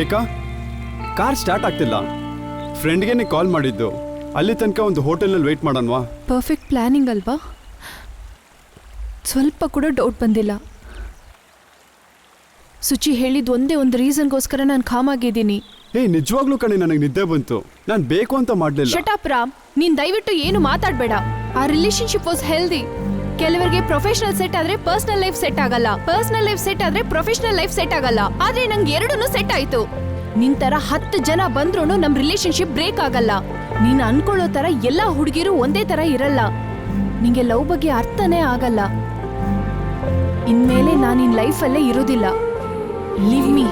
ರೇಖಾ, car start ಆಗ್ತಿಲ್ಲ. ಫ್ರೆಂಡ್ಗೆ ಕಾಲ್ ಮಾಡಿದ್ದು. ಅಲ್ಲಿ ತನಕ ಒಂದು ಹೋಟೆಲ್ನಲ್ಲಿ ವೇಟ್ ಮಾಡೋಣವಾ? ಪರ್ಫೆಕ್ಟ್ ಪ್ಲಾನಿಂಗ್ ಅಲ್ವಾ? ಸ್ವಲ್ಪ ಕೂಡ ಡೌಟ್ ಬಂದಿಲ್ಲ. ಸುಚಿ ಹೇಳಿದ್ದು ಒಂದೇ ಒಂದು ರೀಸನ್ಗೋಸ್ಕರ ನಾನು ಕಾಮ್ ಆಗಿದ್ದೀನಿ. ನಿಜವಾಗ್ಲೂ ಕಣೆ, ನನಗೆ ನಿದ್ದೆ ಬಂತು. ನಾನು ಬೇಕು ಅಂತ ಮಾಡಲಿಲ್ಲ. ಶಟ್ ಅಪ್ ರಾಮ್, ನೀನ್ ದಯವಿಟ್ಟು ಏನು ಮಾತಾಡಬೇಡ. ಆ ರಿಲೇಶನ್ಶಿಪ್ ವಾಸ್ ಹೆಲ್ದಿ. ಕೆಲವರಿಗೆ ಪ್ರೊಫೆಷನಲ್ ಸೆಟ್ ಆದ್ರೆ ಪರ್ಸನಲ್ ಲೈಫ್ ಸೆಟ್ ಆಗಲ್ಲ, ಪರ್ಸನಲ್ ಲೈಫ್ ಸೆಟ್ ಆದ್ರೆ ಪ್ರೊಫೆಷನಲ್ ಲೈಫ್ ಸೆಟ್ ಆಗಲ್ಲ. ಆದ್ರೆ ನಂಗೆ ಎರಡನ್ನೂ ಸೆಟ್ ಆಯ್ತು. ನಿನ್ ತರ 10 ಜನ ಬಂದ್ರೂ ನಮ್ ರಿಲೇಶನ್ಶಿಪ್ ಬ್ರೇಕ್ ಆಗಲ್ಲ. ನೀನ್ ಅನ್ಕೊಳ್ಳೋ ತರ ಎಲ್ಲಾ ಹುಡುಗಿರು ಒಂದೇ ತರ ಇರಲ್ಲ. ನಿಂಗೆ ಲವ್ ಬಗ್ಗೆ ಅರ್ಥನೇ ಆಗಲ್ಲ. ಇನ್ಮೇಲೆ ನಾನು ನಿನ್ ಲೈಫಲ್ಲೇ ಇರೋದಿಲ್ಲ. Leave me.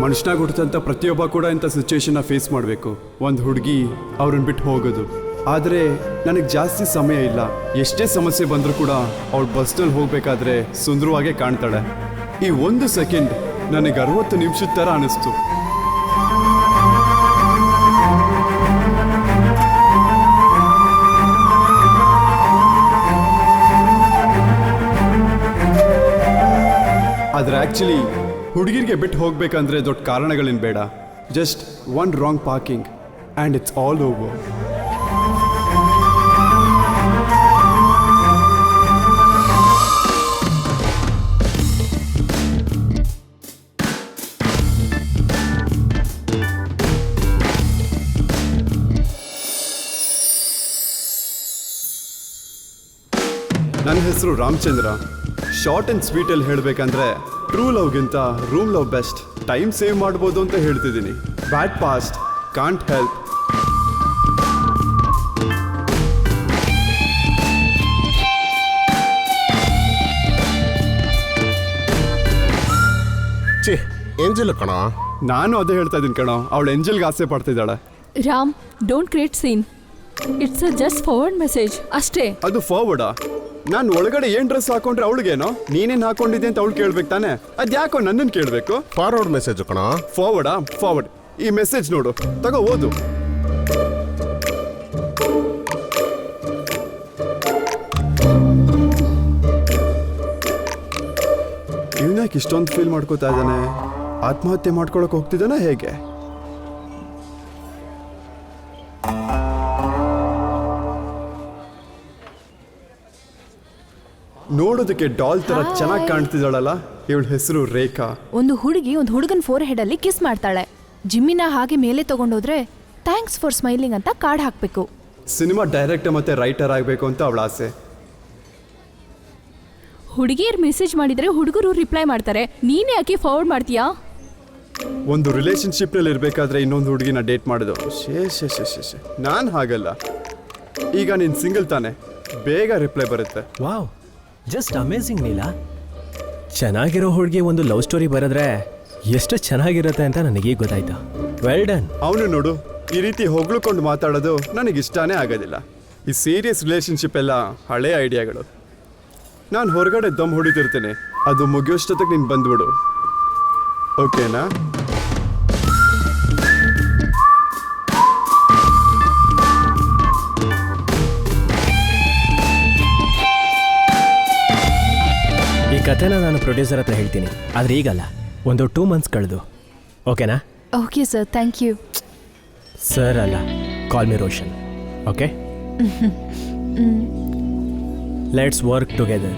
ಮನುಷ್ಯನಾಗ ಹುಟ್ಟಿದಂಥ ಪ್ರತಿಯೊಬ್ಬ ಕೂಡ ಇಂಥ ಸಿಚುವೇಶನ್ನ ಫೇಸ್ ಮಾಡಬೇಕು. ಒಂದು ಹುಡುಗಿ ಅವ್ರನ್ನ ಬಿಟ್ಟು ಹೋಗೋದು. ಆದರೆ ನನಗೆ ಜಾಸ್ತಿ ಸಮಯ ಇಲ್ಲ. ಎಷ್ಟೇ ಸಮಸ್ಯೆ ಬಂದರೂ ಕೂಡ ಅವಳು ಬಸ್ನಲ್ಲಿ ಹೋಗಬೇಕಾದ್ರೆ ಸುಂದರವಾಗೇ ಕಾಣ್ತಾಳೆ. ಈ 1 ಸೆಕೆಂಡ್ ನನಗೆ 60 ನಿಮಿಷದ ಥರ ಅನಿಸ್ತು. ಆದರೆ ಆ್ಯಕ್ಚುಲಿ ಹುಡುಗಿರಿಗೆ ಬಿಟ್ಟು ಹೋಗ್ಬೇಕಂದ್ರೆ ದೊಡ್ಡ ಕಾರಣಗಳೇನು ಬೇಡ. Just 1 wrong parking and it's all over. ನನ್ನ ಹೆಸರು ರಾಮಚಂದ್ರ. ಶಾರ್ಟ್ ಆ್ಯಂಡ್ ಸ್ವೀಟಲ್ಲಿ ಹೇಳಬೇಕಂದ್ರೆ ಟ್ರೂ ಲವ್ಗಿಂತ room love best. Time save ಮಾಡ್ಬೋದು ಅಂತ ಹೇಳ್ತಿದ್ದೀನಿ. Bad past can't help. Angel ಕಣ. ನಾನು ಅದೇ ಹೇಳ್ತಾ ಇದ್ದೀನಿ ಕಣ. ಅವಳು ಏಂಜಲ್ಗೆ ಆಸೆ ಪಡ್ತಿದ್ದಾಳೆ. Ram, don't create scene. It's a just forward message ಅಷ್ಟೇ. ಅದು ಫಾರ್ವರ್ಡಾ? ನಾನು ಒಳಗಡೆ ಏನ್ ಡ್ರೆಸ್ ಹಾಕೊಂಡ್ರೆ ಅವಳಿಗೇನೋ ನೀನೇನ್ ಹಾಕೊಂಡಿದ್ದೆ ಅಂತ ಅವಳು ಕೇಳ್ಬೇಕು ತಾನೆ. ಅದ್ಯಾಕೋ ನನ್ನನ್ನು ಕೇಳಬೇಕು? ಫಾರ್ವರ್ಡ್ ಮೆಸೇಜ್ ಕಣ. ಫಾರ್ವರ್ಡಾ? ಫಾರ್ವರ್ಡ್. ಈ ಮೆಸೇಜ್ ನೋಡು, ತಗೋ ಓದು. ಇವನ್ಯಾಕೆ ಇಷ್ಟೊಂದು ಫೀಲ್ ಮಾಡ್ಕೋತಾ ಇದ್ದಾನೆ? ಆತ್ಮಹತ್ಯೆ ಮಾಡ್ಕೊಳಕ್ ಹೋಗ್ತಿದ್ದಾನ ಹೇಗೆ? ನೋಡೋದಕ್ಕೆ ಡಾಲ್ ತರ ಚೆನ್ನಾಗಿ ಕಾಣ್ತಿದ್ದಾಳಲ್ಲ. ಇವಳ ಹೆಸರು ರೇಖಾ. ಒಂದು ಹುಡುಗಿ ಒಂದು ಹುಡುಗನ ಫೋರ್ ಹೆಡ್ ಅಲ್ಲಿ ಕಿಸ್ ಮಾಡ್ತಾಳೆ. ಜಿಮ್ಮಿನ ಹಾಗೆ ಮೇಲೆ ತಗೊಂಡೋದ್ರೆ ಥ್ಯಾಂಕ್ಸ್ ಫಾರ್ ಸ್ಮೈಲಿಂಗ್ ಅಂತ ಕಾರ್ಡ್ ಹಾಕ್ಬೇಕು. ಸಿನಿಮಾ ಡೈರೆಕ್ಟರ್ ಮತ್ತೆ ರೈಟರ್ ಆಗಬೇಕು ಅಂತ ಅವಳ ಆಸೆ. ಹುಡುಗಿಯರು ಮೆಸೇಜ್ ಮಾಡಿದ್ರೆ ಹುಡುಗರು ರಿಪ್ಲೈ ಮಾಡ್ತಾರೆ. ನೀನೇ ಯಾಕೆ ಫಾರ್ವರ್ಡ್ ಮಾಡ್ತೀಯಾ? ಒಂದು ರಿಲೇಶನ್ಶಿಪ್ನಲ್ಲಿ ಇರಬೇಕಾದ್ರೆ ಇನ್ನೊಂದು ಹುಡುಗಿನ ಡೇಟ್ ಮಾಡೋದು ನಾನು ಹಾಗಲ್ಲ. ಈಗ ನೀನು ಸಿಂಗಲ್ ತಾನೆ, ಬೇಗ ರಿಪ್ಲೈ ಬರುತ್ತೆ. Wow, just amazing Neela. ಚೆನ್ನಾಗಿರೋ ಹುಡುಗಿ ಒಂದು ಲವ್ ಸ್ಟೋರಿ ಬರೆದ್ರೆ ಎಷ್ಟು ಚೆನ್ನಾಗಿರುತ್ತೆ ಅಂತ ನನಗೀಗ ಗೊತ್ತಾಯ್ತು. Well done. ಅವನು ನೋಡು, ಈ ರೀತಿ ಹೊಗಳ್ಕೊಂಡು ಮಾತಾಡೋದು ನನಗಿಷ್ಟಾನೇ ಆಗೋದಿಲ್ಲ. ಈ ಸೀರಿಯಸ್ ರಿಲೇಶನ್ಶಿಪ್ ಎಲ್ಲ ಹಳೆ ಐಡಿಯಾಗಳು. ನಾನು ಹೊರಗಡೆ ದಮ್ ಹೊಡಿತಿರ್ತೀನಿ, ಅದು ಮುಗಿಯೋಷ್ಟೊತ್ತಿಗೆ ನೀನು ಬಂದ್ಬಿಡು, ಓಕೆನಾ? ಈ ಕಥೆನ ನಾನು ಪ್ರೊಡ್ಯೂಸರ್ ಹತ್ರ ಹೇಳ್ತೀನಿ, ಆದರೆ ಈಗಲ್ಲ, ಒಂದು 2 months ಕಳೆದು. ಓಕೆನಾ? Okay sir, thank you. Sir ಅಲ್ಲ, call me Roshan. Okay, let's work together.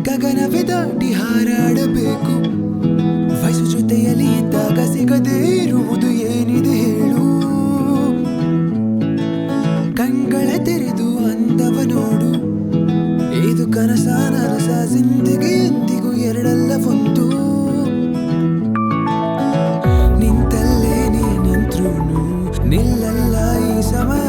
ಗಗನವೇ ದಾಟಿ ಹಾರಾಡಬೇಕು, ವಯಸ್ಸು ಜೊತೆಯಲ್ಲಿ ಇದ್ದಾಗ ಸಿಗದೇ ಇರುವುದು ಏನಿದೆ ಹೇಳು. ಕಂಗಳ ತೆರೆದು ಅಂದವ ನೋಡು, ಇದು ಕನಸ ನನಸ ಜಿಂದಗಿ ಎಂದಿಗೂ ಎರಡಲ್ಲ ಒಂದು. ನಿಂತಲ್ಲೇ ನೀ ನಿಂತ್ರು ನಿಲ್ಲಲ್ಲ ಈ ಸಮಯ.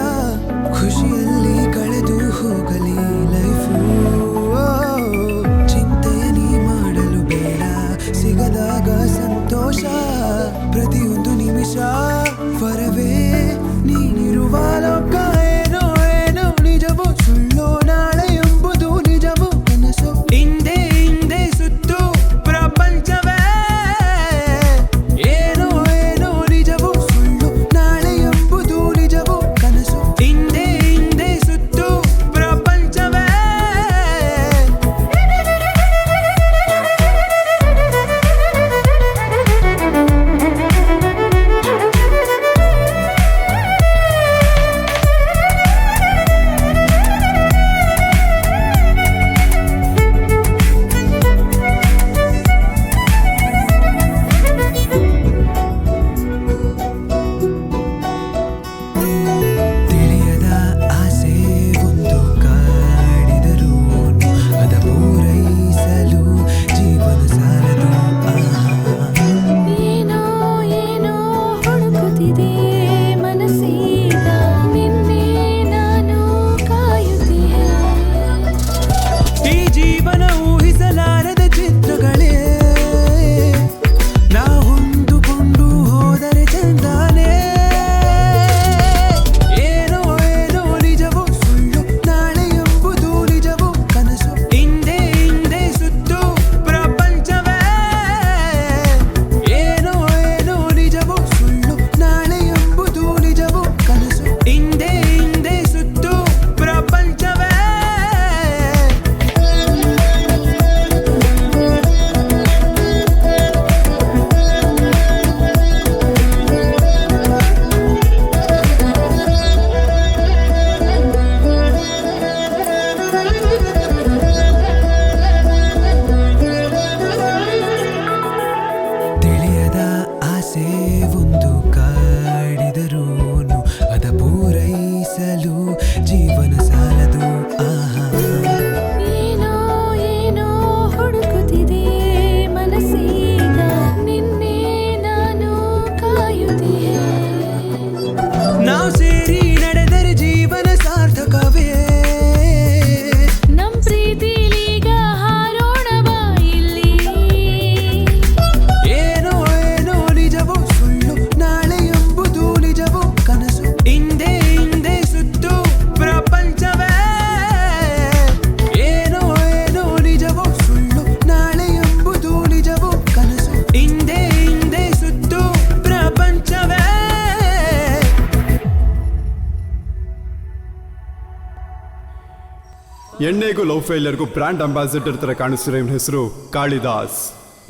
ಎಣ್ಣೆಗೂ ಲವ್ ಫೇಲಿಯರ್ಗೂ ಬ್ರ್ಯಾಂಡ್ ಅಂಬಾಸಿಡರ್ ಥರ ಕಾಣಿಸ್ತಿರೋ ಇವನ ಹೆಸರು ಕಾಳಿದಾಸ್.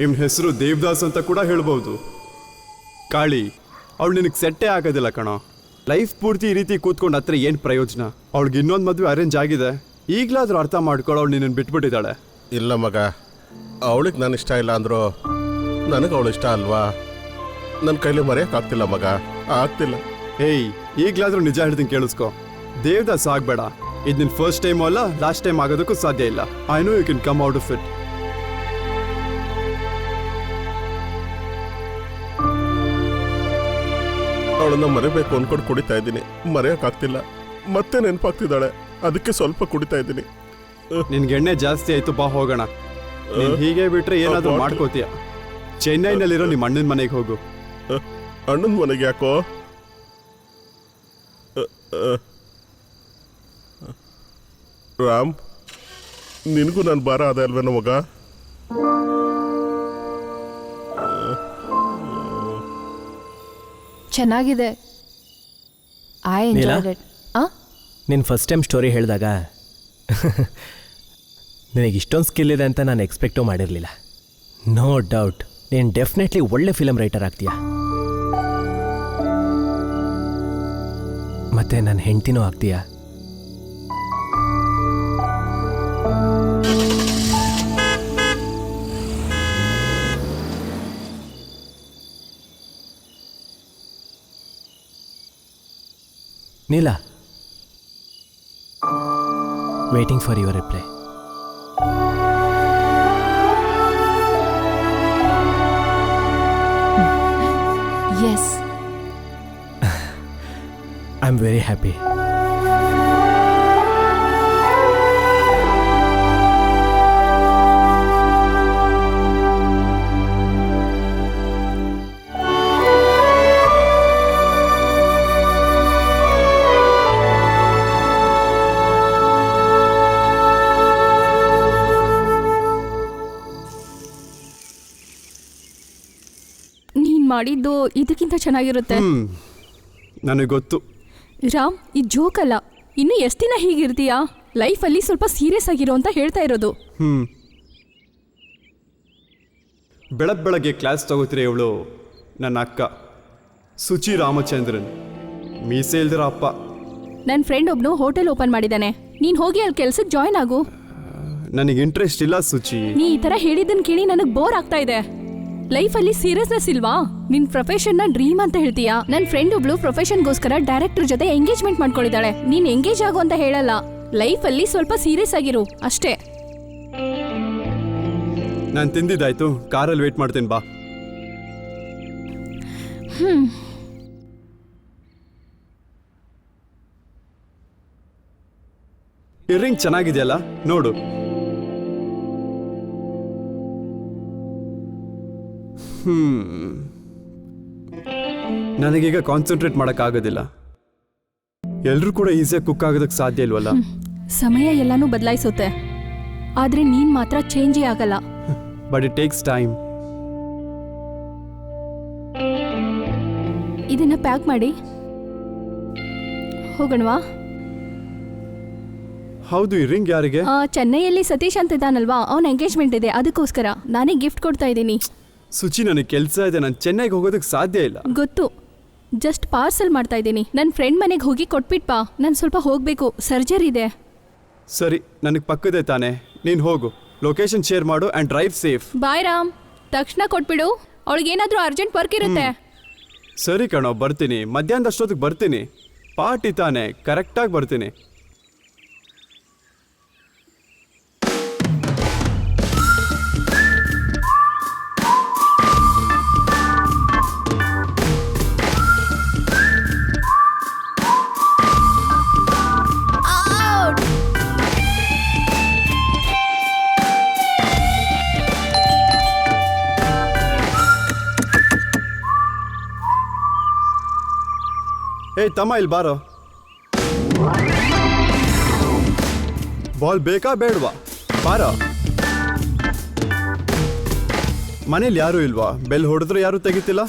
ಇವನ ಹೆಸರು ದೇವದಾಸ್ ಅಂತ ಕೂಡ ಹೇಳ್ಬೋದು. ಕಾಳಿ, ಅವಳು ನಿನಗೆ ಸೆಟ್ಟೇ ಆಗೋದಿಲ್ಲ ಕಣೋ. ಲೈಫ್ ಪೂರ್ತಿ ಈ ರೀತಿ ಕೂತ್ಕೊಂಡು ಹತ್ರ ಏನು ಪ್ರಯೋಜನ? ಅವಳಿಗೆ ಇನ್ನೊಂದು ಮದುವೆ ಅರೇಂಜ್ ಆಗಿದೆ. ಈಗಲಾದ್ರೂ ಅರ್ಥ ಮಾಡ್ಕೊಳ್ಳೋ, ಅವಳು ನಿನ್ನನ್ನು ಬಿಟ್ಬಿಟ್ಟಿದ್ದಾಳೆ. ಇಲ್ಲ ಮಗ, ಅವಳಿಗೆ ನಾನು ಇಷ್ಟ ಇಲ್ಲ ಅಂದ್ರು ನನಗೆ ಅವಳು ಇಷ್ಟ ಅಲ್ವಾ? ನನ್ನ ಕೈಲಿ ಮರೆಯೋಕ್ಕಾಗ್ತಿಲ್ಲ ಮಗ, ಆಗ್ತಿಲ್ಲ. ಏಯ್, ಈಗಲಾದ್ರೂ ನಿಜ ಹೇಳ್ತೀನಿ ಕೇಳಿಸ್ಕೊ. ದೇವದಾಸ್ ಆಗಬೇಡ. ಇದು ನಿನ್ನ ಫಸ್ಟ್ ಟೈಮ್ ಅಲ್ಲ, ಲಾಸ್ಟ್ ಟೈಮ್ ಆಗೋದಕ್ಕೂ ಸಾಧ್ಯ ಇಲ್ಲ. I know you can come out of it. ಅವಳನ್ನ ಮರೆಬೇಕು ಅನ್ಕೊಂಡು ಕುಡಿತಾ ಇದ್ದೀನಿ, ಮರೆಯೋಕ್ಕಾಗ್ತಿಲ್ಲ. ಮತ್ತೆ ನೆನಪಾಗ್ತಿದ್ದಾಳೆ, ಅದಕ್ಕೆ ಸ್ವಲ್ಪ ಕುಡಿತಾ ಇದ್ದೀನಿ. ನಿನ್ಗೆ ಎಣ್ಣೆ ಜಾಸ್ತಿ ಆಯ್ತು, ಬಾ ಹೋಗೋಣ. ನೀನ್ ಹೀಗೆ ಬಿಟ್ರೆ ಏನಾದ್ರೂ ಮಾಡ್ಕೋತೀಯ. ಚೆನ್ನೈನಲ್ಲಿರೋ ನಿಮ್ಮ ಅಣ್ಣನ ಮನೆಗೆ ಹೋಗು. ಅಣ್ಣನ ಮನೆಗೆ ಯಾಕೋ? ರಾಮ್, ನಿನಗೂ ನಾನು ಭಾರ ಅದ ಅಲ್ವೇನೋ ಮಗ? ಚೆನ್ನಾಗಿದೆ. I enjoyed it. ನಿನ್ನ ಫಸ್ಟ್ ಟೈಮ್ ಸ್ಟೋರಿ ಹೇಳಿದಾಗ ನಿನಗೆ ಇಷ್ಟೊಂದು ಸ್ಕಿಲ್ ಇದೆ ಅಂತ ನಾನು ಎಕ್ಸ್ಪೆಕ್ಟೂ ಮಾಡಿರಲಿಲ್ಲ. ನೋ ಡೌಟ್ ನೀನು ಡೆಫಿನೆಟ್ಲಿ ಒಳ್ಳೆ ಫಿಲಮ್ ರೈಟರ್ ಆಗ್ತೀಯಾ. ಮತ್ತೆ ನನ್ನ ಹೆಂಡ್ತಿನೂ ಆಗ್ತೀಯಾ. Neela, waiting for your reply. Yes. I'm very happy. ಮಾಡಿದ್ದು ಇದಕ್ಕಿಂತ ಚೆನ್ನಾಗಿರುತ್ತೆ. ನನಗೆ ಗೊತ್ತು ರಾಮ್, ಇದು ಜೋಕ್ ಅಲ್ಲ. ಇನ್ನು ಎಷ್ಟು ದಿನ ಹೀಗಿರ್ತೀಯಾ? ಲೈಫಲ್ಲಿ ಸ್ವಲ್ಪ ಸೀರಿಯಸ್ ಆಗಿರೋ ಅಂತ ಹೇಳ್ತಾ ಇರೋದು. ಬೆಳಗ್ಗೆ ಕ್ಲಾಸ್ ತಗೋತೀರ ಇವಳು ನನ್ನ ಅಕ್ಕ ಸುಚಿ ರಾಮಚಂದ್ರನ್, ಮೀಸೆ ಇಲ್ದಿರ ಅಪ್ಪ. ನನ್ನ ಫ್ರೆಂಡ್ ಒಬ್ನು ಹೋಟೆಲ್ ಓಪನ್ ಮಾಡಿದ್ದಾನೆ. ನೀನು ಹೋಗಿ ಅಲ್ಲಿ ಕೆಲ್ಸಕ್ಕೆ ಜಾಯ್ನ್ ಆಗು. ನನಗೆ ಇಂಟ್ರೆಸ್ಟ್ ಇಲ್ಲ ಸುಚಿ. ನೀ ಈ ಥರ ಹೇಳಿದ್ದನ್ನು ಕೇಳಿ ನನಗೆ ಬೋರ್ ಆಗ್ತಾ ಇದೆ. ಲೈಫಲ್ಲಿ ಸೀರಿಯಸ್ನೆಸ್ ಇಲ್ವಾ? ನಿನ್ ಪ್ರೊಫೆಷನ್ನ ಡ್ರೀಮ್ ಅಂತ ಹೇಳ್ತೀಯಾ? ನನ್ನ ಫ್ರೆಂಡ್ ಒಬ್ಳು ಪ್ರೊಫೆಷನ್ಗೋಸ್ಕರ ಡೈರೆಕ್ಟರ್ ಜೊತೆ ಎಂಗೇಜ್ಮೆಂಟ್ ಮಾಡ್ಕೊಂಡಿದ್ದಾಳೆ. ನೀನ್ ಎಂಗೇಜ್ ಆಗು ಅಂತ ಹೇಳಲ್ಲ, ಲೈಫಲ್ಲಿ ಸ್ವಲ್ಪ ಸೀರಿಯಸ್ ಆಗಿರು ಅಷ್ಟೇ. ನಾನು ತಿಂದಿದ್ದಾಯ್ತು, ಕಾರಲ್ಲಿ ವೇಟ್ ಮಾಡ್ತೀನಿ, ಬಾ. ಇಯರಿಂಗ್ ಚೆನ್ನಾಗಿದೆಯಲ್ಲ, ನೋಡು. ನನಗೀಗ ಕಾನ್ಸಂಟ್ರೇಟ್ ಮಾಡೋಕ್ಕಾಗೋದಿಲ್ಲ. ಎಲ್ಲರೂ ಕೂಡ ಈಸಿಯಾಗಿ ಕುಕ್ ಆಗೋದಕ್ಕೆ ಸಾಧ್ಯ ಇಲ್ವಲ್ಲ. ಸಮಯ ಎಲ್ಲಾನು ಬದಲಾಯಿಸುತ್ತೆ, ಆದ್ರೆ ನೀನ್ ಮಾತ್ರ ಚೇಂಜೇ ಆಗಲ್ಲ. But it takes time. ಇದನ್ನ ಪ್ಯಾಕ್ ಮಾಡಿ ಹೋಗೋಣವಾ? ಹೌದು, ಈ ರಿಂಗ್ ಯಾರಿಗೆ? ಚೆನ್ನೈಯಲ್ಲಿ ಸತೀಶ್ ಅಂತ ಇದ್ದಾನಲ್ವಾ, ಅವನ ಎಂಗೇಜ್ಮೆಂಟ್ ಇದೆ, ಅದಕ್ಕೋಸ್ಕರ ನಾನೇ ಗಿಫ್ಟ್ ಕೊಡ್ತಾ ಇದ್ದೀನಿ. ಸುಚಿ, ನನಗೆ ಕೆಲಸ ಇದೆ, ನಾನು ಚೆನ್ನೈಗೆ ಹೋಗೋದಕ್ಕೆ ಸಾಧ್ಯ ಇಲ್ಲ. ಗೊತ್ತು, ಜಸ್ಟ್ ಪಾರ್ಸಲ್ ಮಾಡ್ತಾ ಇದ್ದೀನಿ. ನನ್ನ ಫ್ರೆಂಡ್ ಮನೆಗೆ ಹೋಗಿ ಕೊಟ್ಬಿಟ್ಪಾ, ನಾನು ಸ್ವಲ್ಪ ಹೋಗಬೇಕು, ಸರ್ಜರಿ ಇದೆ. ಸರಿ, ನನಗೆ ಪಕ್ಕದೇ ತಾನೆ, ನೀನು ಹೋಗು. ಲೊಕೇಶನ್ ಶೇರ್ ಮಾಡು ಆ್ಯಂಡ್ ಡ್ರೈವ್ ಸೇಫ್. ಬಾಯ್ ರಾಮ್, ತಕ್ಷಣ ಕೊಟ್ಬಿಡು. ಅವಳಿಗೇನಾದರೂ ಅರ್ಜೆಂಟ್ ವರ್ಕ್ ಇರುತ್ತೆ. ಸರಿ ಕಣೋ, ಬರ್ತೀನಿ. ಮಧ್ಯಾಹ್ನದಷ್ಟೊತ್ತಿಗೆ ಬರ್ತೀನಿ. ಪಾರ್ಟಿ ತಾನೆ, ಕರೆಕ್ಟಾಗಿ ಬರ್ತೀನಿ. ಏಯ್ ತಮ್ಮ, ಇಲ್ಲಿ ಬಾರೋ. ಬಾಲ್ ಬೇಕಾ ಬೇಡವಾ? ಬಾರೋ. ಮನೇಲಿ ಯಾರೂ ಇಲ್ವಾ? ಬೆಲ್ ಹೊಡೆದ್ರು ಯಾರೂ ತೆಗಿತಿಲ್ಲ.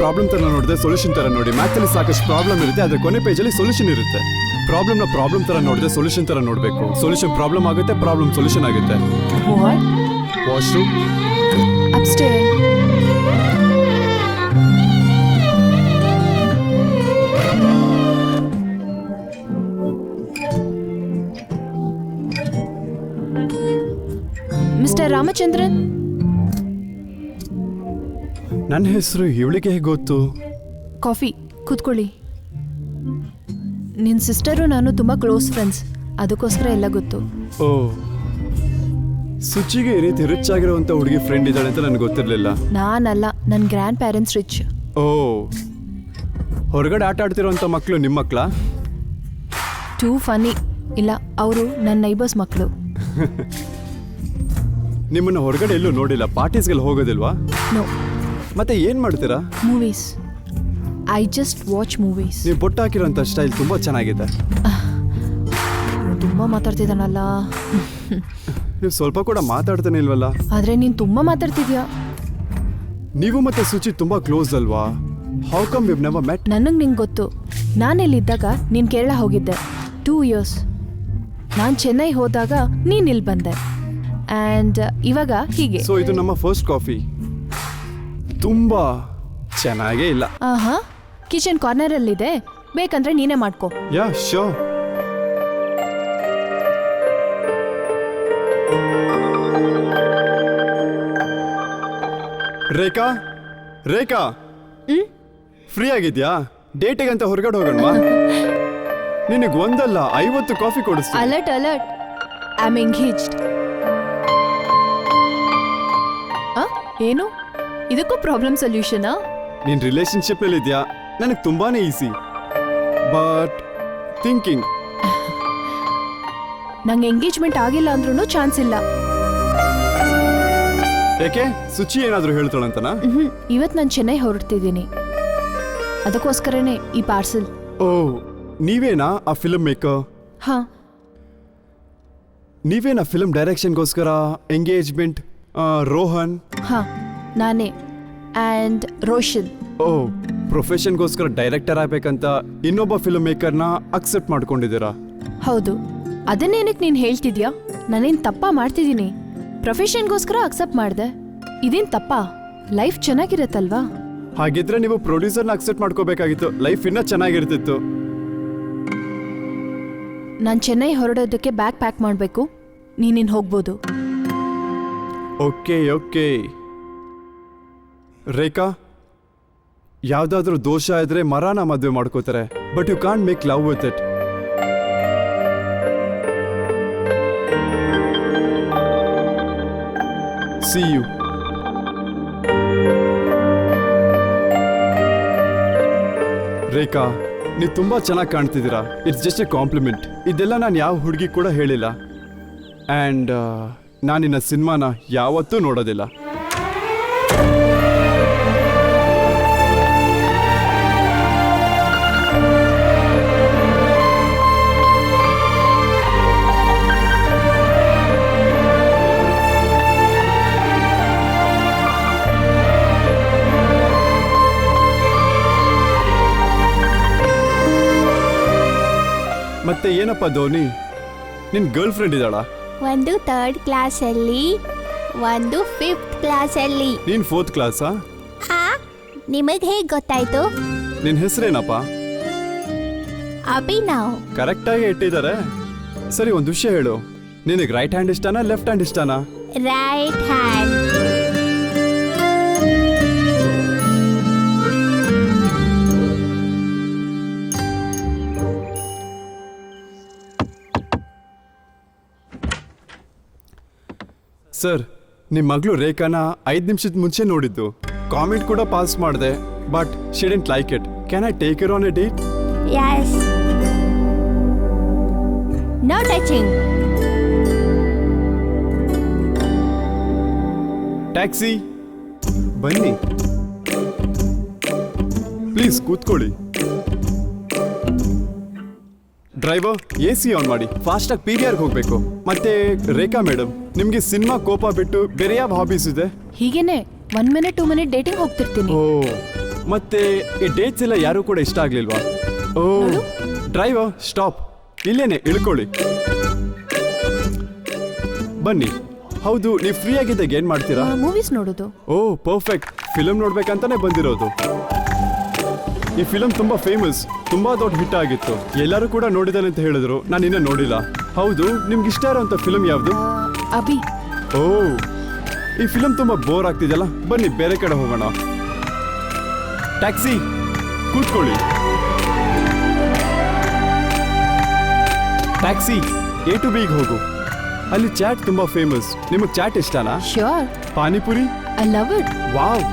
ಪ್ರಾಬ್ಲಮ್ ತರ ನೋಡಿದ್ರೆ ಸೊಲ್ಯೂಷನ್ ತರ ನೋಡಿ. ಮ್ಯಾಥಲ್ಲಿ ಸಾಕಷ್ಟು ಪ್ರಾಬ್ಲಮ್ ಇರುತ್ತೆ, ಅದ್ರ ಕೊನೆ ಪೇಜಲ್ಲಿ ಸೊಲ್ಯೂಷನ್ ಇರುತ್ತೆ. ಪ್ರಾಬ್ಲಮ್ನ ಪ್ರಾಬ್ಲಮ್ ತರ ನೋಡಿದ್ರೆ ಸೊಲ್ಯೂಷನ್ ತರ ನೋಡಬೇಕು. ಸೊಲ್ಯೂಷನ್ ಪ್ರಾಬ್ಲಮ್ ಆಗುತ್ತೆ, ಪ್ರಾಬ್ಲಮ್ ಸೊಲ್ಯೂಷನ್ ಆಗುತ್ತೆ. Washroom upstair. ಮಿಸ್ಟರ್ ರಾಮಚಂದ್ರನ್, ನನ್ನ ಹೆಸರು ಇವಳಿಗೆ ಹೇಗೆ ಗೊತ್ತು? ಕಾಫಿ ಕೂತ್ಕೊಳ್ಳಿ. ನಿನ್ನ ಸಿಸ್ಟರು ನಾನು ತುಂಬ ಕ್ಲೋಸ್ ಫ್ರೆಂಡ್ಸ್, ಅದಕ್ಕೋಸ್ಕರ ಎಲ್ಲ ಗೊತ್ತು. ಓ, ಸುಚಿಗೆ ಈ ರೀತಿ ರಿಚ್ ಆಗಿರುವಂತ ಹುಡುಗಿ ಫ್ರೆಂಡ್ ಇದ್ದಾಳೆ ಅಂತ ನನಗೆ ಗೊತ್ತಿರಲಿಲ್ಲ. ನಾನಲ್ಲ, ನನ್ನ ಗ್ರ್ಯಾಂಡ್ ಪ್ಯಾರೆಂಟ್ಸ್ ರಿಚ್. ಓ, ಹೊರಗಡೆ ಆಟ ಆಡ್ತಿರೋಂಥ ಮಕ್ಕಳು ನಿಮ್ಮ ಮಕ್ಕಳಾ? ಟೂ ಫನಿ. ಇಲ್ಲ, ಅವರು ನನ್ನ ನೈಬರ್ಸ್ ಮಕ್ಕಳು. ನಿಮ್ಮನ್ನ ಹೊರಗಡೆ ಎಲ್ಲೂ ನೋಡಿಲ್ಲ. ಪಾರ್ಟೀಸ್ಗೆಲ್ಲ ಹೋಗೋದಿಲ್ವಾ? ನೋ. ಮತ್ತೆ ಏನ್ ಮಾಡ್ತೀರಾ? Movies. I just watch movies. ನೀವು ಬೊಟ್ಟು ಹಾಕಿರೋಂಥ ಸ್ಟೈಲ್ ತುಂಬಾ ಚೆನ್ನಾಗಿದೆ. ತುಂಬ ಮಾತಾಡ್ತಿದ್ದಾನಲ್ಲ. ನೀವು ಸ್ವಲ್ಪ ಕೂಡ ಮಾತಾಡ್ತಾನೆ ಇಲ್ವಲ್ಲ? ಆದರೆ ನೀನು ತುಂಬ ಮಾತಾಡ್ತಿದ್ಯಾ. ನೀವು ಮತ್ತೆ ಸುಚಿ ತುಂಬಾ ಕ್ಲೋಸ್ ಅಲ್ವಾ? ಹೌ ಕಮ್ ವಿವ್ ನೆವರ್ ಮೆಟ್? ನನಗೆ ನಿಂಗೆ ಗೊತ್ತು. ನಾನೆಲ್ಲಿದ್ದಾಗ ನೀನು ಕೇರಳ ಹೋಗಿದ್ದೆ 2 years. ನಾನು ಚೆನ್ನೈ ಹೋದಾಗ ನೀನು ಇಲ್ಲಿ ಬಂದೆ. ಆ್ಯಂಡ್ ಇವಾಗ ಹೀಗೆ. ಸೊ ಇದು ನಮ್ಮ ಫಸ್ಟ್ ಕಾಫಿ. ತುಂಬಾ ಚೆನ್ನಾಗೇ ಇಲ್ಲ. ಆಹಾ, ಕಿಚನ್ ಕಾರ್ನರಲ್ಲಿದೆ, ಬೇಕಂದ್ರೆ ನೀನೇ ಮಾಡ್ಕೊ. Yeah sure. ರೇಖಾ, ರೇಖಾ, ಫ್ರೀ ಆಗಿದ್ಯಾ? ಡೇಟಿಗೆ ಅಂತ ಹೊರಗಡೆ ಹೋಗೋಣವಾ? ನಿನಗೆ ಒಂದಲ್ಲ 50 ಕಾಫಿ ಕೊಡಿಸ್ತೀನಿ. Alert alert, I am engaged. ಏನು ಇದಕ್ಕೂ ಪ್ರಾಬ್ಲಮ್ ಸೊಲ್ಯೂಷನಾ? ನೀನ್ ರಿಲೇಶನ್ಶಿಪ್ ಅಲ್ಲಿ ಇದೆಯಾ? ನನಗೆ ತುಂಬಾನೇ ಈಸಿ, ಬಟ್ ಥಿಂಕಿಂಗ್. ನಂಗೆ ಎಂಗೇಜ್ಮೆಂಟ್ ಆಗಿಲ್ಲ ಅಂದ್ರೂ ಚಾನ್ಸ್ ಇಲ್ಲ. ಯಾಕೆ? ಸುಚಿ ಏನಾದರೂ ಹೇಳ್ತಾಳಂತನಾ? ಇವತ್ತು ನಾನು ಚೆನ್ನೈ ಹೊರಡ್ತಿದ್ದೀನಿ, ಅದಕ್ಕೋಸ್ಕರನೇ ಈ ಪಾರ್ಸಲ್. ಓ, ನೀವೇನಾ ಆ ಫಿಲ್ಮ್ ಮೇಕರ್? ಹಾ, ನೀವೇನಾ ಫಿಲ್ಮ್ ಡೈರೆಕ್ಷನ್ಗೋಸ್ಕರ ಎಂಗೇಜ್ಮೆಂಟ್? ರೋಹನ್? ಹಾ, ನಾನೇ. ಆ್ಯಂಡ್ ರೋಷನ್. ಓ, ಪ್ರೊಫೆಷನ್ಗೋಸ್ಕರ ಡೈರೆಕ್ಟರ್ ಆಗ್ಬೇಕಂತ ಇನ್ನೊಬ್ಬ ಫಿಲ್ಮ್ ಮೇಕರ್ನ ಅಕ್ಸೆಪ್ಟ್ ಮಾಡ್ಕೊಂಡಿದ್ದೀರಾ? ಹೌದು. ಅದನ್ನೇನಕ್ಕೆ ನೀನು ಹೇಳ್ತಿದ್ಯಾ? ನಾನೇನು ತಪ್ಪ ಮಾಡ್ತಿದ್ದೀನಿ? ಪ್ರೊಫೆಷನ್ಗೋಸ್ಕರ ಅಕ್ಸೆಪ್ಟ್ ಮಾಡಿದೆ. ಇದೇನು ತಪ್ಪ? ಲೈಫ್ ಚೆನ್ನಾಗಿರತ್ತಲ್ವಾ? ಹಾಗಿದ್ರೆ ನೀವು ಪ್ರೊಡ್ಯೂಸರ್ನ ಅಕ್ಸೆಪ್ಟ್ ಮಾಡ್ಕೋಬೇಕಾಗಿತ್ತು. ಲೈಫ್ ಇನ್ನೂ ಚೆನ್ನಾಗಿರ್ತಿತ್ತು. ನಾನು ಚೆನ್ನೈ ಹೊರಡೋದಕ್ಕೆ ಬ್ಯಾಗ್ ಪ್ಯಾಕ್ ಮಾಡಬೇಕು. ನೀನಿನ್ ಹೋಗ್ಬೋದು. Okay okay. ರೇಖಾ, ಯಾವ್ದಾದ್ರೂ ದೋಷ ಇದ್ರೆ ಮರಾನ ಮದುವೆ ಮಾಡ್ಕೋತಾರೆ, but you can't make love with it. See you. Rekha, ನೀವು ತುಂಬಾ ಚೆನ್ನಾಗಿ ಕಾಣ್ತಿದ್ದೀರಾ. It's just a compliment. ಇದೆಲ್ಲ ನಾನು ಯಾವ ಹುಡುಗಿ ಕೂಡ ಹೇಳಿಲ್ಲ. ಆ್ಯಂಡ್ ನಾನಿನ್ನ ಸಿನಿಮಾನ ಯಾವತ್ತೂ ನೋಡೋದಿಲ್ಲ. ಮತ್ತೆ ಏನಪ್ಪ ಧೋನಿ, ನಿನ್ ಗರ್ಲ್ ಫ್ರೆಂಡ್ ಇದ್ದಾಳಾ? ಒಂದು 3rd ಕ್ಲಾಸಲ್ಲಿ, ಒಂದು 5th ಕ್ಲಾಸಲ್ಲಿ. ನೀನ್ 4th ಕ್ಲಾಸಾ? ನಿಮಗೆ ಹೇಗೆ ಗೊತ್ತಾಯ್ತು? ನಿನ್ ಹೆಸರೇನಪ್ಪ? ಅಭಿನವ್. ಕರೆಕ್ಟಾಗಿ ಇಟ್ಟಿದ್ದಾರೆ. ಸರಿ, ಒಂದು ವಿಷಯ ಹೇಳು, ನಿನಗೆ ರೈಟ್ ಹ್ಯಾಂಡ್ ಇಷ್ಟನಾ ಲೆಫ್ಟ್ ಹ್ಯಾಂಡ್ ಇಷ್ಟನಾ? Right hand. ಸರ್, ನಿಮ್ಮ ಮಗಳು ರೇಖಾನ 5 ನಿಮಿಷದ ಮುಂಚೆ ನೋಡಿದ್ದು. ಕಾಮೆಂಟ್ ಕೂಡ ಪಾಸ್ ಮಾಡಿದೆ, but she didn't like it. Can I take you on a date? Yes. No touching. Taxi, ಬನ್ನಿ ಪ್ಲೀಸ್, ಕೂತ್ಕೊಳ್ಳಿ. ಡ್ರೈವರ್, AC ಆನ್ ಮಾಡಿ. ಫಾಸ್ಟಾಗಿ PVRಗೆ ಹೋಗ್ಬೇಕು. ಮತ್ತೆ ರೇಖಾ ಮೇಡಮ್, ನಿಮ್ಗೆ ಸಿನಿಮಾ ಕೋಪ ಬಿಟ್ಟು ಬೇರೆ ಯಾವ ಹಾಬೀಸ್ ಇದೆ? ಹೀಗೇನೆ 1 minute 2 minute ಡೇಟಿಂಗ್ ಹೋಗ್ತಿರ್ತೀನಿ. ಓ, ಮತ್ತೆ ಈ ಡೇಟ್ಸ್ ಎಲ್ಲ ಯಾರು ಕೂಡ ಇಷ್ಟ ಆಗ್ಲಿಲ್ವಾ? ಓ ಡ್ರೈವರ್ ಸ್ಟಾಪ್, ಇಲ್ಲೇನೆ ಇಳ್ಕೊಳ್ಳಿ. ಬನ್ನಿ. ಹೌದು, ನೀವು ಫ್ರೀ ಆಗಿದ್ದಾಗ ಏನ್ ಮಾಡ್ತೀರಾ? ಮೂವೀಸ್ ನೋಡೋದು. ಓ ಪರ್ಫೆಕ್ಟ್, ಫಿಲಮ್ ನೋಡ್ಬೇಕಂತಾನೆ ಬಂದಿರೋದು. ಈ ಫಿಲಮ್ ತುಂಬಾ ಫೇಮಸ್, ತುಂಬಾ ದೊಡ್ಡ ಹಿಟ್ ಆಗಿತ್ತು, ಎಲ್ಲರೂ ಕೂಡ ನೋಡಿದಾರೆ ಅಂತ ಹೇಳಿದ್ರು. ನಾನು ಇನ್ನೂ ನೋಡಿಲ್ಲ. ಹೌದು, ನಿಮ್ಗೆ ಇಷ್ಟ ಇರೋಂಥ ಫಿಲಮ್ ಯಾವುದು? ಅಭಿ. ಓ, ಈ ಫಿಲಮ್ ತುಂಬಾ ಬೋರ್ ಆಗ್ತಿದೆಯಲ್ಲ, ಬನ್ನಿ ಬೇರೆ ಕಡೆ ಹೋಗೋಣ. ಟ್ಯಾಕ್ಸಿ, ಕೂತ್ಕೊಳ್ಳಿ. ಟ್ಯಾಕ್ಸಿ, A to B ಗೆ ಹೋಗು. ಅಲ್ಲಿ ಚಾಟ್ ತುಂಬಾ ಫೇಮಸ್. ನಿಮಗೆ ಚಾಟ್ ಇಷ್ಟನಾ? Sure. Panipuri? I love it. Wow.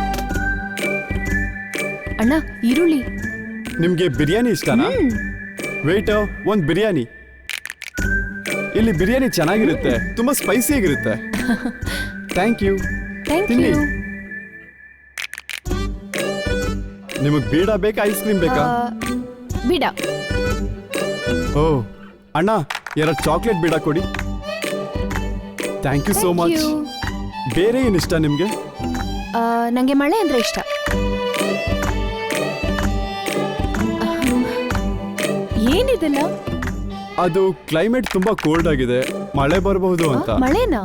ಅಣ್ಣ ಈರುಳ್ಳಿ. ನಿಮ್ಗೆ ಬಿರಿಯಾನಿ ಇಷ್ಟನಾ? ವೇಟರ್, ಒಂದು ಬಿರಿಯಾನಿ. ಇಲ್ಲಿ ಬಿರಿಯಾನಿ ಚೆನ್ನಾಗಿರುತ್ತೆ, ತುಂಬಾ ಸ್ಪೈಸಿ ಆಗಿರುತ್ತೆ. Thank you. ಥ್ಯಾಂಕ್ ತಿನ್ನಿ. ಯು. ನಿಮಗೆ ಬೀಡ ಬೇಕಾ, ಐಸ್ ಕ್ರೀಮ್ ಬೇಕಾ? ಬಿಡ. ಓ ಅಣ್ಣ, 2 ಚಾಕ್ಲೇಟ್ ಬೀಡ ಕೊಡಿ. Thank you so Thank much. you. ಬೇರೆ ಏನಿಷ್ಟ ನಿಮಗೆ? ನಂಗೆ ಮಳೆ ಅಂದ್ರೆ ಇಷ್ಟ. ಏನಿದೆಲ್ಲ? ಅದು ಕ್ಲೈಮೇಟ್ ತುಂಬಾ ಕೋಲ್ಡ್ ಆಗಿದೆ, ಮಳೆ ಬರಬಹುದು ಅಂತ. ಮಳೆನಾ?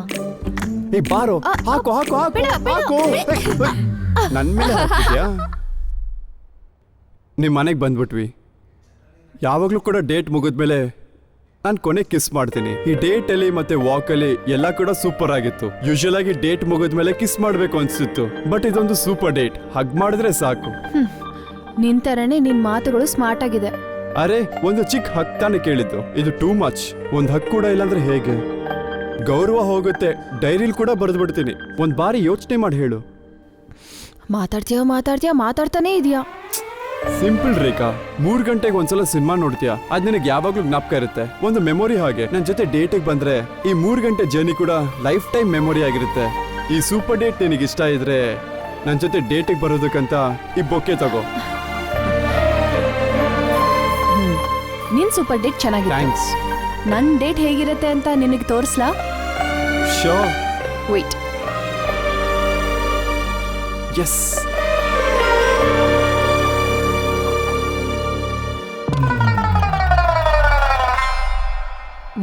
ಏ ಬಾರೋ, ಹಾಕು ಹಾಕು ಹಾಕು ಬೇಡ, ಬೇಡ, ಹಾಕು. ನನ್ ಮೇಲೆ ಹಾಕ್ತಿದ್ಯಾ? ನಿಮ್ಮ ಮನೆಗೆ ಬಂದ್ಬಿಟ್ವಿ. ಯಾವಾಗಲೂ ಕೂಡ ಡೇಟ್ ಮುಗಿದ್ಮೇಲೆ ನಾನು ಕೊನೆ ಕಿಸ್ ಮಾಡ್ತೀನಿ. ಈ ಡೇಟ್ ಅಲ್ಲಿ ಮತ್ತೆ ವಾಕ್ ಅಲ್ಲಿ ಎಲ್ಲ ಕೂಡ ಸೂಪರ್ ಆಗಿತ್ತು. ಯೂಶುವಲ್ ಆಗಿ ಡೇಟ್ ಮುಗಿದ್ಮೇಲೆ ಕಿಸ್ ಮಾಡ್ಬೇಕು ಅನ್ಸಿತ್ತು, ಬಟ್ ಇದೊಂದು ಸೂಪರ್ ಡೇಟ್. ಹಗ್ ಮಾಡಿದ್ರೆ ಸಾಕು. ನಿನ್ ತರನೇ ನಿನ್ ಮಾತುಗಳು ಸ್ಮಾರ್ಟ್ ಆಗಿದೆ. ಅರೆ, ಒಂದು ಚಿಕ್ಕ ಹಕ್ ತಾನೇ ಕೇಳಿದ್ದು, ಇದು ಟೂ ಮಚ್. ಒಂದು ಹಕ್ ಕೂಡ ಇಲ್ಲಾಂದ್ರೆ ಹೇಗೆ? ಗೌರವ ಹೋಗುತ್ತೆ. ಡೈರಿಲ್ ಕೂಡ ಬರೆದು ಬಿಡ್ತೀನಿ. ಒಂದ್ ಬಾರಿ ಯೋಚನೆ ಮಾಡಿ ಹೇಳು. ಮಾತಾಡ್ತಾನೇ ಇದೆಯಾ? ಸಿಂಪಲ್ ರೇಖಾ, 3 ಗಂಟೆಗೆ ಒಂದ್ಸಲ ಸಿನಿಮಾ ನೋಡ್ತೀಯಾ, ಅದ್ ನಿನಗೆ ಯಾವಾಗ್ಲೂ ಜ್ಞಾಪಕ ಇರುತ್ತೆ. ಒಂದು ಮೆಮೊರಿ ಹಾಗೆ. ನನ್ ಜೊತೆ ಡೇಟಿಗೆ ಬಂದ್ರೆ ಈ 3 ಗಂಟೆ ಜರ್ನಿ ಕೂಡ ಲೈಫ್ ಟೈಮ್ ಮೆಮೊರಿ ಆಗಿರುತ್ತೆ. ಈ ಸೂಪರ್ ಡೇಟ್ ನಿನಗೆ ಇಷ್ಟ ಇದ್ರೆ ನನ್ ಜೊತೆ ಡೇಟಿಗೆ ಬರೋದಕ್ಕಂತ ಈ ಬೊಕ್ಕೆ ತಗೋ. ನಿನ್ ಸೂಪರ್ ಡೇಟ್ ಚೆನ್ನಾಗಿದೆ. ಥ್ಯಾಂಕ್ಸ್. ನನ್ ಡೇಟ್ ಹೇಗಿರುತ್ತೆ ಅಂತ ನಿನಗೆ ತೋರಿಸ್ಲಾ? Sure. Wait. Yes.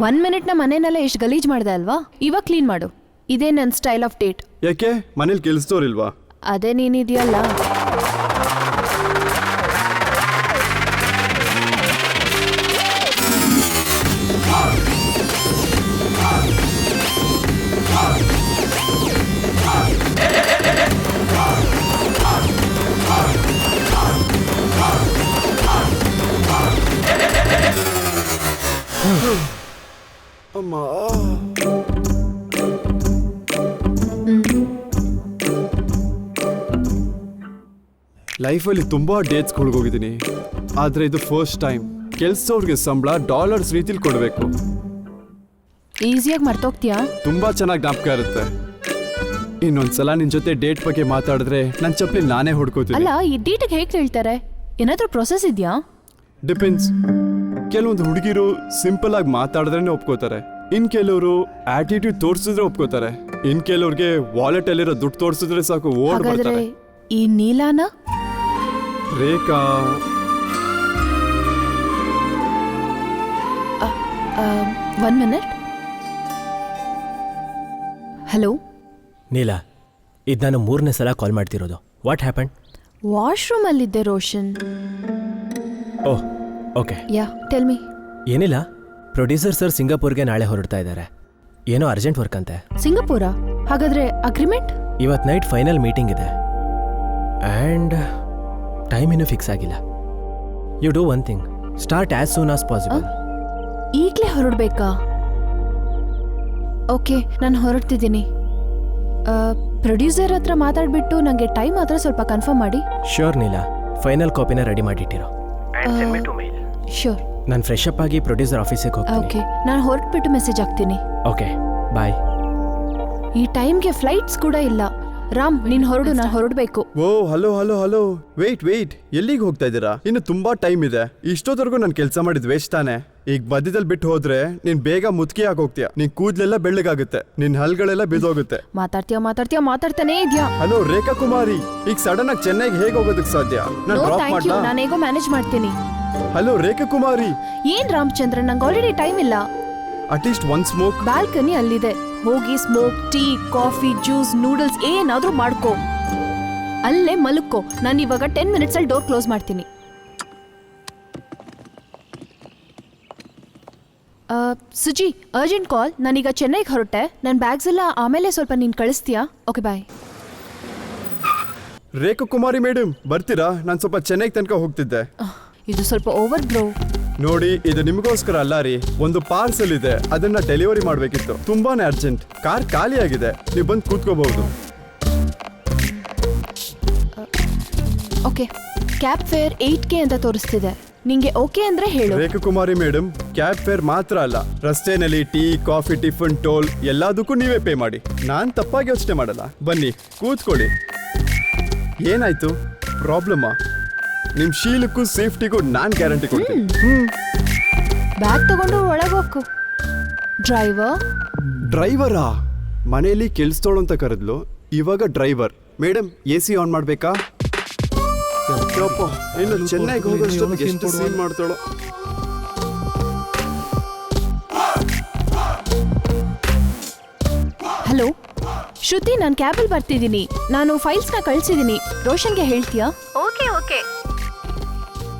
One minute ನ ಮನೆನೆಲ್ಲ ಎಷ್ಟು ಗಲೀಜ್ ಮಾಡ್ದೆ ಅಲ್ವಾ? ಇವಾಗ ಕ್ಲೀನ್ ಮಾಡು. ಇದೇ ನನ್ನ ಸ್ಟೈಲ್ ಆಫ್ ಡೇಟ್. ಯಾಕೆ ಮನೇಲಿ ಕೆಲ್ಸದವ್ರಿಲ್ವಾ? ಅದೇ ನೀನಿದೆಯಲ್ಲ. ಅಮ್ಮ, ಲೈಫಲ್ಲಿ ತುಂಬಾ ಡೇಟ್ಸ್ ಹೋಗಿದ್ದೀನಿ, ಆದ್ರೆ ಇದು ಫಸ್ಟ್ ಟೈಮ್. ಕೆಲ್ಸವ್ರಿಗೆ ಸಂಬಳ ಡಾಲರ್ಸ್ ರೀತಿಲಿ ಕೊಡಬೇಕು. ಈಸಿಯಾಗಿ ಮರ್ತೋಗ್ತೀಯಾ? ತುಂಬಾ ಚೆನ್ನಾಗಿ ಜ್ಞಾಪಕ ಇರುತ್ತೆ. ಇನ್ನೊಂದ್ಸಲ ನಿನ್ ಜೊತೆ ಡೇಟ್ ಬಗ್ಗೆ ಮಾತಾಡಿದ್ರೆ ನನ್ನ ಚಪ್ಪಲಿ ನಾನೇ ಹೊಡ್ಕೋತೀನಿ. ಅಲ್ಲ, ಈ ಡೇಟಿಗೆ ಹೇಗೆ ಹೇಳ್ತಾರೆ? ಏನಾದ್ರೂ ಪ್ರೊಸೆಸ್ ಇದೆಯಾ? ಡಿಪೆಂಡ್ಸ್. ಕೆಲವೊಂದು ಹುಡುಗಿರು ಸಿಂಪಲ್ ಆಗಿ ಮಾತಾಡಿದ್ರೇನೆ ಒಪ್ಕೋತಾರೆ. ಇನ್ ಕೆಲವರು ಆಟಿಟ್ಯೂಡ್ ತೋರಿಸಿದ್ರೆ ಒಪ್ಕೋತಾರೆ. ಇನ್ ಕೆಲವ್ರಿಗೆ ವಾಲೆಟ್ ಅಲ್ಲಿರೋ ದುಡ್ಡು ತೋರಿಸಿದ್ರೆ ಸಾಕು ಓಡ್ ಹಾಗಾದ್ರೆ ಬರ್ತಾರೆ. ಈ ನೀಲಾನ? Rekha, one minute. Hello Neela, ಇದು ನಾನು 3ನೇ ಸಲ ಕಾಲ್ ಮಾಡ್ತಿರೋದು. What happen? ವಾಶ್ರೂಮ್ ಅಲ್ಲಿದ್ದೆ Roshan. Oh, okay. Yeah, tell me. ಏನಿಲ್ಲ, ಪ್ರೊಡ್ಯೂಸರ್ ಸರ್ ಸಿಂಗಾಪುರ್ಗೆ ನಾಳೆ ಹೊರಡ್ತಾ ಇದ್ದಾರೆ. ಏನೋ ಅರ್ಜೆಂಟ್ ವರ್ಕ್ ಅಂತೆ. ಸಿಂಗಾಪುರ? ಹಾಗಾದ್ರೆ ಅಗ್ರಿಮೆಂಟ್? ಇವತ್ತು ನೈಟ್ ಫೈನಲ್ ಮೀಟಿಂಗ್ ಇದೆ ಆ್ಯಂಡ್ ಟೈಮ್ ಇನ್ನೂ ಫಿಕ್ಸ್ ಆಗಿಲ್ಲ. You do one thing, start as soon as possible. ಈಗಲೇ ಹೊರಡ್ಬೇಕಾ? ಓಕೆ, ನಾನು ಹೊರಡ್ತಿದ್ದೀನಿ. ಪ್ರೊಡ್ಯೂಸರ್ ಹತ್ರ ಮಾತಾಡ್ಬಿಟ್ಟು ನನಗೆ ಟೈಮ್ ಮಾತ್ರ ಸ್ವಲ್ಪ ಕನ್ಫರ್ಮ್ ಮಾಡಿ. ಶ್ಯೂರ್ ನೀಲಾ, ಫೈನಲ್ ಕಾಪಿನ ರೆಡಿ ಮಾಡಿಟ್ಟಿರೋ. ಶ್ಯೂರ್. ನಾನು ಫ್ರೆಶ್ ಅಪ್ ಆಗಿ ಪ್ರೊಡ್ಯೂಸರ್ ಆಫೀಸಿಗೆ ಹೋಗ್ತೀನಿ. ಓಕೆ, ನಾನು ಹೊರಟ್ಬಿಟ್ಟು ಮೆಸೇಜ್ ಹಾಕ್ತೀನಿ. ಓಕೆ, ಬಾಯ್. ಈ ಟೈಮ್ಗೆ ಫ್ಲೈಟ್ಸ್ ಕೂಡ ಇಲ್ಲ. ರಾಮ್ ನೀನ್ ಹೊರಡು, ನಾನು ಹೊರಡ್ಬೇಕು. ಓ ಹಲೋ ಹಲೋ ಹಲೋ, ವೆಯ್ಟ್ ಎಲ್ಲಿಗೆ ಹೋಗ್ತಾ ಇದ್ದೀರಾ? ಇನ್ನು ತುಂಬಾ ಟೈಮ್ ಇದೆ. ಇಷ್ಟೊತ್ತವರೆಗೂ ನಾನು ಕೆಲಸ ಮಾಡಿದ್ ವೇಸ್ಟ್ ತಾನೆ. ಈಗ ಮಧ್ಯದಲ್ಲಿ ಬಿಟ್ಟು ಹೋದ್ರೆ ನೀನ್ ಬೇಗ ಮುದುಕಿ ಆಗೋಗ್ತೀಯ. ನಿನ್ ಕೂದ್ಲೆಲ್ಲ ಬೆಳ್ಳಗಾಗುತ್ತೆ, ನಿನ್ ಹಲ್ಗಳೆಲ್ಲ ಬಿದ್ದೋಗುತ್ತೆ. ಮಾತಾಡ್ತಾನೇ ಇದ್ಯಾ. ಹಲೋ ರೇಖಾ ಕುಮಾರಿ, ಈಗ ಸಡನ್ ಆಗಿ ಚೆನ್ನೈಗೆ ಹೇಗೆ ಹೋಗೋದಕ್ಕೆ ಸಾಧ್ಯ? ನಾನು ನೋ ಡ್ರಾಪ್ ಥ್ಯಾಂಕ್ ಯು, ಮಾಡ್ಲಾ? ನಾನು ಹೇಗೋ ಮ್ಯಾನೇಜ್ ಮಾಡ್ತೀನಿ. ಹಲೋ ರೇಖಾ ಕುಮಾರಿ, ಏನ್ ರಾಮಚಂದ್ರ, ನಂಗೆ ಆಲ್ರೆಡಿ ಟೈಮ್ ಇಲ್ಲ. At least one smoke. ಬಾಲ್ಕನಿ ಅಲ್ಲಿದೆ, ಹೋಗಿ smoke, tea, coffee, juice, noodles ಏನಾದ್ರೂ ಮಾಡ್ಕೋ. ಅಲ್ಲೇ ಮಲಕ್ಕೋ. ನಾನು ಇವಾಗ 10 ಮಿನಿಟ್ಸ್ ಅಲ್ಲಿ ಡೋರ್ ಕ್ಲೋಸ್ ಮಾಡ್ತೀನಿ. Suji, urgent call. ನಾನೀಗ ಚೆನ್ನೈಗೆ ಹೊರಟೆ. ನನ್ನ ಬ್ಯಾಗ್ಸ್ ಎಲ್ಲ ಆಮೇಲೆ ಸ್ವಲ್ಪ ನೀನು ಕಳಿಸ್ತೀಯಾ? Okay bye. ರೇಖಾ ಕುಮಾರಿ ಮೇಡಮ್ ಬರ್ತೀರಾ? ನಾನು ಸ್ವಲ್ಪ ಚೆನ್ನೈಗೆ ತನಕ ಹೋಗ್ತಿದ್ದೆ. ಇದು ಸ್ವಲ್ಪ ಓವರ್ ಬ್ರೋ. ನೋಡಿ, ಇದು ನಿಮಗೋಸ್ಕರ ಅಲ್ಲ ರೀ, ಒಂದು ಪಾರ್ಸಲ್ ಇದೆ, ಅದನ್ನ ಡೆಲಿವರಿ ಮಾಡ್ಬೇಕಿತ್ತು. ತುಂಬಾನೇ ಅರ್ಜೆಂಟ್. ಕಾರ್ ಖಾಲಿ ಆಗಿದೆ, ನೀವು ಬಂದು ಕೂತ್ಕೋಬಹುದು. ಓಕೆ, ಕ್ಯಾಬ್ ಫೇರ್ 8K ಅಂತ ತೋರಿಸ್ತಿದೆ. ನಿಂಗೆ ಓಕೆ ಅಂದ್ರೆ ಹೇಳು. ರೇಖಾ ಕುಮಾರಿ ಮೇಡಮ್, ಕ್ಯಾಬ್ ಫೇರ್ ಮಾತ್ರ ಅಲ್ಲ, ರಸ್ತೆನಲ್ಲಿ ಟೀ, ಕಾಫಿ, ಟಿಫನ್, ಟೋಲ್ ಎಲ್ಲದಕ್ಕೂ ನೀವೇ ಪೇ ಮಾಡಿ. ನಾನ್ ತಪ್ಪಾಗಿ ಯೋಚನೆ ಮಾಡಲ್ಲ. ಬನ್ನಿ ಕೂತ್ಕೊಳ್ಳಿ. ಏನಾಯ್ತು? ಪ್ರಾಬ್ಲಮ್ಮಾ? ನಿಮ್ ಶೀಲಕ್ಕೂ ಸೇಫ್ಟಿಗೂ ನಾನ್ ಗ್ಯಾರಂಟಿ ಕೊಡ್ತೀನಿ. ಬ್ಯಾಗ್ ತಗೊಂಡು ಒಳಗೆ ಹೋಗು. ಡ್ರೈವರಾ? ಮನೆಯಲ್ಲಿ ಕೆಲ್ಸದೋಳು ಅಂತ ಕರೆದ್ಲು, ಇವಾಗ ಡ್ರೈವರ್. ಮೇಡಮ್ AC ಆನ್ ಮಾಡ್ಬೇಕಾ? ಯಪ್ಪಾ, ಇನ್ನು ಚೆನ್ನೈಗೆ ಹೋಗೋಷ್ಟೊತ್ತಿಗೆ ಎಷ್ಟು ಸೀನ್ ಮಾಡ್ತಾಳೋ. ಹಲೋ ಶ್ರುತಿ, ನಾನು ಕ್ಯಾಬಲ್ಲಿ ಬರ್ತಿದ್ದೀನಿ. ನಾನು ಫೈಲ್ಸ್ನ ಕಳಿಸಿದ್ದೀನಿ. ರೋಷನ್ಗೆ ಹೇಳ್ತೀಯಾ? ಓಕೆ.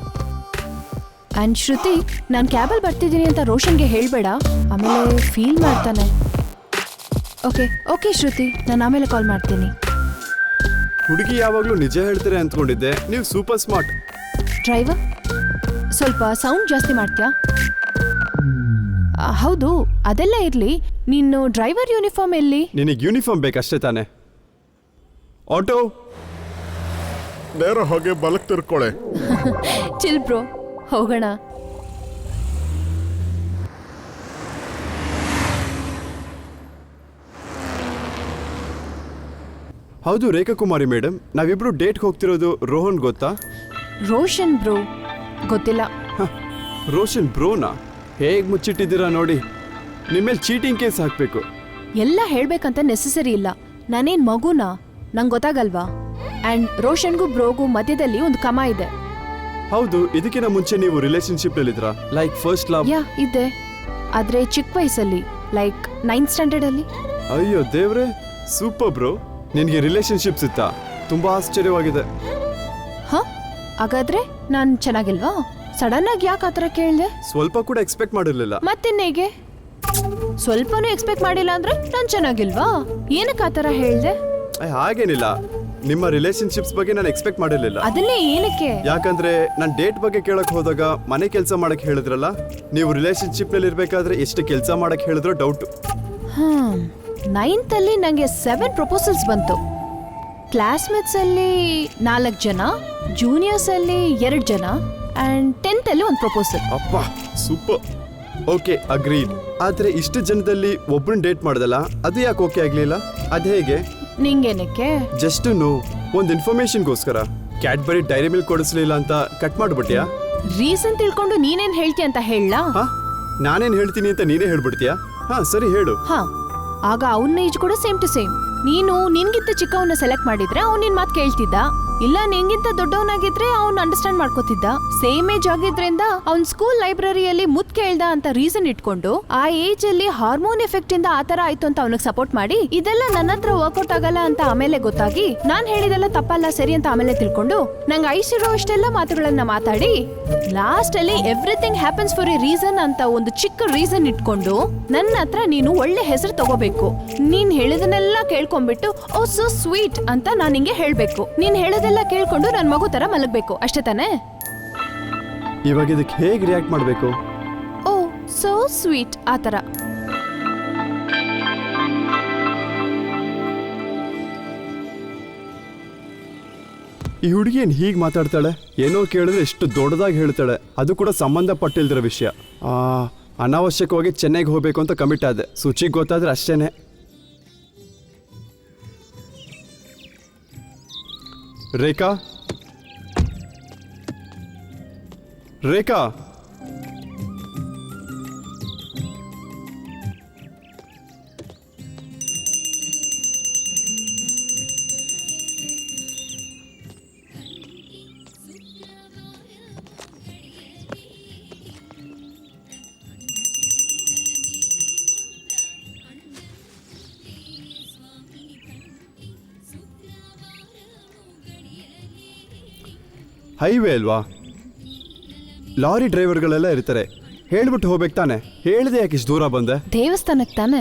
ಆ್ಯಂಡ್ ಶ್ರುತಿ, ನಾನು ಕ್ಯಾಬಲ್ಲಿ ಬರ್ತಿದ್ದೀನಿ ಅಂತ ರೋಷನ್ಗೆ ಹೇಳಬೇಡ, ಆಮೇಲೆ ಫೀಲ್ ಮಾಡ್ತಾನೆ. ಓಕೆ ಶ್ರುತಿ, ನಾನು ಆಮೇಲೆ ಕಾಲ್ ಮಾಡ್ತೀನಿ. ಹುಡುಗಿ ಯಾವಾಗಲೂ ನಿಜ ಹೇಳ್ತಾರೆ ಅಂದ್ಕೊಂಡಿದ್ದೆ, ನೀವು ಸೂಪರ್ ಸ್ಮಾರ್ಟ್. ಡ್ರೈವರ್, ಸ್ವಲ್ಪ ಸೌಂಡ್ ಜಾಸ್ತಿ ಮಾಡ್ತೀಯಾ? ಹೌದು, ಅದೆಲ್ಲ ಇರಲಿ. ನೀನು ಡ್ರೈವರ್ ಯೂನಿಫಾರ್ಮ್ ಎಲ್ಲಿ? ನಿನಗೆ ಯೂನಿಫಾರ್ಮ್ ಬೇಕಷ್ಟೇ ತಾನೆ? ಆಟೋ ನೇರ ಹೋಗಿ ಬಲಕ್ ತಿರ್ಕೊಳ್ಳೆ. ಚಿಲ್ ಬ್ರೋ, ಹೋಗೋಣ. ಹೌದು ರೇಖಾ ಕುಮಾರಿ ಮೇಡಮ್, ನಾವಿಬ್ರು ಡೇಟ್ಗೆ ಹೋಗ್ತಿರೋದು ರೋಹನ್ ಗೊತ್ತಾ? ರೋಷನ್ ಬ್ರೋ ಗೊತ್ತಿಲ್ಲ. ರೋಷನ್ ಬ್ರೋನಾ? ಹೇಗೆ ಮುಚ್ಚಿಟ್ಟಿದ್ದೀರಾ ನೋಡಿ. ನಿಮ್ಮೇಲೆ ಚೀಟಿಂಗ್ ಕೇಸ್ ಹಾಕಬೇಕು. ಎಲ್ಲ ಹೇಳ್ಬೇಕಂತ ನೆಸೆಸರಿ ಇಲ್ಲ. ನಾನೇನ್ ಮಗುನಾ? ನಂಗೆ ಗೊತ್ತಾಗಲ್ವಾ? ಆ್ಯಂಡ್ ರೋಷನ್ಗೂ ಬ್ರೋಗೂ ಮಧ್ಯದಲ್ಲಿ ಒಂದು ಕಮ ಇದೆ. ಹೌದು, ಇದಕ್ಕಿಂತ ಮುಂಚೆ ನೀವು ರಿಲೇಶನ್ಶಿಪ್ ನಲ್ಲಿದ್ರಾ? Like first love? ಯಾ ಇದೆ, ಆದ್ರೆ ಚಿಕ್ಕ ವಯಸ್ಸಲ್ಲಿ, ಲೈಕ್ 9th ಸ್ಟ್ಯಾಂಡರ್ಡ್ ಅಲ್ಲಿ. ಅಯ್ಯೋ ದೇವ್ರೆ, ಸೂಪರ್ ಬ್ರೋ. ನಿನಗೆ ರಿಲೇಶನ್ಶಿಪ್ಸ್ ಇತ್ತಾ? ತುಂಬಾ ಆಶ್ಚರ್ಯವಾಗಿದೆ. ಹಾಗಾದ್ರೆ ನಾನು ಚೆನ್ನಾಗಿಲ್ವಾ? ಸಡನ್ ಆಗಿ ಯಾಕೆ ಆತರ ಕೇಳಿದೆ? ಸ್ವಲ್ಪ ಕೂಡ ಎಕ್ಸ್ಪೆಕ್ಟ್ ಮಾಡಿರ್ಲಿಲ್ಲ. ಮತ್ತಿನ್ನೇಗೆ? ಸ್ವಲ್ಪನೂ ಎಕ್ಸ್ಪೆಕ್ಟ್ ಮಾಡಿಲ್ಲ ಅಂದ್ರೆ ನಾನು ಚೆನ್ನಾಗಿಲ್ವಾ? ಏನಕ್ಕೆ ಆತರ ಹೇಳ್ದೆ? ಹಾಗೇನಿಲ್ಲ, ನಿಮ್ಮ ರಿಲೇಶನ್ಶಿಪ್ಸ್ ಬಗ್ಗೆ ನಾನು ಎಕ್ಸ್ಪೆಕ್ಟ್ ಮಾಡಿರ್ಲಿಲ್ಲ. ಅದನ್ನೇ ಏನಕ್ಕೆ? ಯಾಕಂದ್ರೆ ನಾನು ಡೇಟ್ ಬಗ್ಗೆ ಕೇಳಕ್ ಹೋದಾಗ ಮನೆ ಕೆಲಸ ಮಾಡಕ್ ಹೇಳಿದ್ರಲ್ಲ, ನೀವು ರಿಲೇಶನ್ಶಿಪ್ ನಲ್ಲಿ ಇರ್ಬೇಕಾದ್ರೆ ಎಷ್ಟು ಕೆಲಸ ಮಾಡಕ್ ಹೇಳಿದ್ರೋ ಡೌಟ್. 9th ಅಲ್ಲಿ ನಂಗೆ 7 ಪ್ರಪೋಸಲ್ಸ್ ಬಂತು. ಕ್ಲಾಸ್ಮೇಟ್ಸ್ ಅಲ್ಲಿ 4 ಜನ, ಜೂನಿಯರ್ಸ್ ಅಲ್ಲಿ 2 ಜನ, ಅಂಡ್ 10th ಅಲ್ಲಿ ಒಂದು ಪ್ರಪೋಸಲ್. ಅಪ್ಪ ಸೂಪರ್. Okay, agreed. ಆದ್ರೆ ಇಷ್ಟು ಜನದಲ್ಲಿ ಒಬ್ಬರನ್ನ ಡೇಟ್ ಮಾಡ್ದಲ್ಲ, ಅದು ಯಾಕೆ ಓಕೆ ಆಗ್ಲಿಲ್ಲ? ಅದ್ ಹೇಗೆ? ನಿಂಗೇನಕ್ಕೆ? ಜಸ್ಟ್ ನೋ, ಒಂದು ಇನ್ಫಾರ್ಮೇಶನ್ಗೋಸ್ಕರ. ಕ್ಯಾಡ್ಬರಿ ಡೈರಿ ಮಿಲ್ಕ್ ಕೊಡಿಸ್ಲಿಲ್ಲ ಅಂತ ಕಟ್ ಮಾಡ್ಬಿಟ್ಯಾ? ರೀಸನ್ ತಿಳ್ಕೊಂಡು ನೀನೇನ್ ಹೇಳ್ತೀಯ ಅಂತ ಹೇಳಲಾ? ನಾನೇನ್ ಹೇಳ್ತೀನಿ ಅಂತ ನೀನೇ ಹೇಳ್ಬಿಡ್ತೀಯಾ? ಸರಿ ಹೇಳು. ಆಗ ಅವನ ಏಜ್ ಕೂಡ ಸೇಮ್ ಟು ಸೇಮ್. ನೀನು ನಿನ್ಗಿಂತ ಚಿಕ್ಕವನ್ನ ಸೆಲೆಕ್ಟ್ ಮಾಡಿದ್ರೆ ಅವ್ನು ನಿನ್ ಮಾತು ಕೇಳ್ತಿದ್ದ. ಇಲ್ಲ ನಿನ್ಗಿಂತ ದೊಡ್ಡವನಾಗಿದ್ರೆ ಅವ್ನು ಅಂಡರ್ಸ್ಟ್ಯಾಂಡ್ ಮಾಡ್ಕೋತಿದ್ದ. ಸೇಮ್ ಏಜ್ ಆಗಿದ್ರಿಂದ ಅವ್ನ್ ಸ್ಕೂಲ್ ಲೈಬ್ರರಿಯಲ್ಲಿ ಮುತ್ ಕೇಳ್ದ ಅಂತ ರೀಸನ್ ಇಟ್ಕೊಂಡು ಆ ಏಜ್ ಅಲ್ಲಿ ಹಾರ್ಮೋನ್ ಎಫೆಕ್ಟ್ ಇಂದ ಆತರ ಆಯ್ತು ಅಂತ ಅವನಿಗೆ ಸಪೋರ್ಟ್ ಮಾಡಿ, ಇದೆಲ್ಲ ನನ್ನ ಹತ್ರ ವರ್ಕೌಟ್ ಆಗಲ್ಲ ಅಂತ ಆಮೇಲೆ ಗೊತ್ತಾಗಿ, ನಾನ್ ಹೇಳಿದೆಲ್ಲ ತಪ್ಪಲ್ಲ ಸರಿ ಅಂತ ಆಮೇಲೆ ತಿಳ್ಕೊಂಡು ನಂಗೆ ಐಸಿರೋ ಅಷ್ಟೆಲ್ಲ ಮಾತುಗಳನ್ನ ಮಾತಾಡಿ ಲಾಸ್ಟ್ ಅಲ್ಲಿ everything happens for A reason ಅಂತ ಒಂದು ಚಿಕ್ಕ ರೀಸನ್ ಇಟ್ಕೊಂಡು ನನ್ನ ಹತ್ರ ನೀನು ಒಳ್ಳೆ ಹೆಸರು ತಗೋಬೇಕು. ನೀನ್ ಹೇಳಿದನ್ನೆಲ್ಲ ಕೇಳ್ಕೊಂಡ್ಬಿಟ್ಟು ಓ ಸೋ ಸ್ವೀಟ್ ಅಂತ ನಾನು ನಿಂಗೆ ಹೇಳ್ಬೇಕು. ನೀನ್ ಹೇಳೋದೆಲ್ಲ ಕೇಳ್ಕೊಂಡು ನನ್ ಮಗು ತರ ಮಲಗಬೇಕು, ಅಷ್ಟೇ ತಾನೇ? ಇವಾಗ ಇದಕ್ಕೆ ಹೇಗೆ ರಿಯಾಕ್ಟ್ ಮಾಡಬೇಕು? ಓ ಸೋ ಸ್ವೀಟ್ ಆತರ. ಈ ಹುಡುಗಿ ಏನ್ ಹೀಗೆ ಮಾತಾಡ್ತಾಳೆ? ಏನೋ ಕೇಳಿದ್ರೆ ಎಷ್ಟು ದೊಡ್ಡದಾಗಿ ಹೇಳ್ತಾಳೆ, ಅದು ಕೂಡ ಸಂಬಂಧಪಟ್ಟಿಲ್ದಿರೋ ವಿಷಯ. ಅನಾವಶ್ಯಕವಾಗಿ ಚೆನ್ನೈಗೆ ಹೋಗ್ಬೇಕು ಅಂತ ಕಮಿಟ್ ಆದೆ. ಸುಚಿಗೆ ಗೊತ್ತಾದ್ರೆ ಅಷ್ಟೇನೆ. ರೇಖಾ ರೇಖಾ ಹೈವೇ ಅಲ್ವಾ, ಲಾರಿ ಡ್ರೈವರ್ಗಳೆಲ್ಲ ಇರ್ತಾರೆ. ಹೇಳ್ಬಿಟ್ಟು ಹೋಗ್ಬೇಕು ತಾನೆ, ಹೇಳ್ದೆ ಯಾಕೆ ಇಷ್ಟು ದೂರ ಬಂದೆ? ದೇವಸ್ಥಾನಕ್ಕೆ ತಾನೆ.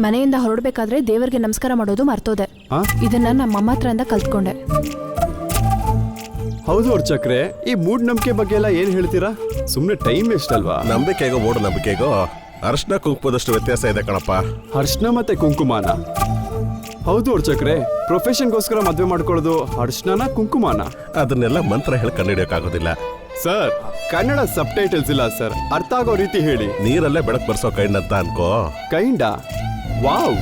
ಮನೆಯಿಂದ ಹೊರಡ್ಬೇಕಾದ್ರೆ ದೇವರಿಗೆ ನಮಸ್ಕಾರ ಮಾಡೋದು ಮರ್ತೋದೆ. ಆ? ಇದನ್ನ ನಮ್ಮ ಅಮ್ಮ ಹತ್ರದಿಂದ ಕಲ್ತ್ಕೊಂಡೆ. ಹೌದು ಅರ್ಚಕ್ರೆ, ಈ ಮೂಢನಂಬಿಕೆ ಬಗ್ಗೆ ಎಲ್ಲ ಏನ್ ಹೇಳ್ತೀರಾ? ಸುಮ್ಮನೆ ಟೈಮ್ ವೇಸ್ಟ್ ಅಲ್ವಾ? ನಂಬಿಕೆಗೋ ಮೂಢನಂಬಿಕೆಗೋ ಅರ್ಶನ ಕುಂಕುಮದಷ್ಟು ವ್ಯತ್ಯಾಸ ಇದೆ ಕಣಪ್ಪ. ಅರ್ಶನ ಮತ್ತೆ ಕುಂಕುಮಾನ? ಹೌದು ಅರ್ಚಕ್ರೆ, ಪ್ರೊಫೆಷನ್ಗೋಸ್ಕರ ಮದ್ವೆ ಮಾಡ್ಕೊಳ್ಳೋದು ಅರ್ಶನ ಕುಂಕುಮಾನ? ಅದನ್ನೆಲ್ಲ ಮಂತ್ರ ಹೇಳಿ ಕಂಡುಹಿಡಿಯೋಕ್ಕಾಗೋದಿಲ್ಲ. ಸರ್, ಕನ್ನಡ ಸಬ್ ಟೈಟಲ್ಸ್ ಇಲ್ಲ ಸರ್, ಅರ್ಥ ಆಗೋ ರೀತಿ ಹೇಳಿ. ನೀರಲ್ಲೇ ಬೆಳಕು ಬರ್ಸೋ ಕೈಂಡ್ ಅಂತ ಅನ್ಕೋ. ಕೈಂಡ? ವಾವ್.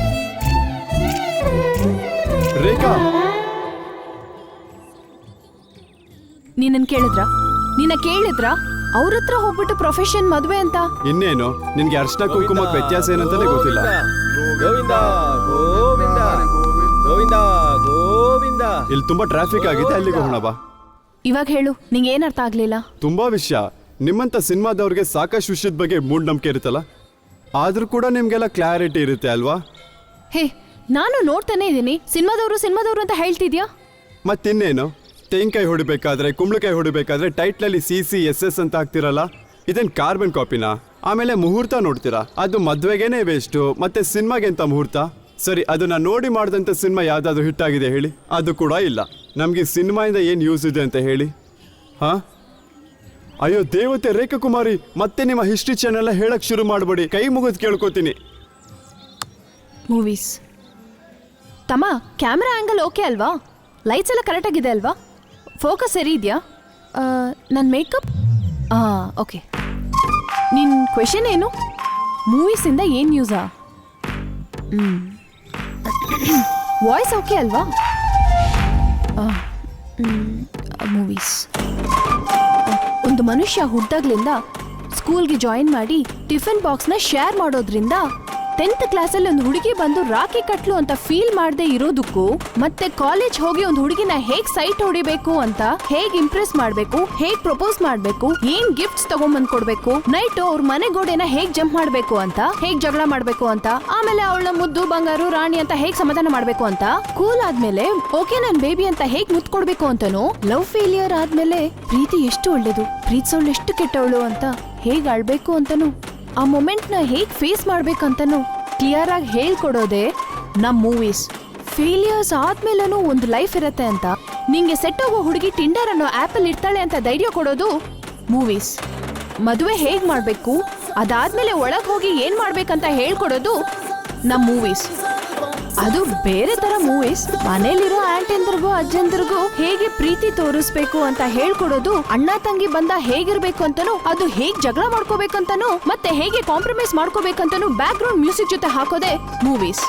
ರೇಖಾ, ನೀನನ್ ಕೇಳಿದ್ರ ಅವ್ರ ಹತ್ರ ಹೋಗ್ಬಿಟ್ಟು ಪ್ರೊಫೆಷನ್ ಮದ್ವೆ ಅಂತ? ಇನ್ನೇನು, ನಿನ್ಗೆ ಅರ್ಶನ ಕುಂಕುಮಕ್ಕೆ ವ್ಯತ್ಯಾಸ ಏನಂತಾನೆ ಗೊತ್ತಿಲ್ಲ. ಗೋವಿಂದ ಗೋವಿಂದ ಗೋವಿಂದ ಗೋವಿಂದ. ಇಲ್ಲಿ ತುಂಬಾ ಟ್ರಾಫಿಕ್ ಆಗಿದೆ, ಅಲ್ಲಿಗೆ ಹೋಗೋಣ ಬಾ. ಇವಾಗ ಹೇಳು, ನಿಂಗೆ ಏನ್ ಅರ್ಥ ಆಗ್ಲಿಲ್ಲ? ತುಂಬಾ ವಿಷಯ, ನಿಮ್ಮಂತ ಸಿನಿಮಾದವ್ರಿಗೆ ಸಾಕಷ್ಟು ವಿಷಯದ ಬಗ್ಗೆ ಮೂಢನಂಬಿಕೆ ಇರುತ್ತಲ್ಲ, ಆದ್ರೂ ಕೂಡ ನಿಮ್ಗೆಲ್ಲ ಕ್ಲಾರಿಟಿ ಇರುತ್ತೆ ಅಲ್ವಾ? ಹೇ, ನಾನು ನೋಡ್ತಾನೆ ಇದ್ದೀನಿ. ಸಿನಿಮಾದವ್ರು ಅಂತ ಹೇಳ್ತಿದ್ಯಾ? ಮತ್ತಿನ್ನೇನು, ತೆಂಗಿನಕಾಯಿ ಹೊಡಿಬೇಕಾದ್ರೆ, ಕುಂಬಳಕಾಯಿ ಹೊಡಿಬೇಕಾದ್ರೆ ಟೈಟ್ಲಲ್ಲಿ CCSS ಅಂತ ಹಾಕ್ತಿರಲ್ಲ, ಇದೇನ್ ಕಾರ್ಬನ್ ಕಾಪಿನಾ? ಆಮೇಲೆ ಮುಹೂರ್ತ ನೋಡ್ತೀರಾ, ಅದು ಮದ್ವೆಗೇನೆ ವೇಸ್ಟು, ಮತ್ತೆ ಸಿನಿಮಾಗೆ ಅಂತ ಮುಹೂರ್ತ? ಸರಿ, ಅದನ್ನ ನೋಡಿ ಮಾಡಿದಂಥ ಸಿನಿಮಾ ಯಾವ್ದಾದ್ರು ಹಿಟ್ ಆಗಿದೆ ಹೇಳಿ? ಅದು ಕೂಡ ಇಲ್ಲ. ನಮ್ಗೆ ಸಿನಿಮಾಯಿಂದ ಏನು ಯೂಸ್ ಇದೆ ಅಂತ ಹೇಳಿ? ಹಾ, ಅಯ್ಯೋ ದೇವತೆ ರೇಖಾ ಕುಮಾರಿ, ಮತ್ತೆ ನಿಮ್ಮ ಹಿಸ್ಟ್ರಿ ಚಾನೆಲ್ ಹೇಳಕ್ ಶುರು ಮಾಡಬೇಡಿ, ಕೈ ಮುಗಿದು ಕೇಳ್ಕೊತೀನಿ. ಮೂವೀಸ್ ತಮ್ಮ, ಕ್ಯಾಮ್ರಾ ಆ್ಯಂಗಲ್ ಓಕೆ ಅಲ್ವಾ? ಲೈಟ್ಸ್ ಎಲ್ಲ ಕರೆಕ್ಟಾಗಿದೆ ಅಲ್ವಾ? ಫೋಕಸ್ ಸರಿ ಇದೆಯಾ? ನನ್ನ ಮೇಕಪ್ ಓಕೆ. ನಿನ್ನ ಕ್ವೆಶನ್ ಏನು? ಮೂವೀಸಿಂದ ಏನು ಯೂಸಾ? ವಾಯ್ಸ್ ಓಕೆ ಅಲ್ವಾ? ಮೂವೀಸ್. ಒಂದು ಮನುಷ್ಯ ಹುಟ್ಟಾಗ್ಲಿಂದ ಸ್ಕೂಲ್ಗೆ ಜಾಯಿನ್ ಮಾಡಿ ಟಿಫಿನ್ ಬಾಕ್ಸ್ನ ಶೇರ್ ಮಾಡೋದ್ರಿಂದ 10th ಕ್ಲಾಸಲ್ಲಿ ಒಂದು ಹುಡುಗಿ ಬಂದು ರಾಖಿ ಕಟ್ಲು ಅಂತ ಫೀಲ್ ಮಾಡದೆ ಇರೋದಕ್ಕೂ, ಮತ್ತೆ ಕಾಲೇಜ್ ಹೋಗಿ ಒಂದು ಹುಡುಗಿನ ಹೇಗ್ ಸೈಟ್ ಹೊಡಿಬೇಕು ಅಂತ, ಹೇಗ್ ಇಂಪ್ರೆಸ್ ಮಾಡಬೇಕು, ಹೇಗ್ ಪ್ರಪೋಸ್ ಮಾಡಬೇಕು, ಏನ್ ಗಿಫ್ಟ್ಸ್ ತಗೊಂಡ್ಬಂದ್ ಕೊಡ್ಬೇಕು, ನೈಟ್ ಅವ್ರ ಮನೆ ಗೋಡೆನ ಹೇಗ್ ಜಂಪ್ ಮಾಡಬೇಕು ಅಂತ, ಹೇಗ್ ಜಗಳ ಮಾಡಬೇಕು ಅಂತ, ಆಮೇಲೆ ಅವಳ ಮುದ್ದು ಬಂಗಾರು ರಾಣಿ ಅಂತ ಹೇಗ್ ಸಮಾಧಾನ ಮಾಡಬೇಕು ಅಂತ, ಕೂಲ್ ಆದ್ಮೇಲೆ ಓಕೆ ನನ್ ಬೇಬಿ ಅಂತ ಹೇಗ್ ಮುತ್ ಕೊಡ್ಬೇಕು ಅಂತನೂ, ಲವ್ ಫೇಲಿಯರ್ ಆದ್ಮೇಲೆ ಪ್ರೀತಿ ಎಷ್ಟು ಒಳ್ಳೇದು, ಪ್ರೀತಿಸೋಳು ಎಷ್ಟು ಕೆಟ್ಟವಳು ಅಂತ ಹೇಗ್ ಆಳ್ಬೇಕು ಅಂತನೂ, ಆ ಮೊಮೆಂಟ್ನ ಹೇಗ್ ಫೇಸ್ ಮಾಡ್ಬೇಕಂತನೂ ಕ್ಲಿಯರ್ ಆಗಿ ಹೇಳ್ಕೊಡೋದೆ ನಮ್ ಮೂವೀಸ್. ಫೇಲಿಯರ್ಸ್ ಆದ್ಮೇಲೂ ಒಂದು ಲೈಫ್ ಇರತ್ತೆ ಅಂತ, ನಿಂಗೆ ಸೆಟ್ ಹೋಗೋ ಹುಡುಗಿ ಟಿಂಡರ್ ಅನ್ನೋ ಆ್ಯಪಲ್ಲಿ ಇರ್ತಾಳೆ ಅಂತ ಧೈರ್ಯ ಕೊಡೋದು ಮೂವೀಸ್. ಮದುವೆ ಹೇಗ್ ಮಾಡ್ಬೇಕು, ಅದಾದ್ಮೇಲೆ ಒಳಗ್ ಹೋಗಿ ಏನ್ ಮಾಡ್ಬೇಕಂತ ಹೇಳ್ಕೊಡೋದು ನಮ್ ಮೂವೀಸ್. ಅದು ಬೇರೆ ತರ ಮೂವೀಸ್. ಮನೇಲಿರೋ ಆಂಟಿಂದ್ರಿಗೂ ಅಜ್ಜಂದ್ರಿಗೂ ಹೇಗೆ ಪ್ರೀತಿ ತೋರಿಸ್ಬೇಕು ಅಂತ ಹೇಳ್ಕೊಡೋದು, ಅಣ್ಣ ತಂಗಿ ಬಂದ ಹೇಗಿರ್ಬೇಕು ಅಂತಾನು, ಅದು ಹೇಗ್ ಜಗಳ ಮಾಡ್ಕೋಬೇಕಂತಾನು, ಮತ್ತೆ ಹೇಗೆ ಕಾಂಪ್ರಮೈಸ್ ಮಾಡ್ಕೋಬೇಕಂತಾನು ಬ್ಯಾಕ್ ಗ್ರೌಂಡ್ ಮ್ಯೂಸಿಕ್ ಜೊತೆ ಹಾಕೋದೆ ಮೂವೀಸ್.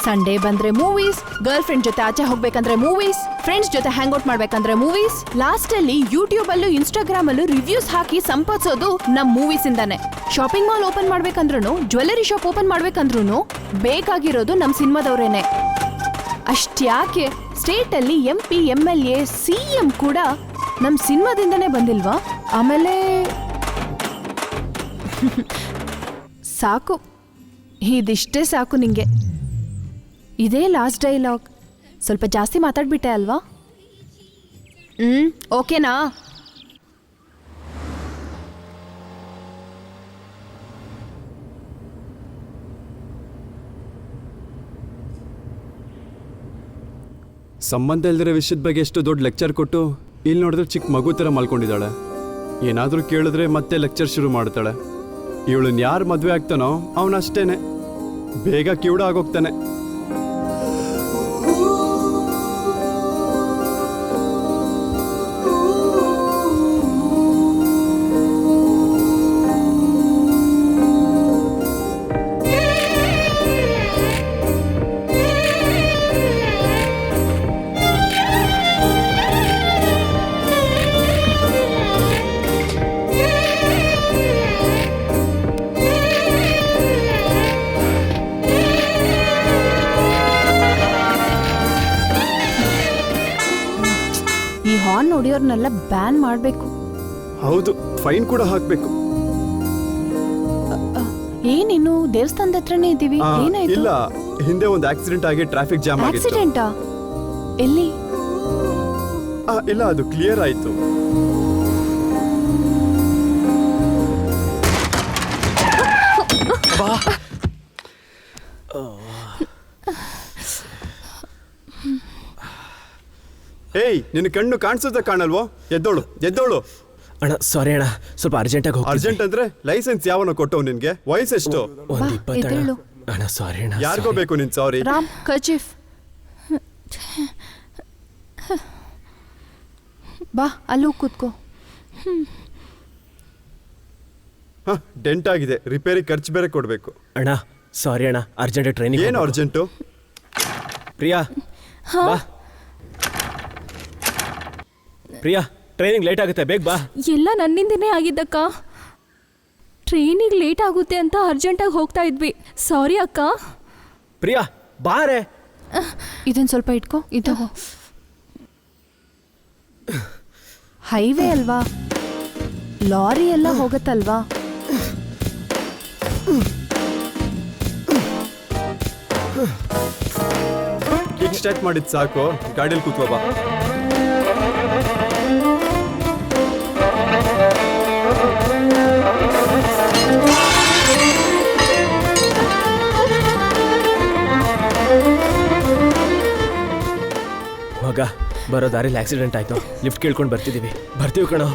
ಸಂಡೇ ಬಂದ್ರೆ ಮೂವೀಸ್, ಗರ್ಲ್ ಫ್ರೆಂಡ್ ಜೊತೆ ಆಚೆ ಹೋಗ್ಬೇಕಂದ್ರೆ ಮೂವೀಸ್, ಫ್ರೆಂಡ್ಸ್ ಜೊತೆ ಹ್ಯಾಂಗ್ ಔಟ್ ಮಾಡ್ಬೇಕಂದ್ರೆ ಮೂವೀಸ್, ಲಾಸ್ಟ್ ಅಲ್ಲಿ ಯೂಟ್ಯೂಬ್ ಅಲ್ಲೂ ಇನ್ಸ್ಟಾಗ್ರಾಮ್ ಅಲ್ಲೂ ರಿವ್ಯೂಸ್ ಹಾಕಿ ಸಂಪಾದಿಸೋದು ನಮ್ ಮೂವೀಸ್ ಇಂದಾನೆ. ಶಾಪಿಂಗ್ ಮಾಲ್ ಓಪನ್ ಮಾಡ್ಬೇಕಂದ್ರೂ, ಜ್ಯುವೆಲರಿ ಶಾಪ್ ಓಪನ್ ಮಾಡ್ಬೇಕಂದ್ರೂ ಬೇಕಾಗಿರೋದು ನಮ್ ಸಿನಿಮಾದವ್ರೇನೆ. ಅಷ್ಟ್ಯಾಕೆ ಸ್ಟೇಟ್ ಅಲ್ಲಿ MP, MLA, CM ಕೂಡ ನಮ್ ಸಿನಿಮಾದಿಂದನೇ ಬಂದಿಲ್ವಾ? ಆಮೇಲೆ ಸಾಕು, ಇದಿಷ್ಟೇ ಸಾಕು ನಿಂಗೆ. ಇದೇ ಲಾಸ್ಟ್ ಡೈಲಾಗ್. ಸ್ವಲ್ಪ ಜಾಸ್ತಿ ಮಾತಾಡ್ಬಿಟ್ಟೆ ಅಲ್ವಾ? ಓಕೆನಾ? ಸಂಬಂಧ ಇಲ್ದಿರೋ ವಿಷಯದ ಬಗ್ಗೆ ಎಷ್ಟು ದೊಡ್ಡ ಲೆಕ್ಚರ್ ಕೊಟ್ಟು, ಇಲ್ಲಿ ನೋಡಿದ್ರೆ ಚಿಕ್ಕ ಮಗು ಥರ ಮಲ್ಕೊಂಡಿದ್ದಾಳೆ. ಏನಾದರೂ ಕೇಳಿದ್ರೆ ಮತ್ತೆ ಲೆಕ್ಚರ್ ಶುರು ಮಾಡ್ತಾಳೆ. ಇವಳನ್ನ ಯಾರು ಮದುವೆ ಆಗ್ತಾನೋ ಅವನಷ್ಟೇನೆ ಬೇಗ ಕಿವುಡ ಆಗೋಗ್ತಾನೆ. ಬ್ಯಾನ್ ಮಾಡ್ಬೇಕು. ಹೌದು, ಫೈನ್ ಕೂಡ ಹಾಕ್ಬೇಕು. ಏನಿನ್ನು ದೇವಸ್ಥಾನದ ಹತ್ರನೇ ಇದ್ದೀವಿ, ಏನಾಯ್ತು? ಇಲ್ಲ, ಹಿಂದೆ ಒಂದು ಆಕ್ಸಿಡೆಂಟ್ ಆಗಿ ಟ್ರಾಫಿಕ್ ಜಾಮ್ ಆಗಿತ್ತು. ಆಕ್ಸಿಡೆಂಟಾ? ಎಲ್ಲಿ? ಇಲ್ಲ, ಅದು ಕ್ಲಿಯರ್ ಆಯ್ತು. ಏಯ್, ನಿನ್ನ ಕಣ್ಣು ಕಾಣಿಸುತ್ತೆ ಕಾಣಲ್ವೋ? ಎದ್ದೋಳು ಎದ್ದೋಳು. ಅಣ್ಣ ಸಾರಿ ಅಣ್ಣ, ಸ್ವಲ್ಪ ಅರ್ಜೆಂಟಾಗಿ ಹೋಗಿ. ಅರ್ಜೆಂಟ್ ಅಂದ್ರೆ ಲೈಸೆನ್ಸ್ ಯಾವನ ಕೊಟ್ಟವ್ ನಿನ್ಗೆ? ವಯಸ್ಸೆಷ್ಟು? ಒಂದು 20 ಎದ್ದೇಳು. ಅಣ್ಣ ಸಾರಿ ಅಣ್ಣ. ಯಾರಿಗೋ ಬೇಕು ನಿನ್ ಸಾರಿ. ರಾಮ್, ಕರ್ಚೀಫ್. ಬಾ, ಅಲ್ಲೂ ಕೂತ್ಕೋ. ಡೆಂಟ್ ಆಗಿದೆ, ರಿಪೇರಿ ಖರ್ಚು ಬೇರೆ ಕೊಡ್ಬೇಕು. ಅಣ್ಣ ಸಾರಿ ಅಣ್ಣ, ಅರ್ಜೆಂಟ್ ಟ್ರೈನಿಂಗ್. ಏನು ಅರ್ಜೆಂಟು? ಪ್ರಿಯಾ ಬಾ. ಪ್ರಿಯಾ, ಟ್ರೈನಿಂಗ್ ಲೇಟ್ ಆಗುತ್ತೆ, ಬೇಗ ಬಾ. ಎಲ್ಲ ನನ್ನಿಂದನೇ ಆಗಿದ್ದಕ್ಕ. ಟ್ರೈನಿಗೆ ಲೇಟ್ ಆಗುತ್ತೆ ಅಂತ ಅರ್ಜೆಂಟಾಗಿ ಹೋಗ್ತಾ ಇದ್ವಿ. ಸಾರಿ ಅಕ್ಕ. ಪ್ರಿಯಾ ಬಾರೆ. ಇದನ್ನ ಸ್ವಲ್ಪ ಇಟ್ಕೋ. ಇದು ಹೈವೇ ಅಲ್ವಾ, ಲಾರಿ ಎಲ್ಲ ಹೋಗತ್ತಲ್ವಾ. ಕಿಕ್ ಸ್ಟಾರ್ಟ್ ಮಾಡಿದ್ ಸಾಕು, ಗಾಡಿಯಲ್ಲಿ ಕೂತ್ಕೋ ಬಾ. ಮಗ, ಬರೋ ದಾರಿಲಿ ಆಕ್ಸಿಡೆಂಟ್ ಆಯ್ತು, ಲಿಫ್ಟ್ ಕೇಳ್ಕೊಂಡು ಬರ್ತೀವಿ ಕಣೋ.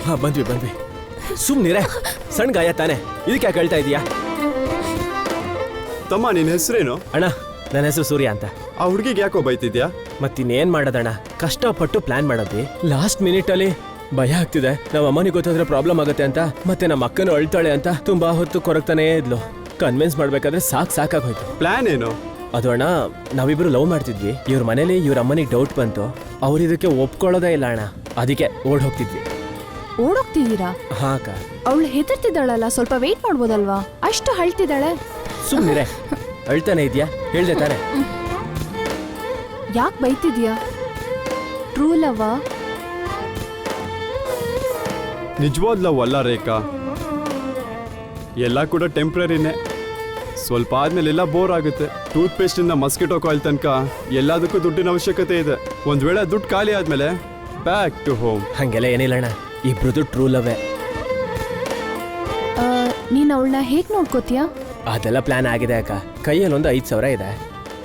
ಹಾ, ಬಂದ್ವಿ. ಸುಮ್ನಿರೆ, ಸಣ್ಣ ಗಾಯ ತಾನೆ, ಇದಕ್ಕೆ ಯಾಕೆ ಹೇಳ್ತಾ ಇದೀಯಾ? ತಮ್ಮ, ನಿನ್ನ ಹೆಸರೇನು? ಅಣ್ಣ ನನ್ನ ಹೆಸರು ಸೂರ್ಯ ಅಂತ. ಆ ಹುಡುಗಿಗೆ ಯಾಕೋ ಬೈತಿದ್ಯಾ? ಮತ್ತಿನ್ನೇನ್ ಮಾಡೋದಣ್ಣ, ಕಷ್ಟಪಟ್ಟು ಪ್ಲಾನ್ ಮಾಡೋದ್ವಿ. ಲಾಸ್ಟ್ ಮಿನಿಟಲ್ಲಿ ಭಯ ಆಗ್ತಿದೆ, ನಮ್ಮ ಅಮ್ಮನಿಗೆ ಗೊತ್ತಾದ್ರೆ ಪ್ರಾಬ್ಲಮ್ ಆಗುತ್ತೆ ಅಂತ, ಮತ್ತೆ ನಮ್ಮ ಅಕ್ಕನೂ ಅಳ್ತಾಳೆ ಅಂತ ತುಂಬಾ ಹೊತ್ತು ಕೊರಗ್ತಾನೇ ಇದ್ಲು. ಕನ್ವಿನ್ಸ್ ಮಾಡ್ಬೇಕಾದ್ರೆ ಸಾಕಾಗೋಯ್ತು. ಪ್ಲಾನ್ ಏನು? ಅದು ಅಣ್ಣ, ನಾವಿಬ್ರು ಲವ್ ಮಾಡ್ತಿದ್ವಿ. ಇವ್ರ ಮನೇಲಿ ಇವ್ರ ಅಮ್ಮನಿಗೆ ಡೌಟ್ ಬಂತು, ಅವ್ರು ಇದಕ್ಕೆ ಒಪ್ಕೊಳ್ಳೋದೇ ಇಲ್ಲ ಅಣ್ಣ. ಅದಕ್ಕೆ ಓಡೋಗ್ತಿದ್ವಿ. ಓಡೋಗ್ತಿದ್ದೀರಾ? ಹಾ ಅಕ್ಕ. ಅವಳು ಹೆದರ್ತಿದ್ದಾಳಲ್ಲ, ಸ್ವಲ್ಪ ವೇಟ್ ಮಾಡ್ಬೋದಲ್ವಾ? ಅಷ್ಟು ಅಳ್ತಿದ್ದಾಳೆ. ಸುಮ್ಮನಿರೆ, ಅಳ್ತಾನೆ ಇದೆಯಾ? ಹೇಳ್ದೆ ತಾನೆ. ಯಾಕೆ ಬೈತಿದ್ಯಾ? ಟ್ರೂ ಲವ್ವಾ? ನಿಜವಾದ ಲವ್ ಅಲ್ಲ ರೇಖಾ, ಎಲ್ಲ ಕೂಡ ಟೆಂಪ್ರರಿನೇ. ಸ್ವಲ್ಪ ಆದ್ಮೇಲೆ ಎಲ್ಲ ಬೋರ್ ಆಗುತ್ತೆ. ಟೂತ್ ಪೇಸ್ಟ್ ಇಂದ ಮಸ್ಕಿಟೋ ಕಾಯಿಲ್ ತನಕ ಎಲ್ಲದಕ್ಕೂ ದುಡ್ಡಿನ ಅವಶ್ಯಕತೆ ಇದೆ. ಒಂದ್ ವೇಳೆ ದುಡ್ಡು ಖಾಲಿ ಆದ್ಮೇಲೆ ಬ್ಯಾಕ್ ಟು ಹೋಮ್. ಹಂಗೆಲ್ಲ ಏನಿಲ್ಲ ಅಣ್ಣ, ಇಬ್ರದ್ದು ಟ್ರೂ ಲವ್ವೇ. ನೀನ್ ಅವಳನ್ನ ಹೇಗ್ ನೋಡ್ಕೋತೀಯಾ? ಅದೆಲ್ಲ ಪ್ಲಾನ್ ಆಗಿದೆ ಅಕ್ಕ. ಕೈಯಲ್ಲಿ ಒಂದು 5,000 ಇದೆ.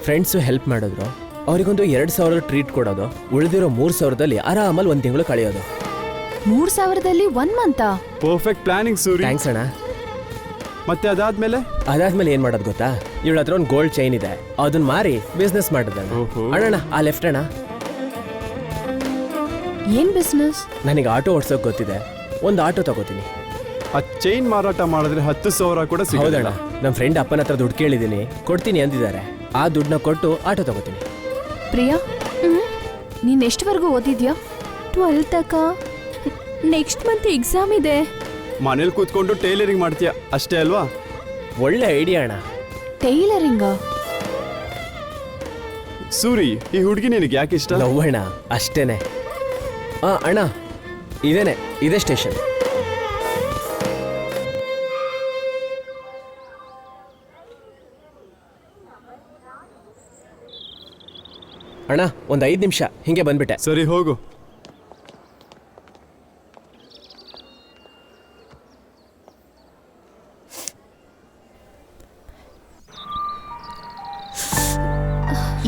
ಫ್ರೆಂಡ್ಸು ಹೆಲ್ಪ್ ಮಾಡಿದ್ರು, ಅವ್ರಿಗೊಂದು 2,000 ಟ್ರೀಟ್ ಕೊಡೋದು, ಉಳಿದಿರೋ 3,000ದಲ್ಲಿ ಆರಾಮಲ್ಲಿ 1 ತಿಂಗಳು ಕಳೆಯೋದು. 3,000ದಲ್ಲಿ 1 month? Perfect planning Suri. Thanks ಅಣ್ಣ. ಮತ್ತೆ ಅದಾದ್ಮೇಲೆ ಏನ್ ಮಾಡೋದು ಗೊತ್ತಾ? ಇವಳ ಹತ್ರ ಒಂದು ಗೋಲ್ಡ್ ಚೈನ್ ಇದೆ, ಅದನ್ನ ಮಾರಿ ಬಿಸ್ನೆಸ್ ಮಾಡಿದ. ಅಣ್ಣ ಆ ಲೆಫ್ಟ್ ಅಣ್ಣ. ಏನ್ ಬಿಸ್ನೆಸ್? ನನಗೆ ಆಟೋ ಓಡ್ಸೋಕ್ ಗೊತ್ತಿದೆ, ಒಂದು ಆಟೋ ತಗೋತೀನಿ. ಆ ಚೈನ್ ಮಾರಾಟ ಮಾಡಿದ್ರೆ 10,000 ಕೂಡ ಸಿಗೋದಣ್ಣ. ನಮ್ಮ ಫ್ರೆಂಡ್ ಅಪ್ಪನ ಹತ್ರ ದುಡ್ಡು ಕೇಳಿದೀನಿ, ಕೊಡ್ತೀನಿ ಅಂದಿದ್ದಾರೆ. ಆ ದುಡ್ಡನ್ನ ಕೊಟ್ಟು ಆಟೋ ತಗೋತೀನಿ. ಪ್ರಿಯಾ, ನೀನ್ ಎಷ್ಟವರೆಗೂ ಓದಿದ್ಯಾ? 12th ಅಕ್ಕ. ನೆಕ್ಸ್ಟ್ ಮಂತ್ ಎಕ್ಸಾಮ್ ಇದೆ. ಮನೇಲಿ ಕೂತ್ಕೊಂಡು ಟೈಲರಿಂಗ್ ಮಾಡ್ತೀಯ ಅಷ್ಟೇ ಅಲ್ವಾ? ಒಳ್ಳೆ ಐಡಿಯಾ ಅಣ್ಣ. ಟೈಲರಿಂಗಾ? ಸೂರಿ, ಈ ಹುಡುಗಿ ನಿನಗೆ ಯಾಕೆ ಇಷ್ಟ? ಲವ್ ಅಣ್ಣ, ಅಷ್ಟೇನೆ. ಅಣ್ಣ ಇದೇ ಸ್ಟೇಷನ್. ಅಣ್ಣ ಒಂದು 5 ನಿಮಿಷ ಹಿಂಗೆ ಬಂದ್ಬಿಟ್ಟೆ. ಸರಿ ಹೋಗು.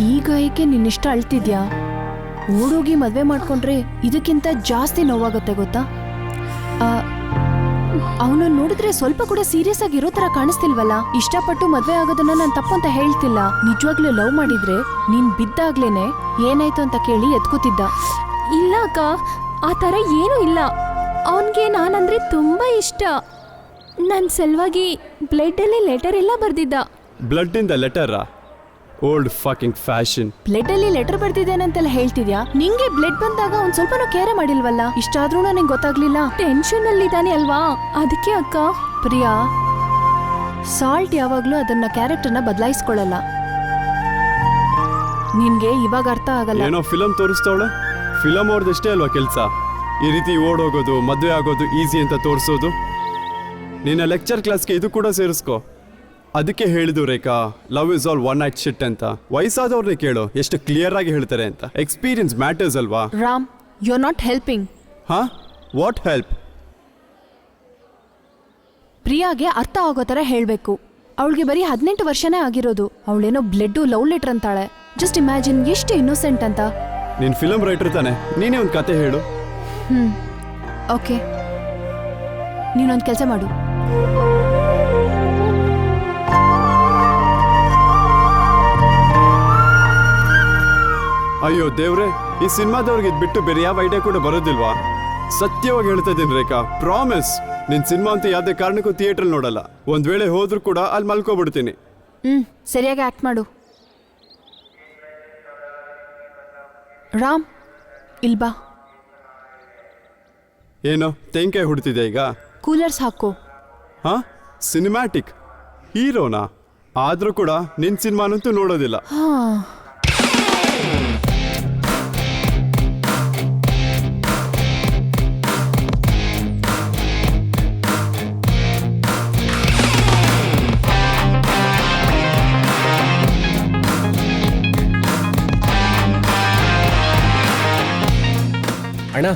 ಈಗ ಏಕೆ ನಿನ್ನಿಷ್ಟ ಅಳ್ತಿದ್ಯಾ? ಓಡೋಗಿ ಮದ್ವೆ ಮಾಡ್ಕೊಂಡ್ರೆ ಇದಕ್ಕಿಂತ ಜಾಸ್ತಿ ನೋವಾಗುತ್ತೆ ಗೊತ್ತಾ? ಅವನು ನೋಡಿದ್ರೆ ಸ್ವಲ್ಪ ಕೂಡ ಸೀರಿಯಸ್ ಆಗಿ ಇರೋ ತರ ಕಾಣಿಸ್ತಿಲ್ವಲ್ಲ. ಇಷ್ಟಪಟ್ಟು ಮದ್ವೆ ಆಗೋದನ್ನ ನಾನು ತಪ್ಪು ಅಂತ ಹೇಳ್ತಿಲ್ಲ. ನಿಜವಾಗ್ಲೂ ಲವ್ ಮಾಡಿದ್ರೆ ನೀನ್ ಬಿದ್ದಾಗ್ಲೇನೆ ಏನಾಯ್ತು ಅಂತ ಕೇಳಿ ಎತ್ಕೋತಿದ್ದ. ಇಲ್ಲ ಅಕ್ಕ, ಆ ಥರ ಏನೂ ಇಲ್ಲ. ಅವನಿಗೆ ನಾನಂದ್ರೆ ತುಂಬಾ ಇಷ್ಟ. ನನ್ನ ಸಲುವಾಗಿ ಬ್ಲಡ್ಡಲ್ಲಿ ಲೆಟರ್ ಎಲ್ಲ ಬರ್ದಿದ್ದ. ಬ್ಲಡ್ ಇಂದ ಲೆಟರಾ? Old fucking fashion. ಬ್ಲಡ್ ಅಲ್ಲಿ ಲೆಟರ್ ಬರ್ತಿದ್ದೇನಂತೆಲ್ಲ ಹೇಳ್ತಿದ್ಯಾ? ನಿಂಗೆ ಬ್ಲಡ್ ಬಂದಾಗ ಒಂದ್ ಸ್ವಲ್ಪನೂ ಕೇರೆ ಮಾಡಿಲ್ವಲ್ಲ. ಇಷ್ಟಾದ್ರೂ ನನಗೆ ಗೊತ್ತಾಗ್ಲಿಲ್ಲ. ಟೆನ್ಷನ್ ಅಲ್ಲಿ ಇದ್ದಾನೆ ಅಲ್ವಾ, ಅದಕ್ಕೆ ಅಕ್ಕ. ಪ್ರಿಯಾ, ಸಾಲ್ಟ್ ಯಾವಾಗ್ಲೂ ಅದನ್ನ ಕ್ಯಾರೆಕ್ಟರ್ನ ಬದಲಾಯಿಸ್ಕೊಳ್ಳಲ್ಲ. ನಿನ್ಗೆ ಇವಾಗ ಅರ್ಥ ಆಗಲ್ಲ. ಏನೋ ಫಿಲಂ ತೋರಿಸ್ತಾವಳೆ. ಫಿಲಮ್ ಅವ್ರದ್ದಷ್ಟೇ ಅಲ್ವಾ ಕೆಲಸ, ಈ ರೀತಿ ಓಡೋಗೋದು, ಮದುವೆ ಆಗೋದು ಈಸಿ ಅಂತ ತೋರಿಸೋದು. ನಿನ್ನ ಲೆಕ್ಚರ್ ಕ್ಲಾಸ್ಗೆ ಇದು ಕೂಡ ಸೇರಿಸ್ಕೊ. ಅದಕ್ಕೆ ಹೇಳಿದ್ದು Rekha, love is all one night shit ಅಂತ. ವಯಸ್ಸಾದವ್ರನ್ನೇ ಕೇಳು, ಎಷ್ಟು ಕ್ಲಿಯರ್ ಆಗಿ ಹೇಳ್ತಾರೆ ಅಂತ. ಎಕ್ಸ್ಪೀರಿಯನ್ಸ್ ಮ್ಯಾಟರ್ಸ್ ಅಲ್ವಾ? Ram, you are not helping. ಹಾ, ವಾಟ್ ಹೆಲ್ಪ್? ಪ್ರಿಯಾಗೆ ಅರ್ಥ ಆಗೋ ಥರ ಹೇಳಬೇಕು. ಅವಳಿಗೆ ಬರೀ 18 ವರ್ಷನೇ ಆಗಿರೋದು. ಅವಳೇನೋ ಬ್ಲಡ್ಡು ಲವ್ ಲೆಟರ್ ಅಂತಾಳೆ. ಜಸ್ಟ್ ಇಮ್ಯಾಜಿನ್ ಎಷ್ಟು ಇನ್ನೋಸೆಂಟ್ ಅಂತ. ನೀನ್ ಫಿಲಮ್ ರೈಟರ್ ತಾನೆ, ನೀನೇ ಒಂದು ಕತೆ ಹೇಳು. ಓಕೆ, ನೀನೊಂದು ಕೆಲಸ ಮಾಡು. ಅಯ್ಯೋ ದೇವ್ರೆ, ಈ ಸಿನಿಮಾದವ್ರಿಗೆ ಇದ್ ಬಿಟ್ಟು ಬೇರೆ ಯಾವ ಐಡಿಯಾ ಕೂಡ ಬರೋದಿಲ್ವಾ? ಸತ್ಯವಾಗಿ ಹೇಳ್ತಾ ಇದ್ದೀನಿ ರೇಖಾ, ಪ್ರಾಮಿಸ್. ನಿನ್ ಸಿನಿಮಾ ಅಂತ ಯಾವುದೇ ಕಾರಣಕ್ಕೂ ಥಿಯೇಟರ್ ನೋಡಲ್ಲ. ಒಂದ್ ವೇಳೆ ಹೋದ್ರೂ ಕೂಡ ಅಲ್ಲಿ ಮಲ್ಕೋಬಿಡ್ತೀನಿ. ಸರಿಯಾಗಿ ಆಕ್ಟ್ ಮಾಡು. ರಾಮ್, ಇಲ್ಬಾ. ಏನೋ ತೆಂಕಾಯಿ ಹುಡ್ತಿದೆ ಈಗ? ಕೂಲರ್ಸ್ ಹಾಕು. ಹಾ, ಸಿನಿಮ್ಯಾಟಿಕ್ ಹೀರೋನಾ? ಆದ್ರೂ ಕೂಡ ನಿನ್ ಸಿನಿಮಾನಂತೂ ನೋಡೋದಿಲ್ಲ. ಹಾ, ಅಣ್ಣ,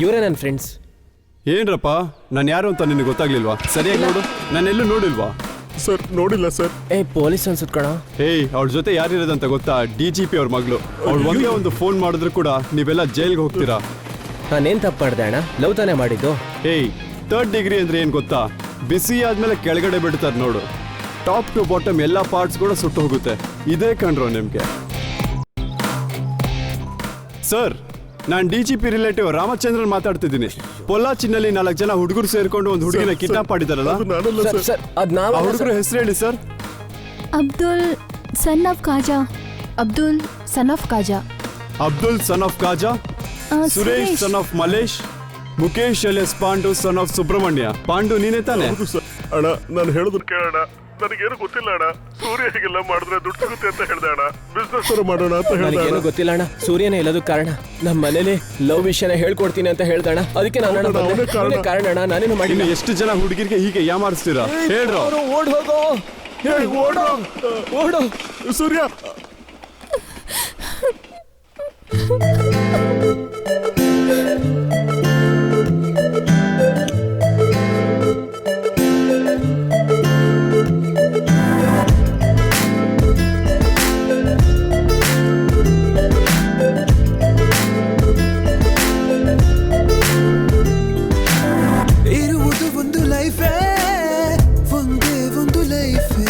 ಇವರೇ ನನ್ನ ಫ್ರೆಂಡ್ಸ್. ಏನ್ರಪ್ಪ, ನಾನು ಯಾರು ಅಂತ ನಿನಗೆ ಗೊತ್ತಾಗ್ಲಿಲ್ವಾ? ಸರಿಯಾಗಿ ನೋಡು, ನಾನೆಲ್ಲೂ ನೋಡಿಲ್ವಾ? ಸರ್ ನೋಡಿಲ್ಲ ಸರ್. ಪೊಲೀಸ್ ಅನ್ಸುತ್ತೆ ಕಣ. ಅವ್ರ ಜೊತೆ ಯಾರಿರೋದಂತ ಗೊತ್ತಾ? DGP ಅವ್ರ ಮಗಳು. ಅವ್ಳು ಒಂದೇ ಒಂದು ಫೋನ್ ಮಾಡಿದ್ರು ಕೂಡ ನೀವೆಲ್ಲ ಜೈಲ್ಗೆ ಹೋಗ್ತೀರಾ. ನಾನೇನ್ ತಪ್ಪು ಮಾಡಿದೆ ಅಣ್ಣ? ಲವ್ ತಾನೇ ಮಾಡಿದ್ದು. 3rd ಡಿಗ್ರಿ ಅಂದ್ರೆ ಏನ್ ಗೊತ್ತಾ? ಬಿಸಿ ಆದ್ಮೇಲೆ ಕೆಳಗಡೆ ಬಿಡ್ತಾರೆ ನೋಡು. ಟಾಪ್ ಟು ಬಾಟಮ್ ಎಲ್ಲ ಪಾರ್ಟ್ಸ್ ಕೂಡ ಸುಟ್ಟು ಹೋಗುತ್ತೆ. ಇದೇ ಕಂಡ್ರೋ ನಿಮ್ಗೆ. ಸರ್, ನಾನು DGP ರಿಲೇಟಿವ್ ರಾಮಚಂದ್ರನ್ ಮಾತಾಡ್ತಿದ್ದೀನಿ. ಪೊಲ್ಲಾಚಿನಲ್ಲಿ 4 ಜನ ಹುಡುಗರು ಸೇರ್ಕೊಂಡು ಒಂದು ಹುಡುಗಿನ ಕಿಡ್ನಾಪ್ ಮಾಡಿದಾರಲ್ಲ, ಆ ಹುಡುಗರ ಹೆಸರು ಹೇಳಿ sir. Abdul son of Khaja. Abdul son of Khaja. Abdul son of Khaja, Suresh son of Malesh, Mukesh alias Pandu son of Subrahmanya. Pandu ನೀನೇ ತಾನೆ? ಅಣ್ಣ, ನಾನು ಹೇಳಿದ್ರು ಕೇಳೋಣ. ನನಗೇನು ಗೊತ್ತಿಲ್ಲ ಅಣ್ಣ. ಸೂರ್ಯ ಹೀಗೆಲ್ಲ ಮಾಡಿದ್ರೆ ದುಡ್ಡು ಸಿಗುತ್ತೆ ಅಂತ ಹೇಳ್ದೆ ಅಣ್ಣ. ಬಿಸ್ನೆಸ್ ಮಾಡೋಣ ಅಂತ ಹೇಳ್ದೆ. ನನಗೇನು ಗೊತ್ತಿಲ್ಲ ಅಣ್ಣ. ಸೂರ್ಯನೇ ಎಲ್ಲದೂ ಕಾರಣ. ನಮ್ಮ ಮನೇಲಿ ಲವ್ ವಿಷಯನ ಹೇಳ್ಕೊಡ್ತೀನಿ ಅಂತ ಹೇಳ್ದಣ್ಣ. ಅದಕ್ಕೆ ನಾನು ಕಾರಣ ಅಣ್ಣ. ನಾನೇನು ಮಾಡಿ. ಎಷ್ಟು ಜನ ಹುಡುಗಿರಿಗೆ ಹೀಗೆ ಯಾಮಾರಿಸ್ತೀರಾ ಹೇಳ್ರೋ? ಓಡ್ ಹೋಗೋ, ಓಡೋ ಸೂರ್ಯ. ಇರುವುದು ಒಂದು ಲೈಫೇ, ಒಂದೇ ಒಂದು ಲೈಫೇ.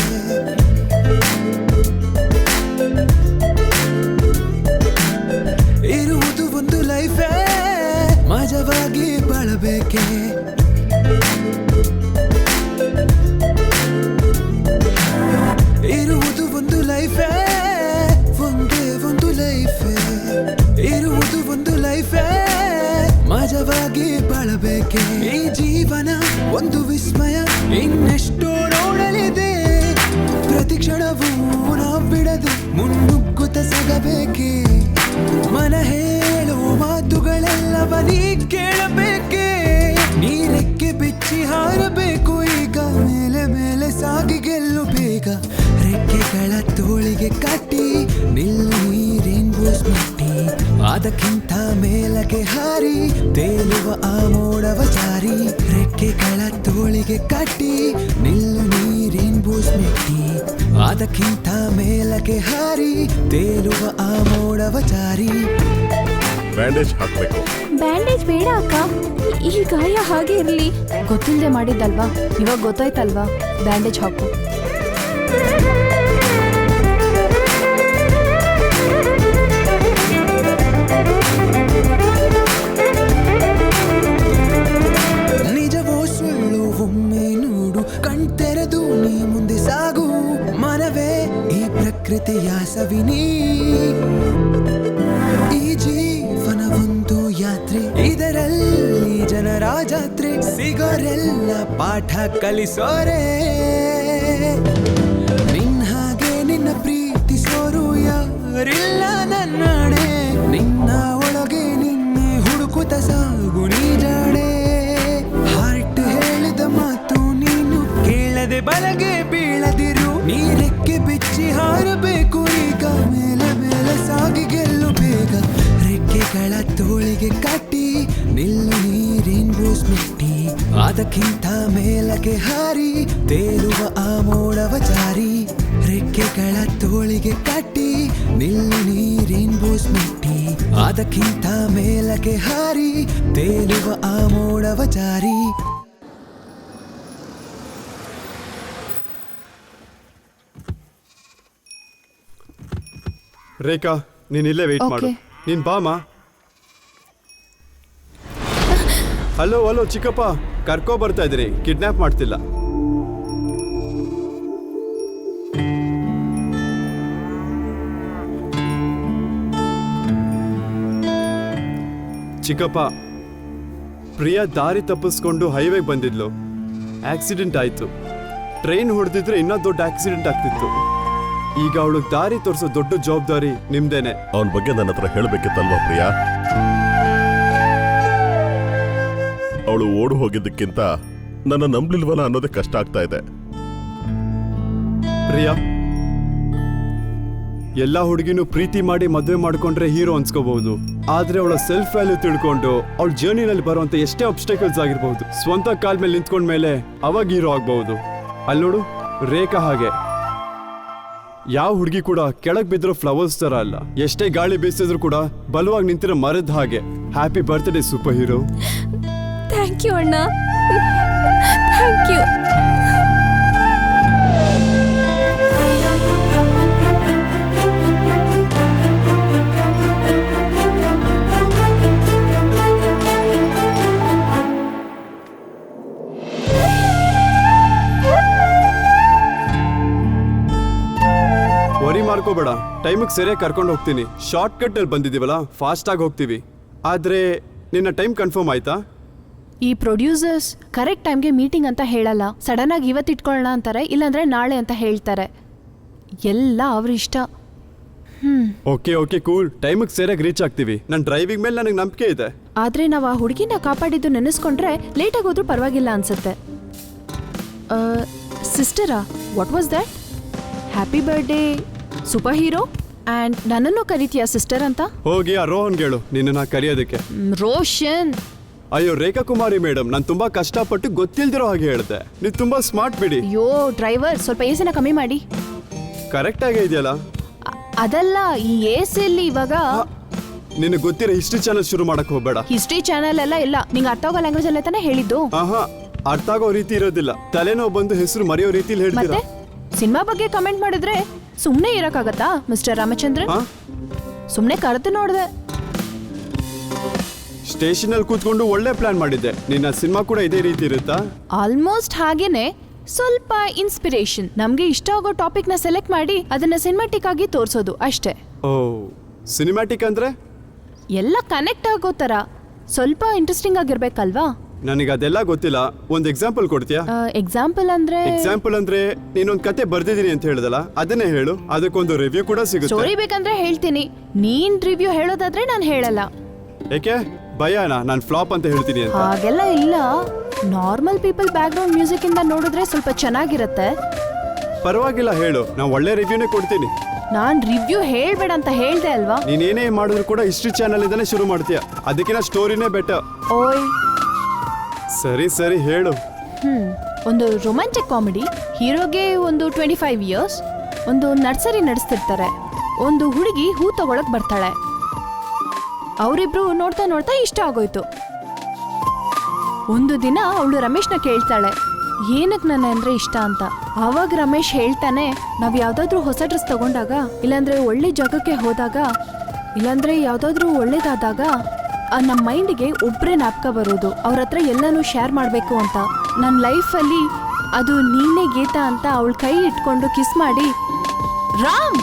ಇರುವುದು ಒಂದು ಲೈಫೇ, ಮಜವಾಗಿ ಬಾಳಬೇಕೆ. ಇರುವುದು ಒಂದು ಲೈಫೇ, ಒಂದೇ ಒಂದು ಲೈಫೇ. ಇರುವುದು ಒಂದು ಲೈಫೇ, ಮಜವಾಗಿ ಬಾಳಬೇಕೆ. ಈ ಜೀವನ ಒಂದು ವಿಸ್ಮಯ, ಇನ್ನೆಷ್ಟೋ ನೋಡಲಿದೆ. ಪ್ರತಿ ಕ್ಷಣವೂ ನಾವು ಬಿಡದೆ ಮುನ್ನುಗ್ಗುತ್ತ ಸಾಗಬೇಕೆ. ಮನ ಹೇಳೋ ಮಾತುಗಳೆಲ್ಲವ ನೀ ಕೇಳಬೇಕೆ. ನೀರೆಕ್ಕೆ ಬಿಚ್ಚಿ ಹಾರಬೇಕು ಈಗ, ಮೇಲೆ ಮೇಲೆ ಸಾಗಿ ಗೆಲ್ಲು ಬೇಗ. ರೆಕ್ಕೆಗಳ ತೋಳಿಗೆ ಕಟ್ಟಿ ನಿಲ್ಲು ನೀರೇನ್ಬೋಸ್ ಮಟ್ಟಿ. ಅದಕ್ಕಿಂತ ಮೇಲಕ್ಕೆ ಹಾರಿ ತೇಲುವ ಆ ಮೋಡವ ಜಾರಿ. ರೆಕ್ಕೆಗಳ ತೋಳಿಗೆ ಕಟ್ಟಿ ನಿಲ್ಲು ನೀರೇನ್ಬೋಸ್ ಮೆಟ್ಟಿ. ಅದಕ್ಕಿಂತ ಮೇಲಕ್ಕೆ ಹಾರಿ ತೇಲುವ ಆ ಮೋಡವ ಜಾರಿ. ಬ್ಯಾಂಡೇಜ್ ಹಾಕ್ಬೇಕು. ಬ್ಯಾಂಡೇಜ್ ಬೇಡ ಅಕ್ಕ, ಈ ಗಾಯ ಹಾಗೆ ಇರಲಿ. ಗೊತ್ತಿಲ್ಲದೆ ಮಾಡಿದ್ದಲ್ವಾ, ಇವಾಗ ಗೊತ್ತಾಯ್ತಲ್ವಾ? ಬ್ಯಾಂಡೇಜ್ ಹಾಕು. ನಿಜವೋ ಸುಳ್ಳು ಒಮ್ಮೆ ನೋಡು, ಕಣ್ತೆರೆದು ನೀ ಮುಂದೆ ಸಾಗು. ಮನವೇ ಈ ಪ್ರಕೃತಿಯ ಸವಿನಿ. ಈ ಜೀವನ ಒಂದು ಯಾತ್ರೆ, ಇದರಲ್ಲಿ ಜನರ ಜಾತ್ರೆ. ಸಿಗೋರೆಲ್ಲ ಪಾಠ ಕಲಿಸೋರೆ. ನಿನ್ನ ಹಾಗೆ ನಿನ್ನ ಪ್ರೀತಿಸೋರು ಯಾರಿಲ್ಲ ನನ್ನಡೆ. ನಿನ್ನ ಒಳಗೆ ನಿನ್ನ ಬೋಸ್ ಮಿಟ್ಟಿ ಅದಕ್ಕಿಂತ ಮೇಲಕ್ಕೆ ಹಾರಿ ತೇಲುವ ಆ ಮೋಡವ ಜಾರಿ ರೆಕ್ಕೆಗಳ ತೋಳಿಗೆ ಕಟ್ಟಿ ನಿಲ್ಲಿ ನೀರಿನ್ ಬೋಸ್ ಮಿಟ್ಟಿ ಅದಕ್ಕಿಂತ ಮೇಲಕ್ಕೆ ಹಾರಿ ತೇಲುವ ಆ ಮೋಡವ ಜಾರಿ. ರೇಖಾ ನೀನ್ ಇಲ್ಲೇ ವೆಯ್ಟ್ ಮಾಡು. Okay. ನೀನ್ ಬಾಮ. ಹಲೋ ಹಲೋ ಚಿಕ್ಕಪ್ಪ, ಕರ್ಕೊ ಬರ್ತಾ ಇದ್ರಿ, ಕಿಡ್ನಾಪ್ ಮಾಡ್ತಿಲ್ಲ. ಚಿಕ್ಕಪ್ಪ, ಪ್ರಿಯಾ ದಾರಿ ತಪ್ಪಿಸ್ಕೊಂಡು ಹೈವೇಗೆ ಬಂದಿದ್ಲು. ಆಕ್ಸಿಡೆಂಟ್ ಆಯ್ತು. ಟ್ರೈನ್ ಹೊಡೆದಿದ್ರೆ ಇನ್ನೂ ದೊಡ್ಡ ಆಕ್ಸಿಡೆಂಟ್ ಆಗ್ತಿತ್ತು. ಈಗ ಅವಳು ದಾರಿ ತೋರಿಸೋ ದೊಡ್ಡ ಜವಾಬ್ದಾರಿ ನಿಮ್ದೇನೆ. ಅವನ ಬಗ್ಗೆ ನನ್ನ ಹತ್ರ ಹೇಳಬೇಕಿತ್ತಲ್ವಾ ಪ್ರಿಯಾ? ಅವಳು ಓಡು ಹೋಗಿದ್ದಕ್ಕಿಂತ ನನ್ನ ನಂಬ್ಲಿಲ್ವಲ್ಲ ಅನ್ನೋದೇ ಕಷ್ಟ ಆಗ್ತಾ ಇದೆ. ಪ್ರಿಯಾ, ಎಲ್ಲಾ ಹುಡುಗಿನೂ ಪ್ರೀತಿ ಮಾಡಿ ಮದುವೆ ಮಾಡ್ಕೊಂಡ್ರೆ ಹೀರೋ ಅನ್ಸ್ಕೋಬಹುದು. ಆದ್ರೆ ಅವಳ ಸೆಲ್ಫ್ ವ್ಯಾಲ್ಯೂ ತಿಳ್ಕೊಂಡು ಅವಳ ಜರ್ನಿನಲ್ಲಿ ಬರುವಂತ ಎಷ್ಟೇ ಅಬ್ಸ್ಟಕಲ್ಸ್ ಆಗಿರ್ಬಹುದು, ಸ್ವಂತ ಕಾಲ್ ಮೇಲೆ ನಿಂತ್ಕೊಂಡ್ಮೇಲೆ ಅವಾಗ ಹೀರೋ ಆಗ್ಬಹುದು. ಅಲ್ಲಿ ನೋಡು, ರೇಖಾ ಹಾಗೆ. ಯಾವ ಹುಡುಗಿ ಕೂಡ ಕೆಳಗ್ ಬಿದ್ದಿರೋ ಫ್ಲವರ್ಸ್ ತರ ಅಲ್ಲ. ಎಷ್ಟೇ ಗಾಳಿ ಬೀಸಿದ್ರು ಕೂಡ ಬಲವಾಗಿ ನಿಂತಿರೋ ಮರದ ಹಾಗೆ. Happy birthday super hero. Thank you ಅಣ್ಣ, ಥ್ಯಾಂಕ್ ಯು. ವರಿ ಮಾಡ್ಕೋಬೇಡ, ಟೈಮಿಗೆ ಸರಿಯಾಗಿ ಕರ್ಕೊಂಡು ಹೋಗ್ತೀನಿ. ಶಾರ್ಟ್ ಕಟ್ ಅಲ್ಲಿ ಬಂದಿದ್ದೀವಲ್ಲ, ಫಾಸ್ಟ್ ಆಗಿ ಹೋಗ್ತೀವಿ. ಆದ್ರೆ ನಿನ್ನ ಟೈಮ್ ಕನ್ಫರ್ಮ್ ಆಯ್ತಾ? ಈ ಪ್ರೊಡ್ಯೂಸರ್ಸ್ ಕರೆಕ್ಟ್ ಟೈಮ್ಗೆ ಮೀಟಿಂಗ್ ಅಂತ ಹೇಳಲ್ಲ. ಸಡನ್ ಆಗಿ ಇವತ್ತು ಇಟ್ಕೊಳ್ಳೋಣ ಅಂತಾರೆ, ಇಲ್ಲಾಂದ್ರೆ ನಾಳೆ ಅಂತ ಹೇಳ್ತಾರೆ. ಎಲ್ಲ ಅವ್ರ ಇಷ್ಟ. ಓಕೆ ಓಕೆ ಕೂಲ್, ಟೈಮಿಗೆ ಸರಿಯಾಗಿ ರೀಚ್ ಆಗ್ತೀವಿ. ನನ್ನ ಡ್ರೈವಿಂಗ್ ಮೇಲೆ ನನಗೆ ನಂಬಿಕೆ ಇದೆ. ಆದ್ರೆ ನಾವು ಆ ಹುಡುಗಿನ ಕಾಪಾಡಿದ್ದು ನೆನೆಸ್ಕೊಂಡ್ರೆ ಲೇಟಾಗಿ ಹೋದ್ರೂ ಪರವಾಗಿಲ್ಲ ಅನ್ಸುತ್ತೆ. ಸಿಸ್ಟರಾ, what was that? Happy birthday super hero. And ನನ್ನನ್ನು ಕರಿತೀಯಾ ಸಿಸ್ಟರ್ ಅಂತ? ಹೋಗಿ ಆ ರೋಹನ್ ಹೇಳು ನಿನ್ನ ಕರೆಯೋದಕ್ಕೆ. ರೋಷನ್. ಅಯ್ಯೋ ರೇಖಾ ಕುಮಾರಿ ಮೇಡಮ್, ನಾನು ತುಂಬಾ ಕಷ್ಟಪಟ್ಟು ಗೊತ್ತಿಲ್ದಿರೋ ಹಾಗೆ ಹೇಳಿದೆ. ನೀವು ತುಂಬಾ ಸ್ಮಾರ್ಟ್ ಬಿಡಿ. ಅಯ್ಯೋ ಡ್ರೈವರ್, ಸ್ವಲ್ಪ ಎಸಿನ ಕಮ್ಮಿ ಮಾಡಿ. ಕರೆಕ್ಟ್ ಆಗೇ ಇದೆಯಲ್ಲ? ಅದಲ್ಲ, ಈ ಎಸಿಯಲ್ಲಿ ಇವಾಗ ನಿನಗೆ ಗೊತ್ತಿರೋ ಹಿಸ್ಟ್ರಿ ಚಾನಲ್ ಶುರು ಮಾಡಕ್ ಹೋಗ್ಬೇಡ. ಹಿಸ್ಟ್ರಿ ಚಾನಲ್ ಎಲ್ಲ ಇಲ್ಲ. ನಿಂಗೆ ಅರ್ಥ ಆಗೋ ಲ್ಯಾಂಗ್ವೇಜ್ ಅಲ್ಲೇ ತಾನೇ ಹೇಳಿದ್ದು. ಆಹಾ, ಅರ್ಥ ಆಗೋ ರೀತಿ ಇರೋದಿಲ್ಲ. ತಲೆನೋವು ಬಂದು ಹೆಸರು ಮರೆಯೋ ರೀತಿಲಿ ಹೇಳ್ತೀರಾ. ಮತ್ತೆ ಸಿನಿಮಾ ಬಗ್ಗೆ ಕಮೆಂಟ್ ಮಾಡಿದ್ರೆ ಸುಮ್ಮನೆ ಇರಕ್ಕಾಗತ್ತಾ ಮಿಸ್ಟರ್ ರಾಮಚಂದ್ರನ್? ಸುಮ್ಮನೆ ಕರೆದು ನೋಡಿದೆ. ಸ್ಟೇಷನ್ ಅಲ್ಲಿ ಕೂತ್ಕೊಂಡು ಒಳ್ಳೆ ಪ್ಲಾನ್ ಮಾಡಿದ್ದೆ. ನಿನ್ನ ಸಿನಿಮಾ ಕೂಡ ಇದೇ ರೀತಿ ಇರುತ್ತಾ? ಆಲ್ಮೋಸ್ಟ್ ಹಾಗೇನೆ, ಸ್ವಲ್ಪ ಇನ್ಸ್ಪಿರೇಷನ್. ನಮ್ಗೆ ಇಷ್ಟ ಆಗೋ ಟಾಪಿಕ್ ನ ಸೆಲೆಕ್ಟ್ ಮಾಡಿ ಅದನ್ನ ಸಿನಿಮಾಟಿಕ್ ಆಗಿ ತೋರಿಸೋದು ಅಷ್ಟೇ. ಓ, ಸಿನಿಮ್ಯಾಟಿಕ್ ಅಂದ್ರೆ ಎಲ್ಲ ಕನೆಕ್ಟ್ ಆಗೋ ತರ ಸ್ವಲ್ಪ ಇಂಟ್ರೆಸ್ಟಿಂಗ್ ಆಗಿರ್ಬೇಕಲ್ವಾ? ನನಗೆ ಅದೆಲ್ಲ ಗೊತ್ತಿಲ್ಲ. ಒಂದು ಎಕ್ಸಾಂಪಲ್ ಕೊಡ್ತೀಯಾ? ಎಕ್ಸಾಂಪಲ್ ಅಂದ್ರೆ ನೀನೊಂದು ಕತೆ ಬರ್ದಿದ್ದೀನಿ ಅಂತ ಹೇಳ್ದಲ್ಲ, ಅದನ್ನೇ ಹೇಳು. ಅದಕ್ಕೊಂದು ರಿವ್ಯೂ ಕೂಡ ಸಿಗುತ್ತೆ. ಸ್ಟೋರಿ ಬೇಕಂದ್ರೆ ಹೇಳ್ತೀನಿ. ನೀನ್ ರಿವ್ಯೂ ಹೇಳೋದಾದ್ರೆ ನಾನು ಹೇಳಲ್ಲ. ಏಕೆ ಭಯನಾ ನಾನು ಫ್ಲಾಪ್ ಅಂತ ಹೇಳ್ತೀನಿ ಅಂತ? ಹಾಗೆಲ್ಲ ಇಲ್ಲ. Normal people back ground music ಇಂದ ನೋಡಿದ್ರೆ ಸ್ವಲ್ಪ ಚೆನ್ನಾಗಿರುತ್ತೆ. ಪರವಾಗಿಲ್ಲ, ಹೇಳು. ನಾನು ಒಳ್ಳೆ ರಿವ್ಯೂನೇ ಕೊಡ್ತೀನಿ. ನಾನ್ ರಿವ್ಯೂ ಹೇಳ್ಬೇಡ ಅಂತ ಹೇಳ್ದೆ ಅಲ್ವಾ? ನೀನೇನೇ ಮಾಡಿದ್ರು ಕೂಡ ಹಿಸ್ಟ್ರಿ ಚಾನಲ್ ಇಂದಾನೆ ಶುರು ಮಾಡ್ತೀಯ. ಅದಕ್ಕಿಂತ ಸ್ಟೋರಿನೇ ಬೆಟರ್. ಓಯ್ ಸರಿ ಸರಿ ಹೇಳು. ಒಂದು ರೊಮ್ಯಾಂಟಿಕ್ ಕಾಮಿಡಿ. ಹೀರೋಗೆ ಒಂದು 25 ಇಯರ್ಸ್. ಒಂದು ನರ್ಸರಿ ನಡೆಸ್ತಿರ್ತಾರೆ. ಒಂದು ಹುಡುಗಿ ಹೂ ತಗೊಳಕ್ ಬರ್ತಾಳೆ. ಅವರಿಬ್ರು ನೋಡ್ತಾ ನೋಡ್ತಾ ಇಷ್ಟ ಆಗೋಯ್ತು. ಒಂದು ದಿನ ಅವಳು ರಮೇಶ್ನ ಕೇಳ್ತಾಳೆ, ಏನಕ್ಕೆ ನನ್ನ ಅಂದ್ರೆ ಇಷ್ಟ ಅಂತ. ಆವಾಗ ರಮೇಶ್ ಹೇಳ್ತಾನೆ, ನಾವ್ ಯಾವ್ದಾದ್ರು ಹೊಸ ಡ್ರೆಸ್ ತಗೊಂಡಾಗ, ಇಲ್ಲಾಂದ್ರೆ ಒಳ್ಳೆ ಜಾಗಕ್ಕೆ ಹೋದಾಗ, ಇಲ್ಲಾಂದ್ರೆ ಯಾವ್ದಾದ್ರು ಒಳ್ಳೇದಾದಾಗ ನಮ್ಮ ಮೈಂಡಿಗೆ ಒಬ್ರೇ ಜ್ಞಾಪಕ ಬರೋದು. ಅವ್ರ ಹತ್ರ ಎಲ್ಲಾನು ಶೇರ್ ಮಾಡ್ಬೇಕು ಅಂತ. ನನ್ನ ಲೈಫಲ್ಲಿ ಅದು ನೀನೇ ಗೀತಾ ಅಂತ ಅವಳ ಕೈ ಇಟ್ಕೊಂಡು ಕಿಸ್ ಮಾಡಿ, ರಾಮ್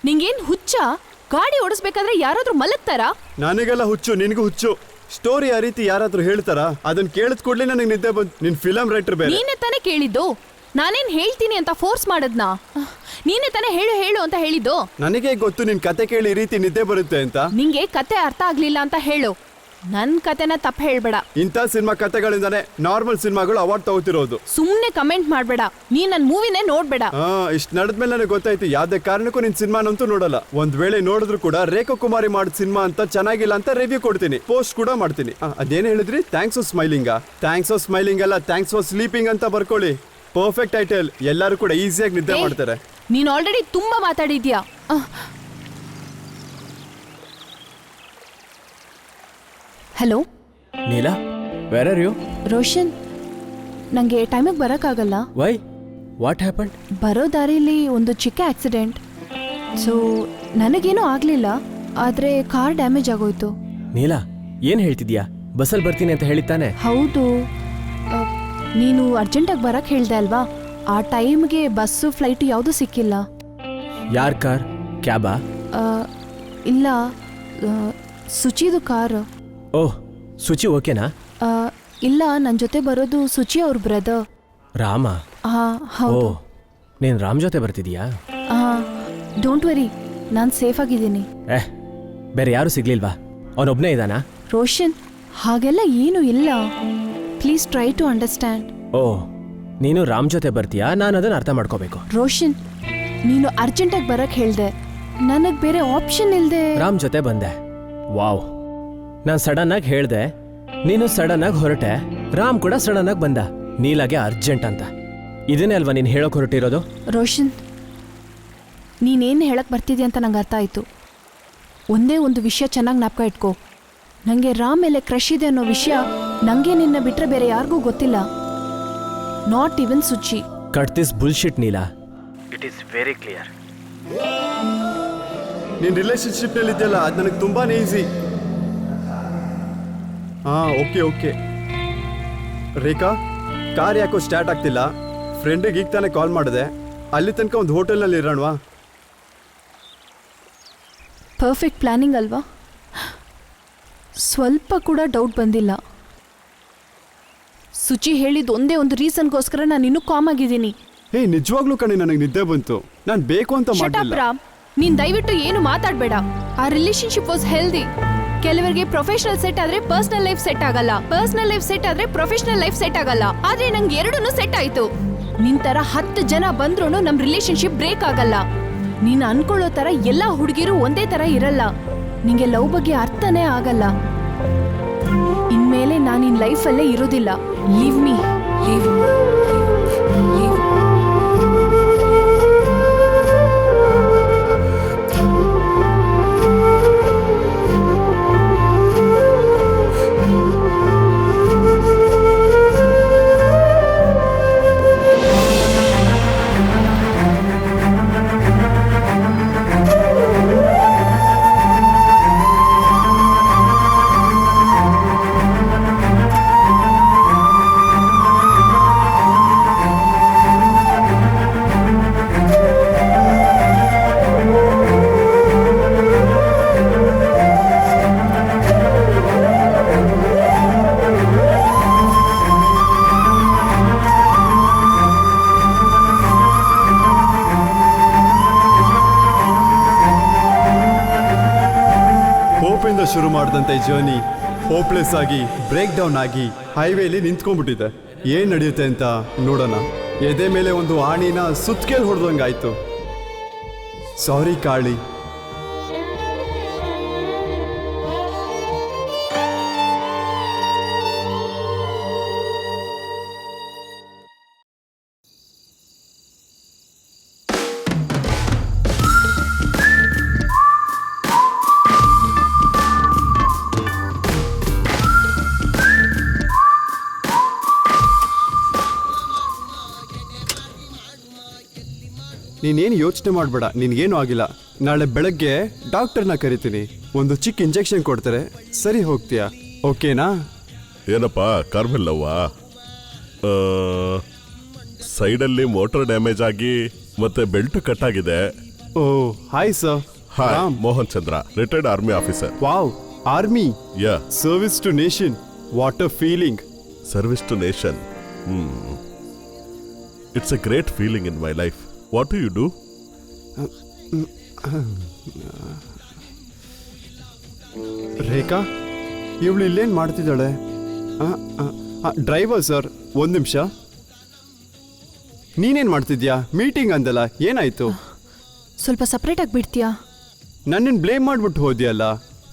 ನಿಂಗೇನ್ ಹುಚ್ಚ? ಗಾಡಿ ಓಡಿಸ್ಬೇಕಾದ್ರೆ ಯಾರಾದ್ರೂ ಮಲಗ್ತಾರಾ? ನನಗೆಲ್ಲ ಹುಚ್ಚು, ನಿನಗೂ ಹುಚ್ಚು. ಸ್ಟೋರಿ ಆ ರೀತಿ ಯಾರಾದ್ರೂ ಹೇಳ್ತಾರ? ಅದನ್ನ ಕೇಳಿದ ಕೂಡಲೇ ನನಗೆ ನಿದ್ದೆ ಬಂತು. ನಿನ್ ಫಿಲಂ ರೈಟರ್ ಬೇರೆ. ನೀನೇ ತಾನೇ ಕೇಳಿದ್ದು, ನಾನೇನ್ ಹೇಳ್ತೀನಿ ಅಂತ ಫೋರ್ಸ್ ಮಾಡದ್ನಾ? ನೀನೇ ತಾನೇ ಹೇಳು ಅಂತ ಹೇಳಿದ್ದು. ನನಗೆ ಗೊತ್ತು ನಿನ್ ಕತೆ ಕೇಳಿ ಈ ರೀತಿ ನಿದ್ದೆ ಬರುತ್ತೆ ಅಂತ. ನಿಂಗೆ ಕತೆ ಅರ್ಥ ಆಗ್ಲಿಲ್ಲ ಅಂತ ಹೇಳು, ನನ್ ಕತೆನ ತಪ್ಪ ಹೇಳ್ಬೇಡ. ಇಂಥ ಸಿನಿಮಾ ಕತೆಗಳಿಂದಾನೆ ನಾರ್ಮಲ್ ಸಿನಿಮಾಗಳು ಅವಾರ್ಡ್ ತಗೋತಿರೋದು. ಸುಮ್ನೆ ಕಮೆಂಟ್ ಮಾಡ್ಬೇಡ, ನೀನ್ ನನ್ ಮೂವಿನೇ ನೋಡ್ಬೇಡ. ಇಷ್ಟ ನಡೆದ್ಮೇಲೆ ನನಗೆ ಗೊತ್ತಾಯ್ತು ಯಾವ್ದೇ ಕಾರಣಕ್ಕೂ ನಿನ್ ಸಿನಿಮಾನಂತೂ ನೋಡಲ್ಲ. ಒಂದ್ ವೇಳೆ ನೋಡಿದ್ರು ಕೂಡ ರೇಖಾ ಕುಮಾರಿ ಮಾಡಿದ ಸಿನಿಮಾ ಅಂತ ಚೆನ್ನಾಗಿಲ್ಲ ಅಂತ ರಿವ್ಯೂ ಕೊಡ್ತೀನಿ, ಪೋಸ್ಟ್ ಕೂಡ ಮಾಡ್ತೀನಿ. ಅದೇನ್ ಹೇಳಿದ್ರಿ? Thanks for smiling. Thanks for smiling ಅಲ್ಲ, ಥ್ಯಾಂಕ್ಸ್ ಫಾರ್ ಸ್ಲೀಪಿಂಗ್ ಅಂತ ಬರ್ಕೊಳ್ಳಿ. Perfect title. ಎಲ್ಲರೂ ಕೂಡ ಈಸಿಯಾಗಿ ನಿದ್ದೆ ಮಾಡ್ತಾರೆ. ನೀನ್ ಆಲ್ರೆಡಿ ತುಂಬಾ ಮಾತಾಡಿದ್ಯಾ. Hello Neela, where are you? Roshan, ನಂಗೆ ಟೈಮಿಗೆ ಬರೋಕ್ಕಾಗಲ್ಲ. ವೈ? What happen? ಬರೋ ದಾರಿಲಿ ಒಂದು ಚಿಕ್ಕ ಆಕ್ಸಿಡೆಂಟ್. ಸೊ ನನಗೇನೂ ಆಗಲಿಲ್ಲ, ಆದರೆ ಕಾರ್ ಡ್ಯಾಮೇಜ್ ಆಗೋಯ್ತು. ನೀಲಾ, ಏನು ಹೇಳ್ತಿದ್ಯಾ? ಬಸ್ಸಲ್ಲಿ ಬರ್ತೀನಿ ಅಂತ ಹೇಳಿದ್ದಾನೆ. ಹೌದು, ನೀನು ಅರ್ಜೆಂಟಾಗಿ ಬರಕ್ಕೆ ಹೇಳ್ದೆ ಅಲ್ವಾ? ಆ ಟೈಮ್ಗೆ ಬಸ್ಸು ಫ್ಲೈಟು ಯಾವುದೂ ಸಿಕ್ಕಿಲ್ಲ. ಯಾರ ಕಾರ್? ಕ್ಯಾಬಾ? ಇಲ್ಲ, ಸುಚಿದು ಕಾರ್. ಓಹ್, ಸುಚಿ ಓಕೆನಾ? ಇಲ್ಲ, ನನ್ನ ಜೊತೆ ಬರೋದು ಸುಚಿ ಅವ್ರ ಬ್ರದರ್ ರಾಮ. ಹೌದು. ಓಹ್, ನೀನು ರಾಮ್ ಜೊತೆ ಬರ್ತಿದೀಯಾ? ಡೋಂಟ್ ವರಿ, ನಾನು ಸೇಫ್ ಆಗಿದ್ದೀನಿ. ಬೇರೆ ಯಾರು ಸಿಗ್ಲಿಲ್ವಾ? ಅವನೊಬ್ಬನೇ ಇದ್ದಾನಾ? ರೋಷನ್, ಹಾಗೆಲ್ಲ ಏನೂ ಇಲ್ಲ. Please try to understand. ಓಹ್, ನೀನು ರಾಮ್ ಜೊತೆ ಬರ್ತೀಯಾ? ನಾನು ಅದನ್ನು ಅರ್ಥ ಮಾಡ್ಕೋಬೇಕು. ರೋಷನ್, ನೀನು ಅರ್ಜೆಂಟಾಗಿ ಬರಕ್ಕೆ ಹೇಳ್ದೆ, ನನಗೆ ಬೇರೆ ಆಪ್ಷನ್ ಇಲ್ಲದೆ ರಾಮ್ ಜೊತೆ ಬಂದೆ. ವಾವ್, ನಾನು ಸಡನ್ ಆಗಿ ಹೇಳ್ದೆ, ನೀನು ಸಡನ್ ಆಗಿ ಹೊರಟೆ. ರಾಮ್ ಕೂಡ ಸಡನ್ ಆಗಿ ಬಂದ. ನೀಲಾಗೆ ಅರ್ಜೆಂಟ್ ಅಂತ. ಇದನ್ನೇ ಅಲ್ವಾ ನೀನು ಹೇಳೋಕೆ ಹೊರಟಿರೋದು? ರೋಷನ್, ನೀನೇನು ಹೇಳಕ್ಕೆ ಬರ್ತಿದ್ಯಾ ಅಂತ ನಂಗೆ ಅರ್ಥ ಆಯಿತು. ಒಂದೇ ಒಂದು ವಿಷಯ ಚೆನ್ನಾಗಿ ಜ್ಞಾಪಕ ಇಟ್ಕೋ, ನನಗೆ ರಾಮ್ ಮೇಲೆ ಕ್ರಶ್ ಇದೆ ಅನ್ನೋ ವಿಷಯ ನನಗೆ ನಿನ್ನ ಬಿಟ್ಟರೆ ಬೇರೆ ಯಾರಿಗೂ ಗೊತ್ತಿಲ್ಲ. Not even Suchi. Cut this bullshit Neela. It is very clear. ನೀನ್ ರಿಲೇಶನ್ಶಿಪ್ ನಲ್ಲಿ ಇದೆಯಲ್ಲ, ಅದು ನನಗೆ ತುಂಬಾನೇ ಈಸಿ. ಓಕೆ. ರೇಖಾ, ಕಾರ್ ಯಾಕೋ ಸ್ಟಾರ್ಟ್ ಆಗ್ತಿಲ್ಲ. ಫ್ರೆಂಡಿಗೆ ಈಗ ತಾನೇ ಕಾಲ್ ಮಾಡಿದೆ. ಅಲ್ಲಿ ತನಕ ಒಂದು ಹೋಟೆಲ್ನಲ್ಲಿ ಇರೋಣವಾ? ಪರ್ಫೆಕ್ಟ್ ಪ್ಲಾನಿಂಗ್ ಅಲ್ವಾ? ಸ್ವಲ್ಪ ಕೂಡ ಡೌಟ್ ಬಂದಿಲ್ಲ. ಸುಚಿ ಹೇಳಿದ ಒಂದೇ ಒಂದು ರೀಸನ್ಗೋಸ್ಕರ ನಾನು ಇನ್ನೂ ಕಾಮ್ ಆಗಿದ್ದೀನಿ. ನಿಜವಾಗ್ಲೂ ಕಣೆ, ನನಗೆ ನಿದ್ದೆ ಬಂತು. ನಾನು ಬೇಕು ಅಂತ ಮಾಡಿಲ್ಲ. ರಾಮ್, ನೀನ್ ದಯವಿಟ್ಟು ಏನು ಮಾತಾಡ್ಬೇಡ. ಆ ರಿಲೇಶನ್ಶಿಪ್ ವಾಸ್ ಹೆಲ್ದಿ. ಕೆಲವರಿಗೆ ಪ್ರೊಫೆಷನಲ್ ಸೆಟ್ ಆದ್ರೆ ಪರ್ಸನಲ್ ಲೈಫ್ ಸೆಟ್ ಆಗಲ್ಲ, ಪರ್ಸನಲ್ ಲೈಫ್ ಸೆಟ್ ಆದ್ರೆ ಪ್ರೊಫೆಷನಲ್ ಲೈಫ್ ಸೆಟ್ ಆಗಲ್ಲ. ಆದ್ರೆ ನಂಗೆ ಎರಡನ್ನೂ ಸೆಟ್ ಆಯ್ತು. ನಿನ್ ತರ 10 ಜನ ಬಂದ್ರೂ ನಮ್ ರಿಲೇಶನ್ಶಿಪ್ ಬ್ರೇಕ್ ಆಗಲ್ಲ. ನೀನ್ ಅನ್ಕೊಳ್ಳೋ ತರ ಎಲ್ಲಾ ಹುಡುಗಿರು ಒಂದೇ ತರ ಇರಲ್ಲ. ನಿಂಗೆ ಲವ್ ಬಗ್ಗೆ ಅರ್ಥನೇ ಆಗಲ್ಲ. ಇನ್ಮೇಲೆ ನಾನು ನಿನ್ ಲೈಫಲ್ಲೇ ಇರೋದಿಲ್ಲ. Leave me. ಶುರು ಮಾಡಿದಂತೆ ಜರ್ನಿ ಹೋಪ್ಲೆಸ್ ಆಗಿ ಬ್ರೇಕ್ ಡೌನ್ ಆಗಿ ಹೈವೇಲಿ ನಿಂತ್ಕೊಂಡ್ಬಿಟ್ಟಿದೆ. ಏನ್ ನಡೆಯುತ್ತೆ ಅಂತ ನೋಡೋಣ. ಎದೆ ಮೇಲೆ ಒಂದು ಆಣಿನ ಸುತ್ತಕೇಲ್ ಹೊಡೆದಂಗಾಯ್ತು. ಸಾರಿ ಕಾಳಿ. ನೀನೇನು ಯೋಚನೆ ಮಾಡಬೇಡ, ನಿನಗೇನು ಆಗಿಲ್ಲ. ನಾಳೆ ಬೆಳಗ್ಗೆ ಡಾಕ್ಟರ್ನ ಕರಿತೀನಿ. ಒಂದು ಚಿಕ್ಕ ಇಂಜೆಕ್ಷನ್ ಕೊಡ್ತಾರೆ, ಸರಿ ಹೋಗ್ತೀಯಾ? ಓಕೆನಾ? ಏನಪ್ಪ ಕಾರ್ಮೆಲ್ಲವ್ವ, ಸೈಡಲ್ಲಿ ಮೋಟರ್ ಡ್ಯಾಮೇಜ್ ಆಗಿ ಮತ್ತೆ ಬೆಲ್ಟ್ ಕಟ್ ಆಗಿದೆ. ಓ hi sir. Hi, Mohan Chandra, retired army officer. Wow, army, yeah service to nation, what a feeling. Service to nation. It's a great feeling in my life. What do you do? Rekha, ಇವಳು ಇಲ್ಲೇನು ಮಾಡ್ತಿದ್ದಾಳೆ? Driver sir, ಒಂದು ನಿಮಿಷ. ನೀನೇನು ಮಾಡ್ತಿದ್ಯಾ? Meeting ಅಂದಲ್ಲ, ಏನಾಯ್ತು? ಸ್ವಲ್ಪ ಸಪ್ರೇಟ್ ಆಗಿ ಬಿಡ್ತೀಯಾ? ನನ್ನನ್ನು ಬ್ಲೇಮ್ ಮಾಡ್ಬಿಟ್ಟು ಹೋದ್ಯಲ್ಲ,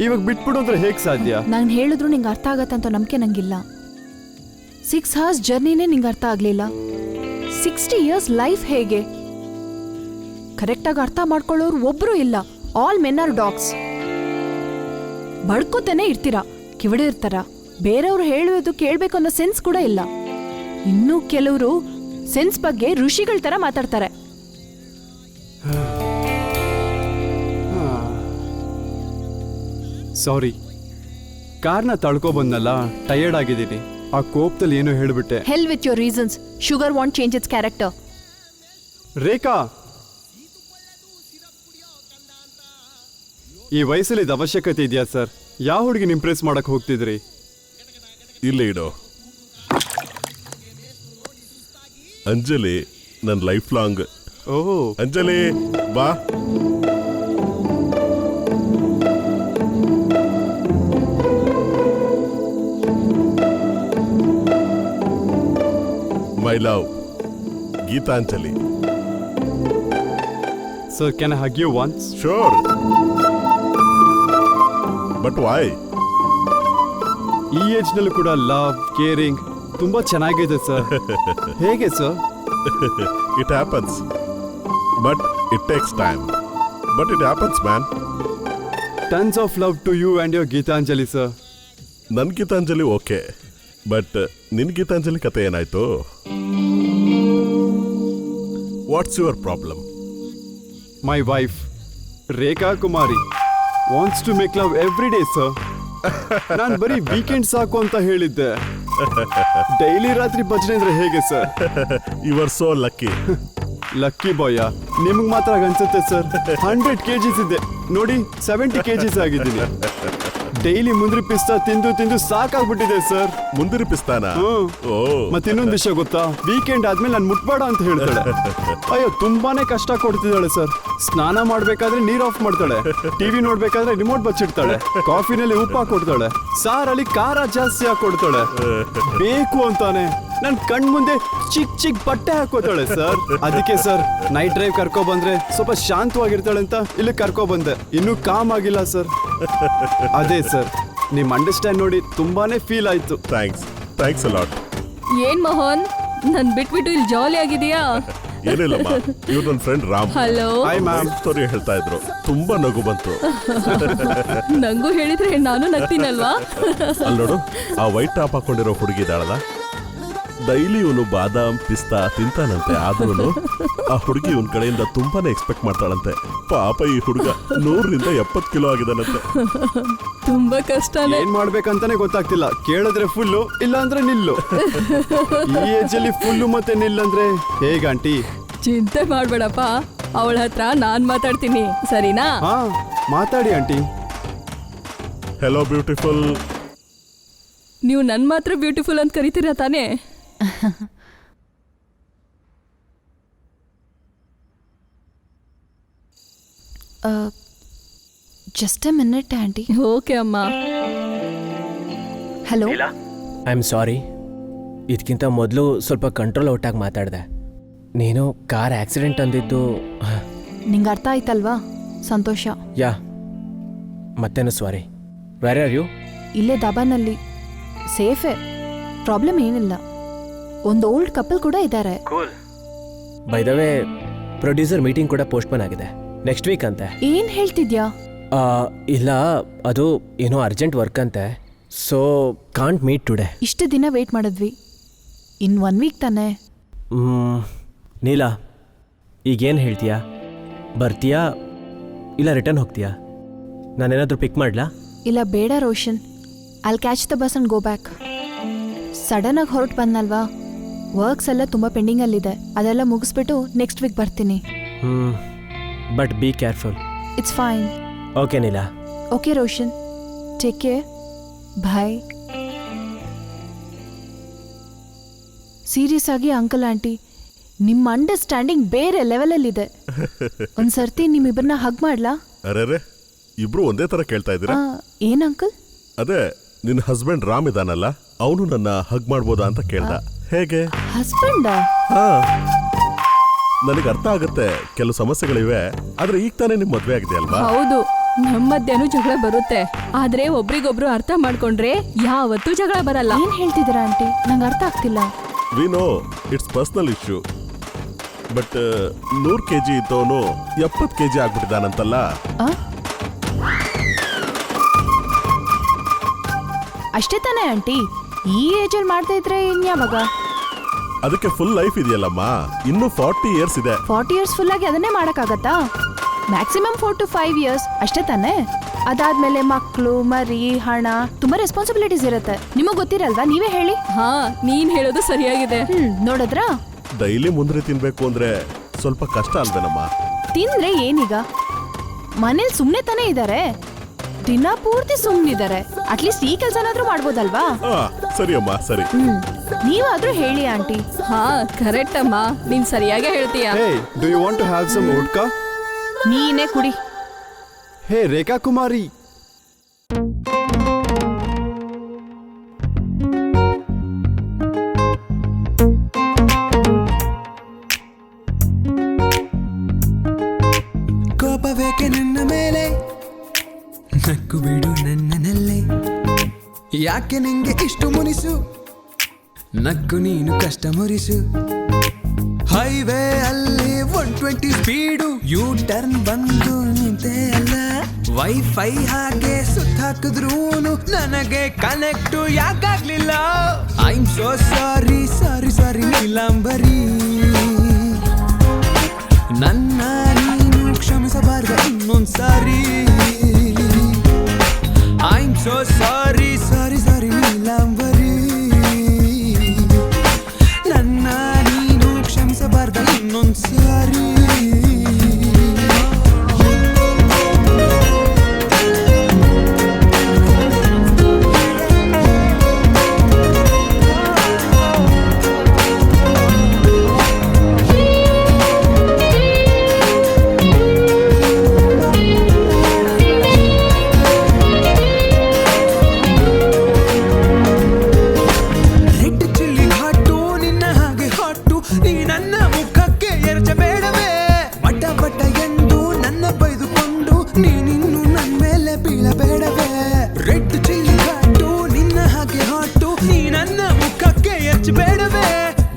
ಇವಾಗ ಬಿಟ್ಬಿಡು ಅಂದ್ರೆ ಹೇಗೆ ಸಾಧ್ಯ? ನಾನು ಹೇಳಿದ್ರು ನಿಂಗೆ ಅರ್ಥ ಆಗತ್ತಂತ ನಂಬಿಕೆ ನಂಗಿಲ್ಲ. 6 hours ಜರ್ನಿನೇ ನಿಂಗೆ ಅರ್ಥ ಆಗಲಿಲ್ಲ. 60 years ಲೈಫ್ ಹೇಗೆ? ಕರೆಕ್ಟಾಗಿ ಅರ್ಥ ಮಾಡ್ಕೊಳ್ಳೋರು ಒಬ್ಬರು ಇಲ್ಲ. All men are dogs. ಬಡ್ಕೋತಾನೆ ಇರ್ತೀರಾ, ಕಿವಿಡೆ ಇರ್ತಾರ. ಬೇರೆಯವ್ರು ಹೇಳುವುದು ಕೇಳಬೇಕು ಅನ್ನೋ ಸೆನ್ಸ್ ಕೂಡ ಇಲ್ಲ. ಇನ್ನೂ ಕೆಲವರು ಸೆನ್ಸ್ ಬಗ್ಗೆ ಋಷಿಗಳ ಥರ ಮಾತಾಡ್ತಾರೆ. ಸಾರಿ, ಕಾರ್ನ ತಳ್ಕೊ ಬಂದಲ್ಲ, ಟಯರ್ಡ್ ಆಗಿದ್ದೀನಿ. ಆ ಕೋಪದಲ್ಲಿ ಏನೋ ಹೇಳ್ಬಿಟ್ಟೆ. Hell with your reasons. Sugar won't change its character. Rekha, ಈ ವಯಸ್ಸಲ್ಲಿ ಇದು ಅವಶ್ಯಕತೆ ಇದೆಯಾ ಸರ್? ಯಾವ ಹುಡುಗಿನ ಇಂಪ್ರೆಸ್ ಮಾಡಕ್ ಹೋಗ್ತಿದ್ರಿ? ಇಲ್ಲೇ ಇಡು. ಅಂಜಲಿ ನನ್ನ ಲೈಫ್ ಲಾಂಗ್. ಓಹ್, ಅಂಜಲಿ ಬಾ. My love, Geetanjali. Sir, can I hug you once? Sure, but why? ಈ ಏಜ್ನಲ್ಲೂ ಕೂಡ ಲವ್, ಕೇರಿಂಗ್ ತುಂಬಾ ಚೆನ್ನಾಗಿದೆ ಸರ್. ಹೇಗೆ sir? It happens, but it takes time. But it happens man. Tons of love to you and your Geetanjali sir. ನನ್ನ Geetanjali okay, but ನಿನ್ನ ಗೀತಾಂಜಲಿ ಕತೆ ಏನಾಯ್ತು? What's your problem? My wife Rekha Kumari wants to make love every day sir. ನಾನು ಬರೀ weekend ಸಾಕು ಅಂತ ಹೇಳಿದ್ದೆ. Daily ರಾತ್ರಿ ಭಜನೆ ಅಂದ್ರೆ ಹೇಗೆ sir? You are so lucky. Lucky ಬಾಯ, ನಿಮ್ಗೆ ಮಾತ್ರ ಅನ್ಸುತ್ತೆ ಸರ್. 100 kgs ಇದೆ ನೋಡಿ, 70 kgs ಆಗಿದ್ದೀನಿ. ಡೈಲಿ ಮುಂದ್ರಿ ಪಿಸ್ತಾ ತಿಂದು ತಿಂದು ಸಾಕಾಗ್ಬಿಟ್ಟಿದೆ ಸರ್. ಮುಂದಿನ ಪಿಸ್ತಾನ? ಓ, ಮತ್ತೆ ಇನ್ನೊಂದು ವಿಷಯ ಗೊತ್ತಾ? ವೀಕೆಂಡ್ ಆದ್ಮೇಲೆ ನಾನು ಮುಟ್ಬೇಡ ಅಂತ ಹೇಳ್ತಾಳೆ. ಅಯ್ಯೋ, ತುಂಬಾನೇ ಕಷ್ಟ ಕೊಡ್ತಿದ್ದಾಳೆ ಸರ್. ಸ್ನಾನ ಮಾಡ್ಬೇಕಾದ್ರೆ ನೀರ್ ಆಫ್ ಮಾಡ್ತಾಳೆ, ಟಿವಿ ನೋಡ್ಬೇಕಾದ್ರೆ ರಿಮೋಟ್ ಬಚ್ಚಿಡ್ತಾಳೆ, ಕಾಫಿನಲ್ಲಿ ಉಪ್ಪು ಹಾಕೊಡ್ತಾಳೆ, ಸಾರಲ್ಲಿ ಖಾರ ಜಾಸ್ತಿ ಹಾಕೊಡ್ತಾಳೆ. ಬೇಕು ಅಂತಾನೆ ನನ್ ಕಣ್ ಮುಂದೆ ಚಿಕ್ಕ ಚಿಕ್ಕ ಬಟ್ಟೆ ಹಾಕೋತಾಳೆ ಸರ್. ಅದಕ್ಕೆ ಸರ್, ನೈಟ್ ಡ್ರೈವ್ ಕರ್ಕೊ ಬಂದ್ರೆ ಸ್ವಲ್ಪ ಶಾಂತವಾಗಿರ್ತಾಳೆ ಅಂತ ಇಲ್ಲಿ ಕರ್ಕೊ ಬಂದೆ. ಇನ್ನೂ ಕಾಮ್ ಆಗಿಲ್ಲ ಸರ್. ಅದೇ ಸರ್, ನಿಮ್ ಅಂಡರ್ಸ್ಟ್ಯಾಂಡ್ ನೋಡಿ ತುಂಬಾನೇ ಫೀಲ್ ಆಯ್ತು. Thanks a lot. ಏನ್ ಮೋಹನ್, ನನ್ ಬಿಟ್ಬಿಟ್ಟು ಇಲ್ಲಿ ಜಾಲಿ ಆಗಿದೆಯಾ? ಏನಿಲ್ಲಮ್ಮ, ಇವ್ರು ನನ್ನ friend Ram. Hello. Hi ma'am. Story ಹೇಳ್ತಾ ಇದ್ರು, ತುಂಬಾ ನಗು ಬಂತು. ನಂಗೂ ಹೇಳಿದ್ರೆ ನಾನು ನಗ್ತೀನಲ್ವಾ? ಅಲ್ಲಿ ನೋಡು, ಆ ವೈಟ್ ಟಾಪ್ ಹಾಕೊಂಡಿರೋ ಹುಡುಗಿ ಇದ್ದಾಳಲ್ಲ, ಡೈಲಿ ಇವನು ಬಾದಾಮ್ ಪಿಸ್ತಾ ತಿಂತಾನಂತೆ. ಆದ್ರೂ ಆ ಹುಡುಗಿ ಇವನ್ ಕಡೆಯಿಂದ ತುಂಬಾನೇ ಎಕ್ಸ್ಪೆಕ್ಟ್ ಮಾಡ್ತಾಳಂತೆ. ಪಾಪ ಈ ಹುಡುಗ 100ರಿಂದ 70 ಕಿಲೋ ಆಗಿದಾನಂತೆ. ತುಂಬಾ ಕಷ್ಟನೇ. ಏನ್ ಮಾಡ್ಬೇಕಂತಾನೆ ಗೊತ್ತಾಗ್ತಿಲ್ಲ. ಕೇಳಿದ್ರೆ ಫುಲ್ಲು, ಇಲ್ಲ ಅಂದ್ರೆ ನಿಲ್ಲು. ಈ ಏಜ್ ಅಲ್ಲಿ ಫುಲ್ಲು ಮತ್ತೆ ನಿಲ್ಲಂದ್ರೆ ಹೇಗ ಆಂಟಿ? ಚಿಂತೆ ಮಾಡ್ಬೇಡಪ್ಪ, ಅವಳ ಹತ್ರ ನಾನ್ ಮಾತಾಡ್ತೀನಿ, ಸರಿನಾ? ಹಾ, ಮಾತಾಡಿ ಆಂಟಿ. Hello beautiful. ನೀವು ನನ್ ಮಾತ್ರ ಬ್ಯೂಟಿಫುಲ್ ಅಂತ ಕರಿತೀರಾ ತಾನೇ? Just a minute aunty. Okay ಅಮ್ಮ. ಹಲೋ. ಐ ಆಮ್ ಸಾರಿ, ಇದಕ್ಕಿಂತ ಮೊದಲು ಸ್ವಲ್ಪ ಕಂಟ್ರೋಲ್ ಔಟಾಗಿ ಮಾತಾಡಿದೆ. ನೀನು ಕಾರ್ ಆಕ್ಸಿಡೆಂಟ್ ಅಂದಿದ್ದು ನಿಂಗೆ ಅರ್ಥ ಆಯ್ತಲ್ವಾ? ಸಂತೋಷ. ಯಾ, ಮತ್ತೇನು ಸಾರಿ. Wear are you? ಇಲ್ಲೇ ದಾಬಾನಲ್ಲಿ. ಸೇಫೇ, ಪ್ರಾಬ್ಲಮ್ ಏನಿಲ್ಲ. ಒಂದು ಓಲ್ಡ್ ಕಪಲ್ ಕೂಡ ಇದ್ದಾರೆ. By the way, producer meeting ಕೂಡ ಪೋಸ್ಟ್ಪೋನ್ ಆಗಿದೆ, ನೆಕ್ಸ್ಟ್ ವೀಕ್ ಅಂತೆ. ಏನ್ ಹೇಳ್ತಿದ್ಯಾ? ಇಲ್ಲ, ಅದು ಏನೋ ಅರ್ಜೆಂಟ್ ವರ್ಕ್ ಅಂತೆ, ಸೊ ಕಾಂಟ್ ಮೀಟ್ ಟುಡೇ. ಇಷ್ಟು ದಿನ ವೇಟ್ ಮಾಡಿದ್ವಿ, ಇನ್ 1 ವೀಕ್ ತಾನೆ. ನೀಲಾ, ಈಗೇನು ಹೇಳ್ತೀಯಾ? ಬರ್ತೀಯಾ ಇಲ್ಲ ರಿಟರ್ನ್ ಹೋಗ್ತೀಯಾ? ನಾನೇನಾದರೂ ಪಿಕ್ ಮಾಡಲಾ? ಇಲ್ಲ ಬೇಡ Roshan, I'll catch the bus and go back. Sudden ಆಗಿ ಹೊರಟು ಬಂದಲ್ವಾ, ವರ್ಕ್ಸ್ ಎಲ್ಲ ತುಂಬ ಪೆಂಡಿಂಗಲ್ಲಿದೆ. ಅದೆಲ್ಲ ಮುಗಿಸ್ಬಿಟ್ಟು ನೆಕ್ಸ್ಟ್ ವೀಕ್ ಬರ್ತೀನಿ. But be careful. It's fine. Okay Neela. Okay Roshan, take care. Bye. Serious ಆಗಿ ಅಂಕಲ್ ಆಂಟಿ, ನಿಮ್ಮ ಅಂಡರ್ಸ್ಟ್ಯಾಂಡಿಂಗ್ ಬೇರೆ ಲೆವೆಲಲ್ಲಿದೆ. ಒಂದ್ಸರ್ತಿ ನಿಮ್ಮಿಬ್ಬರನ್ನ ಹಗ್ ಮಾಡ್ಲಾ? ಅರೆ ಇಬ್ರು ಒಂದೇ ತರ ಕೇಳ್ತಾ ಇದ್ದೀರಾ? ಏನ್ ಅಂಕಲ್? ಅದೇ ನಿನ್ನ ಹಸ್ಬೆಂಡ್ ರಾಮ್ ಇದಾನಲ್ಲ, ಅವನು ನನ್ನ ಹಗ್ ಮಾಡ್ಬೋದಾ ಅಂತ ಕೇಳ್ದ. ಹೇಗೆ? ಹಸ್ಬೆಂಡಾ? ಹಾ, ನನಗೆ ಅರ್ಥ ಆಗುತ್ತೆ, ಕೆಲವು ಸಮಸ್ಯೆಗಳಿವೆ. ಆದ್ರೆ ಈಗ ತಾನೇ ನಿಮ್ ಮದ್ವೆ ಆಗಿದೆ ಅಲ್ವಾ? ಹೌದು, ನಮ್ಮ ಮಧ್ಯಾಹ್ನ ಜಗಳ ಬರುತ್ತೆ, ಆದ್ರೆ ಒಬ್ರಿಗೊಬ್ರು ಅರ್ಥ ಮಾಡ್ಕೊಂಡ್ರೆ ಯಾವತ್ತೂ ಜಗಳ ಬರಲ್ಲ. ಏನ್ ಹೇಳ್ತಿದ್ದೀರಾ ಆಂಟಿ? ನಂಗೆ ಅರ್ಥ ಆಗ್ತಿಲ್ಲ. We know it's personal issue, but 100 kg ಇದ್ದವನು 70 kg ಆಗ್ಬಿಟ್ಟಿದಾನಂತಲ್ಲ. ಆ? ಅಷ್ಟೇ ತಾನೇ ಆಂಟಿ? ಈ ಏಜಲ್ಲಿ ಮಾಡ್ತಾ ಇದ್ರೆ ಇನ್ಯಾವಾಗ? ಅದಕ್ಕೆ ಫುಲ್ ಲೈಫ್ ಇದೆಯಲ್ಲಮ್ಮ, ಇನ್ನು 40 years ಇದೆ. 40 years ಫುಲ್ ಆಗಿ ಅದನ್ನೇ ಮಾಡಕ್ಕಾಗತ್ತಾ? ಮ್ಯಾಕ್ಸಿಮಮ್ 4 to 5 years ಅಷ್ಟೇ ತಾನೇ? ಅದಾದ್ಮೇಲೆ ಮಕ್ಕಳು, ಮರಿ, ಹಣ, ತುಂಬಾ ರೆಸ್ಪಾನ್ಸಿಬಿಲಿಟೀಸ್ ಇರುತ್ತೆ. ನಿಮಗ್ ಗೊತ್ತಿರಲ್ವಾ? ನೀವೇ ಹೇಳಿ. ಹಾ, ನೀನ್ ಹೇಳೋದು ಸರಿಯಾಗಿದೆ. ನೋಡಿದ್ರಾ? ಡೈಲಿ ಮುಂದ್ರೆ ತಿನ್ಬೇಕು ಅಂದ್ರೆ ಸ್ವಲ್ಪ ಕಷ್ಟ ಅಲ್ವೇನಮ್ಮ? ತಿಂದ್ರೆ ಏನೀಗ? ಮನೇಲಿ ಸುಮ್ನೆ ತಾನೇ ಇದ್ದಾರೆ, ದಿನ ಪೂರ್ತಿ ಸುಮ್ನಿದ್ದಾರೆ. ಅಟ್ಲೀಸ್ಟ್ ಈ ಕೆಲ್ಸನಾದ್ರೂ ಮಾಡ್ಬೋದಲ್ವಾ? ಸರಿ ಅಮ್ಮ, ಸರಿ. ನೀವಾದ್ರೂ ಹೇಳಿ ಆಂಟಿ. ಹಾ, ಕರೆಕ್ಟ್ ಅಮ್ಮ, ನೀನ್ ಸರಿಯಾಗಿ ಹೇಳ್ತೀಯ. Hey, do you want to have some vodka? ನೀನೇ ಕುಡಿ. ಹೇ ರೇಖಾ ಕುಮಾರಿ, ಕೋಪವೇಕೆ ನನ್ನ ಮೇಲೆ, ನಕ್ಕು ಬಿಡು ನನ್ನನಲ್ಲೇ, ಯಾಕೆ ನಿಂಗೆ ಇಷ್ಟು ಮುನಿಸು, ನಕ್ಕು ನೀನು ಕಷ್ಟ ಮುರಿಸು. ಹೈವೇ ಅಲ್ಲಿ 120 ಸ್ಪೀಡು, ಯೂ ಟರ್ನ್ ಬಂದು ನಿಂತೆ ಅಲ್ಲ, ವೈಫೈ ಹಾಗೆ ಸುತ್ತಾಕಿದ್ರೂನು ನನಗೆ ಕನೆಕ್ಟ್ ಯಾಕಾಗ್ಲಿಲ್ಲ. I am so sorry sorry sorry Neelambari, ನನ್ನ ನೀನು ಕ್ಷಮಿಸಬಾರ್ದು ಇನ್ನೊಂದ್ಸಾರಿ. I am so sorry sorry sorry Neelambari, ನನ್ನ ನೀನು ಕ್ಷಮಿಸಬಾರ್ದು ಇನ್ನೊಂದ್ಸಾರಿ.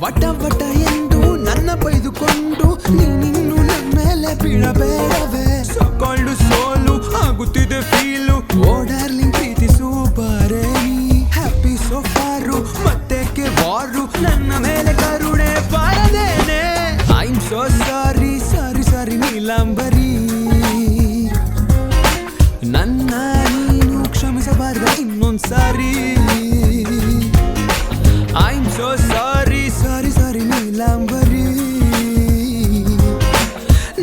ವಟ ವಟ ಎಂದು ನನ್ನ ಬೈದುಕೊಂಡು ನೀನಿನ್ನು ನನ್ನ ಮೇಲೆ ಬೀಳಬೇಡವೇ. ಸೊಕ್ಕೊಂಡು ಸೋಲು ಆಗುತ್ತಿದೆ ಫೀಲು, ಓ ಡಾರ್ಲಿಂಗ್ ಪ್ರೀತಿಸು ಬಾರೆ ನೀ. ಹ್ಯಾಪಿ ಸೋಫಾರು ಮತ್ತೆಕ್ಕೆ ವಾರು, ನನ್ನ ಮೇಲೆ ಕರುಣೆ ಬಾರದೇನೆ. I am so sorry sorry sorry Neelambari, ನನ್ನ ನೀನು ಕ್ಷಮಿಸಬಾರ್ದು ಇನ್ನೊಂದ್ಸಾರಿ. I am so sorry sorry sorry Neelambari,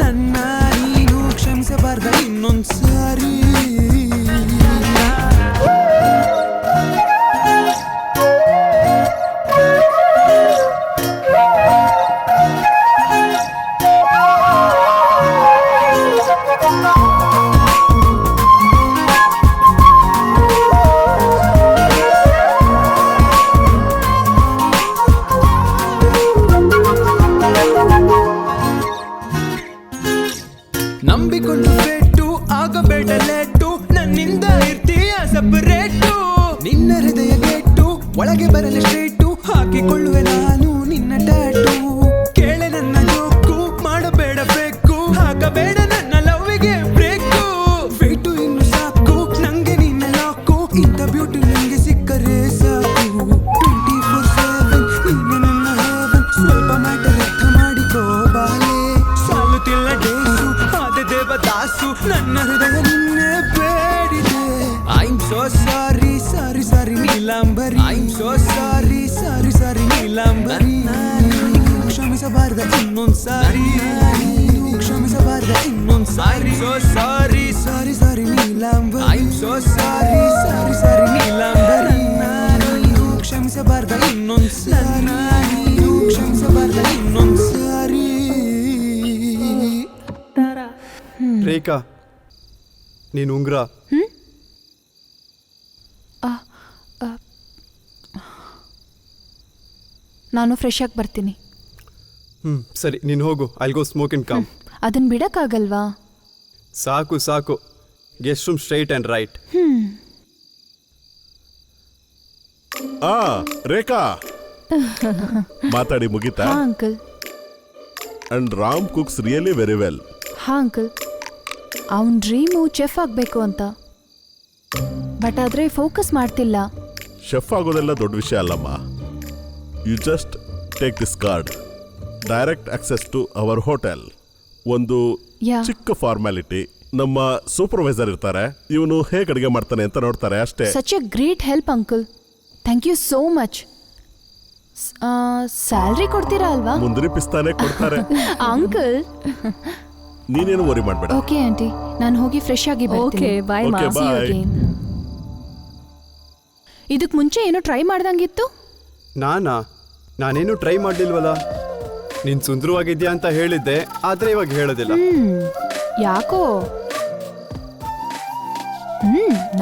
ನನ್ನ ನೀನು ಕ್ಷಮಿಸಬಾರ್ದು ಇನ್ನೊಂದ್ಸಾರಿ. ನಂಬಿಕೊಂಡು ಬೆಟ್ಟು ಆಗಬೇಡ ಲೇಟು, ನನ್ನಿಂದ ಇರ್ತೀಯ ಸಪರೇಟು. ನಿನ್ನ ಹೃದಯ ಗೆಟ್ಟು ಒಳಗೆ ಬರಲು ಸ್ಟ್ರೇಟು, ಹಾಕಿಕೊಳ್ಳುವೆ ನಾನು ನಿನ್ನ ಟ್ಯಾಟು. ಕೇಳೆ ನನ್ನ ಜೋಕು ಮಾಡಬೇಡ ಬೇಕು, ಹಾಕಬೇಡ ನನ್ನ ಲವ್ವಿಗೆ ಬ್ರೇಕು. ವೇಟು ಇನ್ನು ಸಾಕು ನಂಗೆ ನಿನ್ನ ಲಾಕು, ಇಂಥ ಬ್ಯೂಟಿ ನಂಗೆ ಸಿಕ್ಕರೆ ಸಾಕು. 24/7 ನಿನ್ನ ನನ್ನ ಹೇವನ್, ಸ್ವಲ್ಪ ಮ್ಯಾಟರ್ ಅರ್ಥ ಮಾಡಿಕೋ ಬಾಲೆ. ಸಾಲುತ್ತಿಲ್ಲ ಡೇಸು ಆದೆ ದೇವದಾಸು, ನನ್ನ ಹೃದಯ ನಿನ್ನೆ ಬೇಡಿದೆ. I am so sorry sorry sorry Neelambari, I am so sorry sorry sorry Neelambari, ಕ್ಷಮಿಸಬಾರ್ದ ಇನ್ನೊಂದ್ಸಾರಿ. ಕ್ಷಮಿಸಬಾರ್ದ ಇನ್ನೊಂದ್ಸಾರಿ sorry sorry sorry Neelambari I am so sorry sorry sorry Neelambari ನೀನು ಕ್ಷಮಿಸಬಾರ್ದ ಇನ್ನೊಂದ್ಸಾರಿ ಕ್ಷಮಿಸಬಾರ್ದ ಇನ್ನೊಂದ್ಸಾರಿ. ರೇಖಾ, ನೀನು ಉಂಗ್ರ. ನಾನು ಫ್ರೆಶ್ ಆಗಿ ಬರ್ತೀನಿ. ಸರಿ, ನೀನು ಹೋಗು. ಐಲ್ ಗೋ ಸ್ಮೋಕ್ ಇನ್ ಕಮ್. ಅದನ್ನ ಬಿಡಕ್ಕಾಗಲ್ವಾ? ಸಾಕು ಸಾಕು. Guest room straight and right. ಆ ರೇಖಾ ಮಾತಾಡಿ ಮುಗಿತಾ? ಹಾ uncle. And Ram cooks really very well. ಹಾ ಅಂಕಲ್, ಅವನ ಡ್ರೀಮು ಚೆಫ್ ಆಗಬೇಕು ಅಂತ, ಬಟ್ ಆದರೆ ಫೋಕಸ್ ಮಾಡ್ತಿಲ್ಲ. ಶೆಫ್ ಆಗೋದೆಲ್ಲ ದೊಡ್ಡ ವಿಷಯ ಅಲ್ಲಮ್ಮ. You just take this card, direct access to our hotel. ಒಂದು Yeah. ಚಿಕ್ಕ ಫಾರ್ಮ್ಯಾಲಿಟಿ. ನಮ್ಮ ಸೂಪರ್ವೈಸರ್ ಇರ್ತಾರೆ, ಇವನು ಹೇಗೆ ಅಡುಗೆ ಮಾಡ್ತಾನೆ ಅಂತ ನೋಡ್ತಾರೆ ಅಷ್ಟೇ. Such a great help uncle. Thank you so much. Salary ಕೊಡ್ತೀರಾ ಅಲ್ವಾ? ಮುಂದಿನ ಪಿಸ್ತಾನೆ ಕೊಡ್ತಾರೆ. ಅಂಕಲ್. ನೀನೇನು ವರಿ ಮಾಡಬೇಡ. ಓಕೆ ಆಂಟಿ, ನಾನು ಹೋಗಿ ಫ್ರೆಶ್ ಆಗಿ ಬರ್ತೀನಿ. ಓಕೆ ಬಾಯ್ ಮಾ. Okay, bye. ಇದಕ್ಕೆ ಮುಂಚೆ ಏನೋ ಟ್ರೈ ಮಾಡ್ದಂಗಿತ್ತು. ನಾನೇನು ಟ್ರೈ ಮಾಡಲಿಲ್ವಲ್ಲ. ನೀನು ಸುಂದರವಾಗಿದ್ಯಾ ಅಂತ ಹೇಳಿದ್ದೆ, ಆದರೆ ಇವಾಗ ಹೇಳೋದಿಲ್ಲ. ಯಾಕೋ?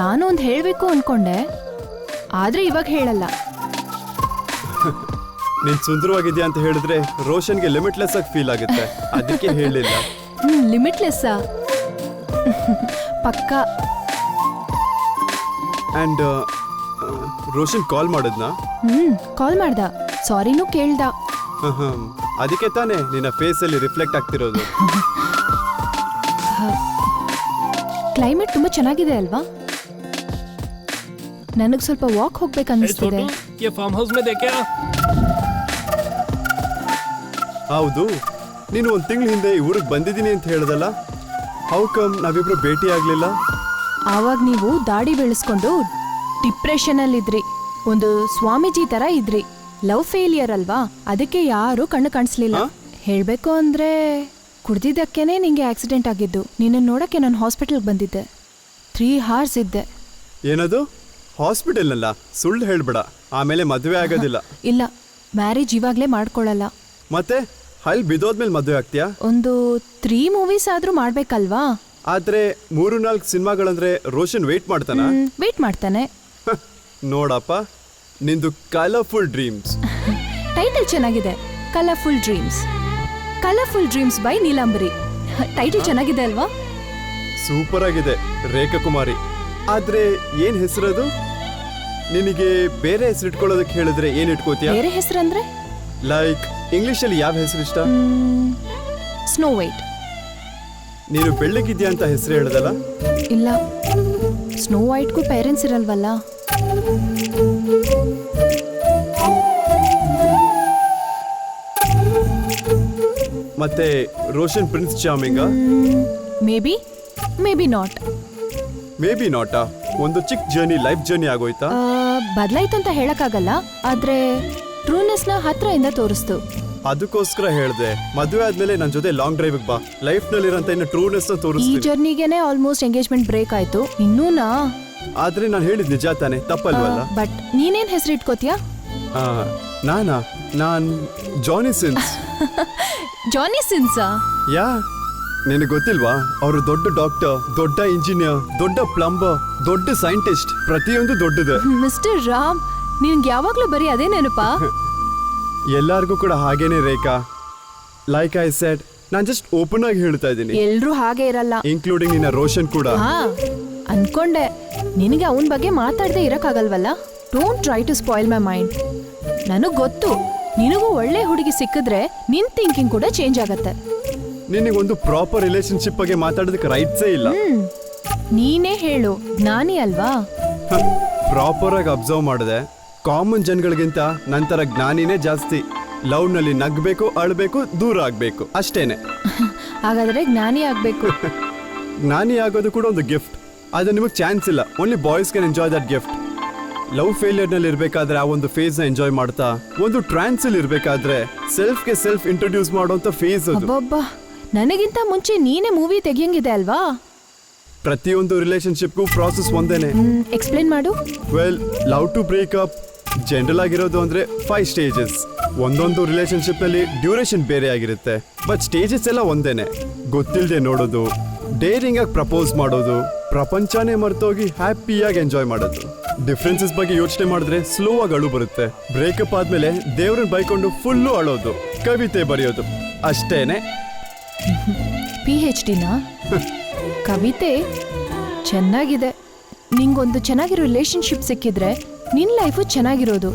ನಾನು ಒಂದು ಹೇಳಬೇಕು ಅನ್ಕೊಂಡೆ, ಆದ್ರೆ ಇವಾಗ ಹೇಳಲ್ಲ. ನೀನು ಸುಂದರವಾಗಿದ್ಯಾ ಅಂತ ಹೇಳಿದ್ರೆ ರೋಷನ್ಗೆ ಲಿಮಿಟ್ಲೆಸ್ ಆಗಿ ಫೀಲ್ ಆಗುತ್ತೆ, ಅದಕ್ಕೆ ಹೇಳಿಲ್ಲ. ಲಿಮಿಟ್ಲೆಸ್ಸಾ? ಪಕ್ಕ. ಆ್ಯಂಡ್ ರೋಷನ್ ಕಾಲ್ ಮಾಡಿದ್ನಾ? ಕಾಲ್ ಮಾಡ್ದ, ಸಾರಿನೂ ಕೇಳ್ದ. ಅದಕ್ಕೆ ತಾನೇ ನಿನ್ನ ಫೇಸಲ್ಲಿ ರಿಫ್ಲೆಕ್ಟ್ ಆಗ್ತಿರೋದು. ಕ್ಲೈಮೇಟ್ ತುಂಬಾ ಚೆನ್ನಾಗಿದೆ ಅಲ್ವಾ? ನನಗೆ ಸ್ವಲ್ಪ ವಾಕ್ ಹೋಗ್ಬೇಕು ಅನ್ನಿಸ್ತಿದೆ. ಹೌದು, ನೀನು ಒಂದು ತಿಂಗಳ ಹಿಂದೆ ಈ ಊರಿಗೆ ಬಂದಿದ್ದೀನಿ ಅಂತ ಹೇಳ್ದಲ್ಲ, ಹೌ ಕಮ್ ನಾವಿಬ್ರು ಭೇಟಿ ಆಗ್ಲಿಲ್ಲ? ಆವಾಗ ನೀವು ದಾಡಿ ಬೆಳೆಸ್ಕೊಂಡು ಡಿಪ್ರೆಷನ್ ಅಲ್ಲಿದ್ರಿ, ಒಂದು ಸ್ವಾಮೀಜಿ ತರ ಇದ್ರಿ. ಲವ್ ಫೇಲಿಯರ್ ಅಲ್ವಾ, ಅದಕ್ಕೆ ಯಾರು ಕಣ್ಣು ಕಾಣಿಸ್ಲಿಲ್ಲ. ಹೇಳ್ಬೇಕು ಅಂದ್ರೆ ಕುಡ್ದಿದ್ದಕ್ಕೇನೆ ನಿಂಗೆ ಆಕ್ಸಿಡೆಂಟ್ ಆಗಿದ್ದು. ನಿನ್ನ ನೋಡಕ್ಕೆ ನಾನು ಹಾಸ್ಪಿಟಲ್ಗೆ ಬಂದಿದ್ದೆ. 3 hours ಇದ್ದೆ. ಏನದು ಹಾಸ್ಪಿಟಲ್ನಲ್ಲ? ಸುಳ್ಳು ಹೇಳ್ಬೇಡ, ಆಮೇಲೆ ಮದುವೆ ಆಗೋದಿಲ್ಲ. ಇಲ್ಲ, ಮ್ಯಾರೇಜ್ ಇವಾಗ್ಲೇ ಮಾಡ್ಕೊಳ್ಳಲ್ಲ. ಮತ್ತೆ ಅಲ್ಲಿ ಬಿದ್ದೋದ್ಮೇಲೆ ಮದುವೆ ಆಗ್ತೀಯಾ? ಒಂದು 3 movies ಆದ್ರೂ ಮಾಡ್ಬೇಕಲ್ವಾ? ಆದ್ರೆ 3-4 ಸಿನಿಮಾಗಳಂದ್ರೆ ರೋಷನ್ ವೇಟ್ ಮಾಡ್ತಾನ? ವೇಟ್ ಮಾಡ್ತಾನೆ. ನೋಡಪ್ಪ, ನಿಂದು ಕಲರ್ಫುಲ್ ಡ್ರೀಮ್ಸ್. ಟೈಟಲ್ ಚೆನ್ನಾಗಿದೆ, colourful dreams. Colourful dreams by Neelambari. Title ಚೆನ್ನಾಗಿದೆ ಅಲ್ವಾ? ಸೂಪರ್ ಆಗಿದೆ, ರೇಖಾ ಕುಮಾರಿ. ಆದ್ರೆ ಏನ್ ಹೆಸರದು? ನಿನಗೆ ಬೇರೆ ಹೆಸರು ಇಟ್ಕೊಳ್ಳೋದಕ್ಕೆ ಹೇಳಿದ್ರೆ ಏನ್ ಇಟ್ಕೋತೀಯ? ಬೇರೆ ಹೆಸರಂದ್ರೆ ಲೈಕ್ ಇಂಗ್ಲಿಷಲ್ಲಿ ಯಾವ ಹೆಸರು ಇಷ್ಟ? Snow white. ನೀನು ಬೆಳ್ಳಗಿದ್ಯಾ ಅಂತ ಹೆಸರು ಹೇಳದಲ್ಲ? ಇಲ್ಲ, ಸ್ನೋ ವೈಟ್ಗೂ ಪೇರೆಂಟ್ಸ್ ಇರಲ್ವಲ್ಲ. ಮತ್ತೆ ರೋಷನ್ ಪ್ರಿನ್ಸ್ ಚಾರ್ಮಿಂಗ? Maybe not. Maybe ನಾಟಾ? ಒಂದು ಚಿಕ್ಕ ಜರ್ನಿ, ಲೈಫ್ ಜರ್ನಿ ಆಗೋಯ್ತಾ? ಬದಲಾಯ್ತು ಅಂತ ಹೇಳಕ್ಕಾಗಲ್ಲ, ಆದ್ರೆ ಟ್ರೂನೆಸ್ನ ಹತ್ರದಿಂದ ತೋರಿಸ್ತು. ಅದಕ್ಕೋಸ್ಕರ ಹೇಳ್ದೆ, ಮದುವೆ ಆದ್ಮೇಲೆ ನನ್ನ ಜೊತೆ ಲಾಂಗ್ ಡ್ರೈವ್ ಬಾ, ಲೈಫ್ ನಲ್ಲಿರಂತ ಇನ್ನು ಟ್ರೂನೆಸ್ ನ ಈ ತೋರಿಸ್ತೀನಿ. ಜರ್ನಿಗೆನೆ ಆಲ್ಮೋಸ್ಟ್ ಎಂಗೇಜ್ಮೆಂಟ್ ಬ್ರೇಕ್ ಆಯ್ತು, ಇನ್ನೂನಾ? ಆದ್ರೆ ನಾನು ಹೇಳಿದ್ ನಿಜ ತಾನೆ, ತಪ್ಪಲ್ವಲ್ಲ? ಬಟ್ ನೀನೇನ್ ಹೆಸರು ಇಟ್ಕೋತೀಯಾ? ನಾನ್ ಜಾನಿ ಸಿನ್ಸ್. ಜಾನಿ ಸಿನ್ಸಾ? ಯಾ, ನಿನಗೆ ಗೊತ್ತಿಲ್ವಾ? ಅವರು ದೊಡ್ಡ ಡಾಕ್ಟರ್, ದೊಡ್ಡ ಇಂಜಿನಿಯರ್, ದೊಡ್ಡ ಪ್ಲಂಬರ್, ದೊಡ್ಡ ಸೈಂಟಿಸ್ಟ್, ಪ್ರತಿಯೊಂದು ದೊಡ್ಡದು. ಮಿಸ್ಟರ್ ರಾಮ್, ನಿನ್ಗೆ ಯಾವಾಗ್ಲೂ ಬರೀ ಅದೇ ನೆನಪಾ? ಎಲ್ಲಾರ್ಗೂ ಕೂಡ ಹಾಗೇನೆ ರೇಖಾ. ಲೈಕ್ ಐ ಸೆಡ್, ನಾನ್ ಜಸ್ಟ್ ಓಪನ್ ಆಗಿ ಹೇಳ್ತಾ ಇದ್ದೀನಿ. ಎಲ್ರೂ ಹಾಗೆ ಇರಲ್ಲ, ಇನ್ಕ್ಲೂಡಿಂಗ್ ನಿನ್ನ ರೋಷನ್ ಕೂಡ. ಹಾ ಅನ್ಕೊಂಡೆ. ನಿನಗೆ ಅವನ ಬಗ್ಗೆ ಮಾತಾಡದೆ ಇರಕ್ಕಾಗಲ್ವಲ್ಲ? Don't try to spoil my mind. ನನಗ್ ಗೊತ್ತು, ನಿನಗೂ ಒಳ್ಳೆ ಹುಡುಗಿ ಸಿಕ್ಕಿದ್ರೆ ನಿನ್ ಥಿಂಕಿಂಗ್ ಕೂಡ ಚೇಂಜ್ ಆಗತ್ತೆ. ನಿನಗೊಂದು ಪ್ರಾಪರ್ ರಿಲೇಶನ್ಶಿಪ್ ಬಗ್ಗೆ ಮಾತಾಡೋದಕ್ಕೆ ರೈಟ್ಸೇ ಇಲ್ಲ. ನೀನೇ ಹೇಳು, ಜ್ಞಾನಿ ಅಲ್ವಾ? ಪ್ರಾಪರ್ ಆಗಿ ಅಬ್ಸರ್ವ್ ಮಾಡಿದೆ, ಕಾಮನ್ ಜನಗಳಿಗಿಂತ ನಂತರ ಜ್ಞಾನಿನೇ ಜಾಸ್ತಿ. ಲವ್ ನಲ್ಲಿ ನಗ್ಬೇಕು, ಅಳ್ಬೇಕು, ದೂರ ಆಗ್ಬೇಕು, ಅಷ್ಟೇನೆ. ಹಾಗಾದ್ರೆ ಜ್ಞಾನಿ ಆಗ್ಬೇಕು. ಜ್ಞಾನಿ ಆಗೋದು ಕೂಡ ಒಂದು ಗಿಫ್ಟ್. ಅದು ನಿಮಗೆ ಚಾನ್ಸ್ ಇಲ್ಲ. Only boys can enjoy that gift. Love failure ನಲ್ಲಿ ಇರ್ಬೇಕಾದ್ರೆ ಆ ಒಂದು ಫೇಸ್ ನ ಎಂಜಾಯ್ ಮಾಡ್ತಾ, ಒಂದು ಟ್ರಾನ್ಸ್ ಅಲ್ಲಿ ಇರ್ಬೇಕಾದ್ರೆ ಸೆಲ್ಫ್ ಗೆ ಸೆಲ್ಫ್ ಇಂಟ್ರೊಡ್ಯೂಸ್ ಮಾಡುವಂತ ಫೇಸ್ ಅದು. ಅಬ್ಬಬ್ಬಾ, ನನಗಿಂತ ಮುಂಚೆ ನೀನೇ ಮೂವಿ ತೆಗಿಯಂಗಿದೆ ಅಲ್ವಾ? ಪ್ರತಿಯೊಂದು ರಿಲೇಶನ್ಶಿಪ್ಗೂ ಪ್ರಾಸೆಸ್ ಒಂದೇನೆ. ಎಕ್ಸ್ಪ್ಲೇನ್ ಮಾಡು. Well, love to breakup general ಆಗಿರೋದು ಅಂದ್ರೆ 5 ಸ್ಟೇಜಸ್. ಒಂದೊಂದು ರಿಲೇಶನ್ಶಿಪ್ ನಲ್ಲಿ ಡ್ಯೂರೇಷನ್ ಬೇರೆ ಆಗಿರುತ್ತೆ, ಬಟ್ ಸ್ಟೇಜಸ್ ಎಲ್ಲ ಒಂದೇನೆ. ಗೊತ್ತಿಲ್ಲದೆ ನೋಡೋದು, ಡೇರಿಂಗ್ ಆಗಿ ಪ್ರಪೋಸ್ ಮಾಡೋದು, ಪ್ರಪಂಚನೇ ಮರ್ತೋಗಿ ಹ್ಯಾಪಿಯಾಗಿ ಎಂಜಾಯ್ ಮಾಡೋದು. ಡಿಫ್ರೆನ್ಸಸ್ ಬಗ್ಗೆ ಯೋಚನೆ ಮಾಡಿದ್ರೆ ಸ್ಲೋ ಆಗಿ ಅಳು ಬರುತ್ತೆ. ಬ್ರೇಕಪ್ ಆದ್ಮೇಲೆ ದೇವ್ರನ್ನ ಬೈಕೊಂಡು ಫುಲ್ಲು ಅಳೋದು, ಕವಿತೆ ಬರೆಯೋದು, ಅಷ್ಟೇನೆ. PhD ನಾ? ಕವಿತೆ ಚೆನ್ನಾಗಿದೆ. ನಿಂಗೊಂದು ಚೆನ್ನಾಗಿರೋ ರಿಲೇಶನ್ಶಿಪ್ ಸಿಕ್ಕಿದ್ರೆ ನಿನ್ ಲೈಫು ಚೆನ್ನಾಗಿರೋದು.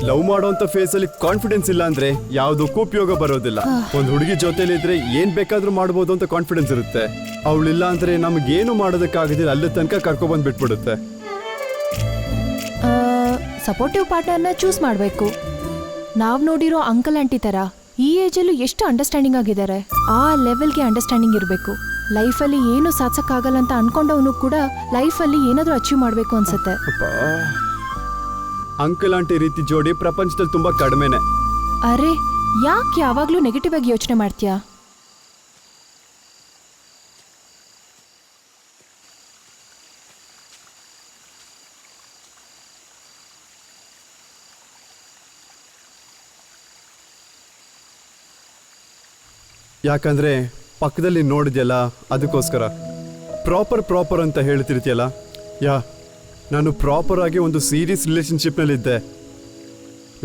ಲವ್ ಮಾಡೋಂಥ ಫೇಸ್ ಅಲ್ಲಿ ಕಾನ್ಫಿಡೆನ್ಸ್ ಇಲ್ಲ ಅಂದ್ರೆ ಯಾವ್ದಕ್ಕೂ ಉಪಯೋಗ ಬರೋದಿಲ್ಲ. ಒಂದ್ ಹುಡುಗಿ ಜೊತೆಲಿ ಇದ್ರೆ ಏನ್ ಬೇಕಾದ್ರೂ ಮಾಡ್ಬೋದು ಅಂತ ಕಾನ್ಫಿಡೆನ್ಸ್ ಇರುತ್ತೆ. ಅವಳಿಲ್ಲ ಅಂದ್ರೆ ನಮ್ಗೇನು ಮಾಡೋದಕ್ಕಾಗೋದಿಲ್ಲ, ಅಲ್ಲಿ ತನಕ ಕರ್ಕೊಬಂದ್ ಬಿಟ್ಬಿಡುತ್ತೆ. ಸಪೋರ್ಟಿವ್ ಪಾರ್ಟ್ನರ್ನ ಚೂಸ್ ಮಾಡಬೇಕು. ನಾವು ನೋಡಿರೋ ಅಂಕಲ್ ಆಂಟಿ ಥರ ಈ ಏಜಲ್ಲೂ ಎಷ್ಟು ಅಂಡರ್ಸ್ಟ್ಯಾಂಡಿಂಗ್ ಆಗಿದ್ದಾರೆ. ಆ ಲೆವೆಲ್ಗೆ ಅಂಡರ್ಸ್ಟ್ಯಾಂಡಿಂಗ್ ಇರಬೇಕು. ಲೈಫಲ್ಲಿ ಏನು ಸಾಧಿಸಕ್ಕಾಗಲ್ಲ ಅಂತ ಅನ್ಕೊಂಡವನು ಕೂಡ ಲೈಫಲ್ಲಿ ಏನಾದರೂ ಅಚೀವ್ ಮಾಡಬೇಕು ಅನ್ಸುತ್ತೆ. ಅಂಕಲ್ ಆಂಟಿ ರೀತಿ ಜೋಡಿ ಪ್ರಪಂಚದಲ್ಲಿ ತುಂಬಾ ಕಡಿಮೆನೆ. ಅರೆ, ಯಾಕೆ ಯಾವಾಗಲೂ ನೆಗೆಟಿವ್ ಆಗಿ ಯೋಚನೆ ಮಾಡ್ತೀಯಾ? ಯಾಕಂದ್ರೆ ಪಕ್ಕದಲ್ಲಿ ನೋಡಿದ್ಯಲ್ಲ, ಅದಕ್ಕೋಸ್ಕರ ಪ್ರಾಪರ್ ಅಂತ ಹೇಳ್ತಿರ್ತೀಯಲ್ಲ. ನಾನು ಪ್ರಾಪರ್ ಆಗಿ ಒಂದು ಸೀರಿಯಸ್ ರಿಲೇಶನ್ಶಿಪ್ನಲ್ಲಿದ್ದೆ.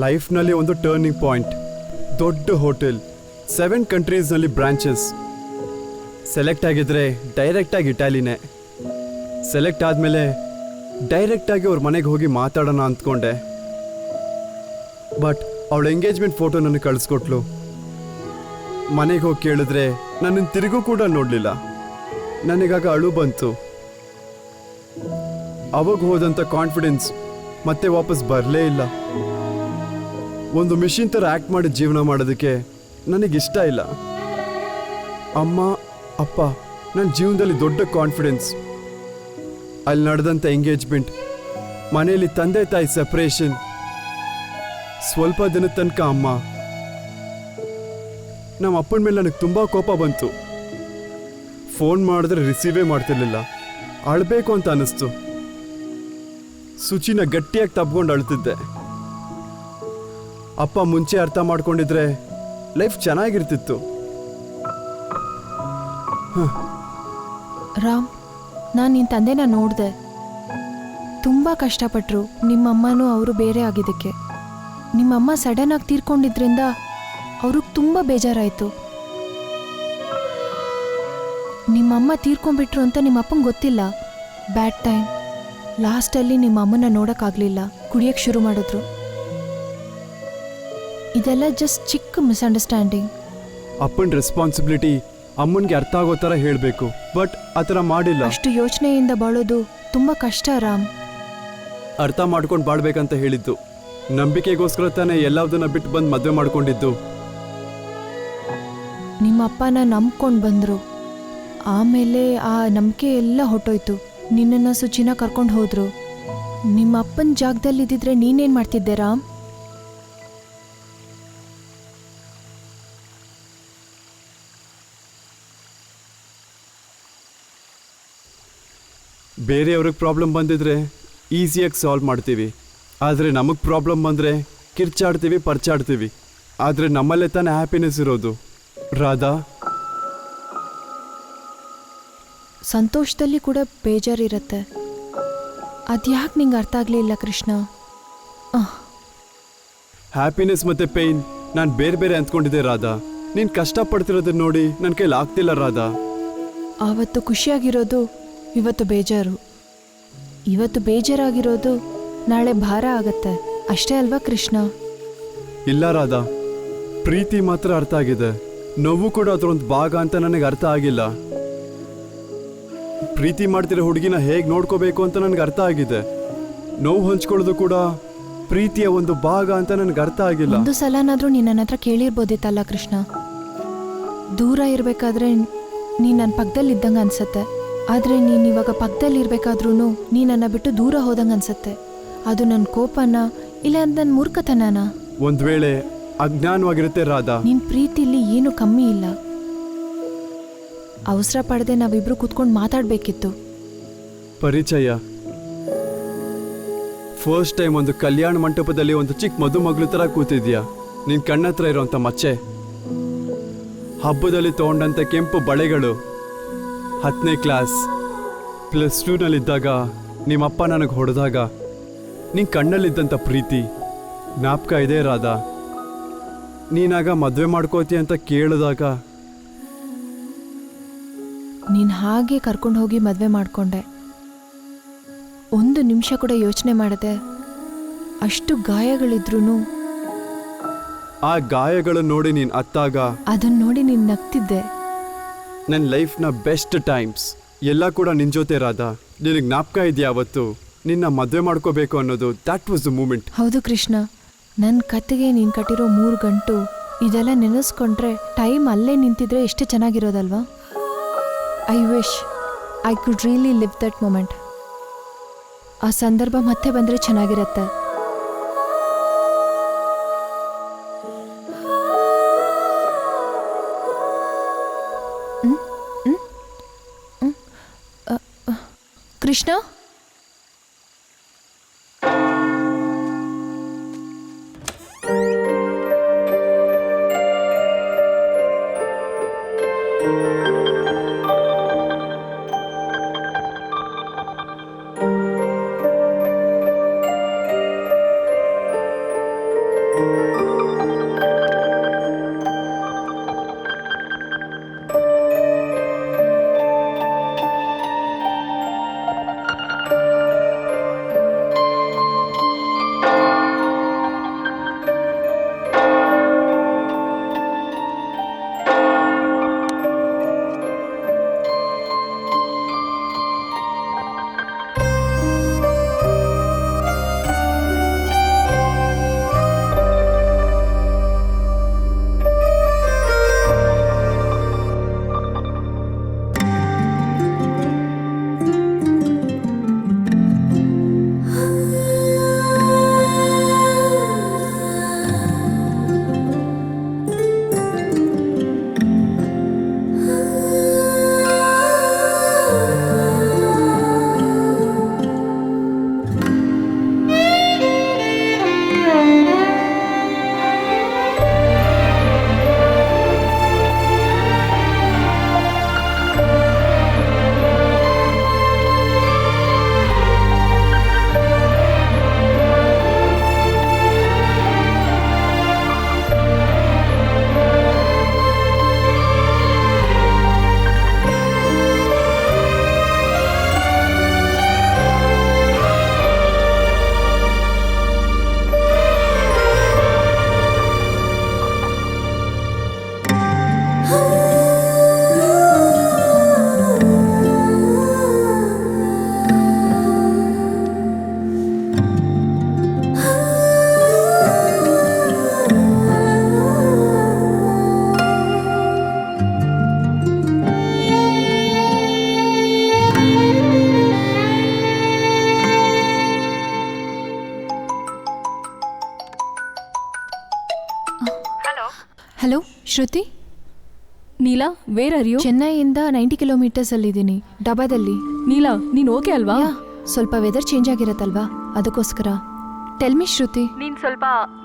ಲೈಫ್ನಲ್ಲಿ ಒಂದು ಟರ್ನಿಂಗ್ ಪಾಯಿಂಟ್, ದೊಡ್ಡ ಹೋಟೆಲ್, 7 ಕಂಟ್ರೀಸ್ನಲ್ಲಿ ಬ್ರಾಂಚಸ್. ಸೆಲೆಕ್ಟ್ ಆಗಿದ್ರೆ ಡೈರೆಕ್ಟಾಗಿ ಇಟಾಲಿನೇ. ಸೆಲೆಕ್ಟ್ ಆದಮೇಲೆ ಡೈರೆಕ್ಟಾಗಿ ಅವ್ರ ಮನೆಗೆ ಹೋಗಿ ಮಾತಾಡೋಣ ಅಂದ್ಕೊಂಡೆ. ಬಟ್ ಅವಳ ಎಂಗೇಜ್ಮೆಂಟ್ ಫೋಟೋ ನನಗೆ ಕಳಿಸ್ಕೊಟ್ಲು. ಮನೆಗೆ ಹೋಗಿ ಕೇಳಿದ್ರೆ ನನ್ನನ್ನು ತಿರುಗೂ ಕೂಡ ನೋಡಲಿಲ್ಲ. ನನಗಾಗ ಅಳು ಬಂತು. ಅವಾಗ ಹೋದಂಥ ಕಾನ್ಫಿಡೆನ್ಸ್ ಮತ್ತೆ ವಾಪಸ್ ಬರಲೇ ಇಲ್ಲ. ಒಂದು ಮಿಷಿನ್ ಥರ ಆ್ಯಕ್ಟ್ ಮಾಡಿ ಜೀವನ ಮಾಡೋದಕ್ಕೆ ನನಗಿಷ್ಟ ಇಲ್ಲ. ಅಮ್ಮ ಅಪ್ಪ ನನ್ನ ಜೀವನದಲ್ಲಿ ದೊಡ್ಡ ಕಾನ್ಫಿಡೆನ್ಸ್. ಅಲ್ಲಿ ನಡೆದಂಥ ಎಂಗೇಜ್ಮೆಂಟ್, ಮನೆಯಲ್ಲಿ ತಂದೆ ತಾಯಿ ಸೆಪ್ರೇಷನ್, ಸ್ವಲ್ಪ ದಿನದ ತನಕ ಅಮ್ಮ. ನಮ್ಮ ಅಪ್ಪನ ಮೇಲೆ ನನಗೆ ತುಂಬ ಕೋಪ ಬಂತು. ಫೋನ್ ಮಾಡಿದ್ರೆ ರಿಸೀವೇ ಮಾಡ್ತಿರ್ಲಿಲ್ಲ. ಅಳಬೇಕು ಅಂತ ಅನ್ನಿಸ್ತು. ಸುಚಿನ ಗಟ್ಟಿಯಾಗಿ ತಬ್ಕೊಂಡು ಅಳ್ತಿದ್ದೆ. ಅಪ್ಪ ಮುಂಚೆ ಅರ್ಥ ಮಾಡ್ಕೊಂಡಿದ್ರೆ ಲೈಫ್ ಚೆನ್ನಾಗಿರ್ತಿತ್ತು. ರಾಮ್, ನಾನು ನಿನ್ನ ತಂದೆನ ನೋಡಿದೆ. ತುಂಬ ಕಷ್ಟಪಟ್ಟರು ನಿಮ್ಮಮ್ಮನೂ ಅವರು ಬೇರೆ ಆಗಿದ್ದಕ್ಕೆ. ನಿಮ್ಮಮ್ಮ ಸಡನ್ ಆಗಿ ತೀರ್ಕೊಂಡಿದ್ರಿಂದ ಅವ್ರಿಗೆ ತುಂಬ ಬೇಜಾರಾಯಿತು. ನಿಮ್ಮಮ್ಮ ತೀರ್ಕೊಂಡ್ಬಿಟ್ರು ಅಂತ ನಿಮ್ಮಪ್ಪಂಗೆ ಗೊತ್ತಿಲ್ಲ. Bad time. ಲಾಸ್ಟಲ್ಲಿ ನಿಮ್ಮ ಅಮ್ಮನ ನೋಡೋಕ್ಕಾಗಲಿಲ್ಲ, ಕುಡಿಯೋಕ್ಕೆ ಶುರು ಮಾಡಿದ್ರು. ಇದೆಲ್ಲ ಜಸ್ಟ್ ಚಿಕ್ಕ ಮಿಸ್ಅಂಡರ್ಸ್ಟ್ಯಾಂಡಿಂಗ್. ಅಪ್ಪನ ರೆಸ್ಪಾನ್ಸಿಬಿಲಿಟಿ ಅಮ್ಮನಿಗೆ ಅರ್ಥ ಆಗೋ ಥರ ಹೇಳಬೇಕು, ಬಟ್ ಆ ಥರ ಮಾಡಿಲ್ಲ. ಅಷ್ಟು ಯೋಚನೆಯಿಂದ ಬಾಳೋದು ತುಂಬ ಕಷ್ಟ ರಾಮ್. ಅರ್ಥ ಮಾಡ್ಕೊಂಡು ಬಾಳ್ಬೇಕಂತ ಹೇಳಿದ್ದು. ನಂಬಿಕೆಗೋಸ್ಕರ ತಾನೇ ಎಲ್ಲದನ್ನ ಬಿಟ್ಟು ಬಂದು ಮದುವೆ ಮಾಡ್ಕೊಂಡಿದ್ದು. ನಿಮ್ಮ ಅಪ್ಪನ ನಂಬ್ಕೊಂಡು ಬಂದರು. ಆಮೇಲೆ ಆ ನಂಬಿಕೆ ಎಲ್ಲ ಹೊಟ್ಟೋಯ್ತು. ನಿನ್ನನ್ನು ಸುಚಿನ ಕರ್ಕೊಂಡು ಹೋದ್ರು. ನಿಮ್ಮ ಅಪ್ಪನ ಜಾಗದಲ್ಲಿ ಇದ್ದಿದ್ರೆ ನೀನೇನು ಮಾಡ್ತಿದ್ದೆ ರಾಮ್? ಬೇರೆಯವ್ರಿಗೆ ಪ್ರಾಬ್ಲಮ್ ಬಂದಿದ್ರೆ ಈಸಿಯಾಗಿ ಸಾಲ್ವ್ ಮಾಡ್ತೀವಿ. ಆದರೆ ನಮಗೆ ಪ್ರಾಬ್ಲಮ್ ಬಂದರೆ ಕಿರ್ಚಾಡ್ತೀವಿ, ಪರ್ಚಾಡ್ತೀವಿ. ಆದರೆ ನಮ್ಮಲ್ಲೇ ತಾನೇ ಹ್ಯಾಪಿನೆಸ್ ಇರೋದು. ರಾಧಾ, ಸಂತೋಷದಲ್ಲಿ ಕೂಡ ಬೇಜಾರಿರುತ್ತೆ. ಅದ್ಯಾಕೆ ನಿಂಗೆ ಅರ್ಥ ಆಗಲಿಲ್ಲ ಕೃಷ್ಣ? ಹ್ಯಾಪಿನೆಸ್ ಮತ್ತು ಪೇಯ್ನ್ ನಾನು ಬೇರೆ ಬೇರೆ ಅಂದ್ಕೊಂಡಿದ್ದೆ ರಾಧಾ. ನೀನು ಕಷ್ಟಪಡ್ತಿರೋದನ್ನ ನೋಡಿ ನನ್ನ ಕೈಲಿ ಆಗ್ತಿಲ್ಲ ರಾಧಾ. ಆವತ್ತು ಖುಷಿಯಾಗಿರೋದು ಇವತ್ತು ಬೇಜಾರು, ಇವತ್ತು ಬೇಜಾರಾಗಿರೋದು ನಾಳೆ ಭಾರ ಆಗತ್ತೆ. ಅಷ್ಟೇ ಅಲ್ವಾ ಕೃಷ್ಣ? ಇಲ್ಲ ರಾಧಾ, ಪ್ರೀತಿ ಮಾತ್ರ ಅರ್ಥ ಆಗಿದೆ. ನೋವು ಕೂಡ ಅದರೊಂದು ಭಾಗ ಅಂತ ನನಗೆ ಅರ್ಥ ಆಗಿಲ್ಲ. ಪ್ರೀತಿ ಮಾಡ್ತಿರೋ ಹುಡುಗಿನ ಹೇಗೆ ನೋಡ್ಕೋಬೇಕು ಅಂತ ನನಗೆ ಅರ್ಥ ಆಗಿದೆ. ನೋವು ಹಂಚ್ಕೊಳ್ಳೋದು ಕೂಡ ಪ್ರೀತಿಯ ಒಂದು ಭಾಗ ಅಂತ ನನಗೆ ಅರ್ಥ ಆಗಿಲ್ಲ. ಒಂದು ಸಲನಾದ್ರೂ ನೀನು ನನ್ನ ಹತ್ರ ಕೇಳಿರ್ಬೋದಿತ್ತಲ್ಲ ಕೃಷ್ಣ. ದೂರ ಇರಬೇಕಾದ್ರೆ ನೀನು ನನ್ನ ಪಕ್ಕದಲ್ಲಿ ಇದ್ದಂಗೆ ಅನ್ಸತ್ತೆ. ಆದರೆ ನೀನು ಇವಾಗ ಪಕ್ಕದಲ್ಲಿ ಇರಬೇಕಾದ್ರೂ ನೀ ನನ್ನ ಬಿಟ್ಟು ದೂರ ಹೋದಂಗೆ ಅನ್ಸತ್ತೆ. ಅದು ನನ್ನ ಕೋಪನ ಇಲ್ಲ ನನ್ನ ಮೂರ್ಖತನನ? ಒಂದು ವೇಳೆ ಅಜ್ಞಾನವಾಗಿರುತ್ತೆ ರಾಧಾ. ನಿನ್ನ ಪ್ರೀತಿಲಿ ಏನು ಕಮ್ಮಿ ಇಲ್ಲ. ಅವಸರ ಪಡದೆ ನಾವಿಬ್ರು ಕೂತ್ಕೊಂಡು ಮಾತಾಡ್ಬೇಕಿತ್ತು. ಪರಿಚಯ ಫಸ್ಟ್ ಟೈಮ್ ಒಂದು ಕಲ್ಯಾಣ ಮಂಟಪದಲ್ಲಿ ಒಂದು ಚಿಕ್ಕ ಮದುಮಗಳು ಥರ ಕೂತಿದ್ಯಾ. ನಿನ್ ಕಣ್ಣತ್ರ ಇರೋಂಥ ಮಚ್ಚೆ, ಹಬ್ಬದಲ್ಲಿ ತಗೊಂಡಂಥ ಕೆಂಪು ಬಳೆಗಳು, 10ನೇ ಕ್ಲಾಸ್ +2ನಲ್ಲಿದ್ದಾಗ ನಿಮ್ಮಪ್ಪ ನನಗೆ ಹೊಡೆದಾಗ ನಿನ್ ಕಣ್ಣಲ್ಲಿದ್ದಂಥ ಪ್ರೀತಿ ಜ್ಞಾಪಕ ಇದೆ ರಾಧಾ. ನೀನಾಗ ಮದುವೆ ಮಾಡ್ಕೋತಿ ಅಂತ ಕೇಳಿದಾಗ ನೀನು ಹಾಗೆ ಕರ್ಕೊಂಡು ಹೋಗಿ ಮದುವೆ ಮಾಡಿಕೊಂಡೆ. ಒಂದು ನಿಮಿಷ ಕೂಡ ಯೋಚನೆ ಮಾಡದೆ ಅಷ್ಟು ಗಾಯಗಳಿದ್ರೂ ಆ ಗಾಯಗಳು ನೋಡಿ ನೀನು ಅತ್ತಾಗ ಅದನ್ನ ನೋಡಿ ನೀನು ನಗ್ತಿದ್ದೆ. ನನ್ನ ಲೈಫ್ನ ಬೆಸ್ಟ್ ಟೈಮ್ಸ್ ಎಲ್ಲ ಕೂಡ ನಿನ್ನ ಜೊತೆ ರಾಧಾ. ನಿನಗೆ ಜ್ಞಾಪಕ ಇದೆಯಾ ಅವತ್ತು ನಿನ್ನ ಮದುವೆ ಮಾಡ್ಕೋಬೇಕು ಅನ್ನೋದು? That was the moment. ಹೌದು ಕೃಷ್ಣ, ನನ್ನ ಕತ್ತಿಗೆ ನೀನು ಕಟ್ಟಿರೋ 3 ಗಂಟು ಇದೆಲ್ಲ ನೆನೆಸ್ಕೊಂಡ್ರೆ ಟೈಮ್ ಅಲ್ಲೇ ನಿಂತಿದ್ರೆ ಎಷ್ಟು ಚೆನ್ನಾಗಿರೋದಲ್ವಾ? I wish I could really live that moment. ಆ ಸಂದರ್ಭ ಮತ್ತೆ ಬಂದರೆ ಚೆನ್ನಾಗಿರತ್ತೆ. Krishna, hello Shruti. Neela, where are you? ಚೆನ್ನೈಯಿಂದ 90 ಕಿಲೋಮೀಟರ್ಸ್ ಅಲ್ಲಿದ್ದೀನಿ, ಡಬಾದಲ್ಲಿ. ನೀಲಾ, ನೀನ್ ಓಕೆ ಅಲ್ವಾ? ಸ್ವಲ್ಪ ವೆದರ್ ಚೇಂಜ್ ಆಗಿರತ್ತಲ್ವಾ, ಅದಕ್ಕೋಸ್ಕರ. Tell me Shruti. ನೀನ್ ಸ್ವಲ್ಪ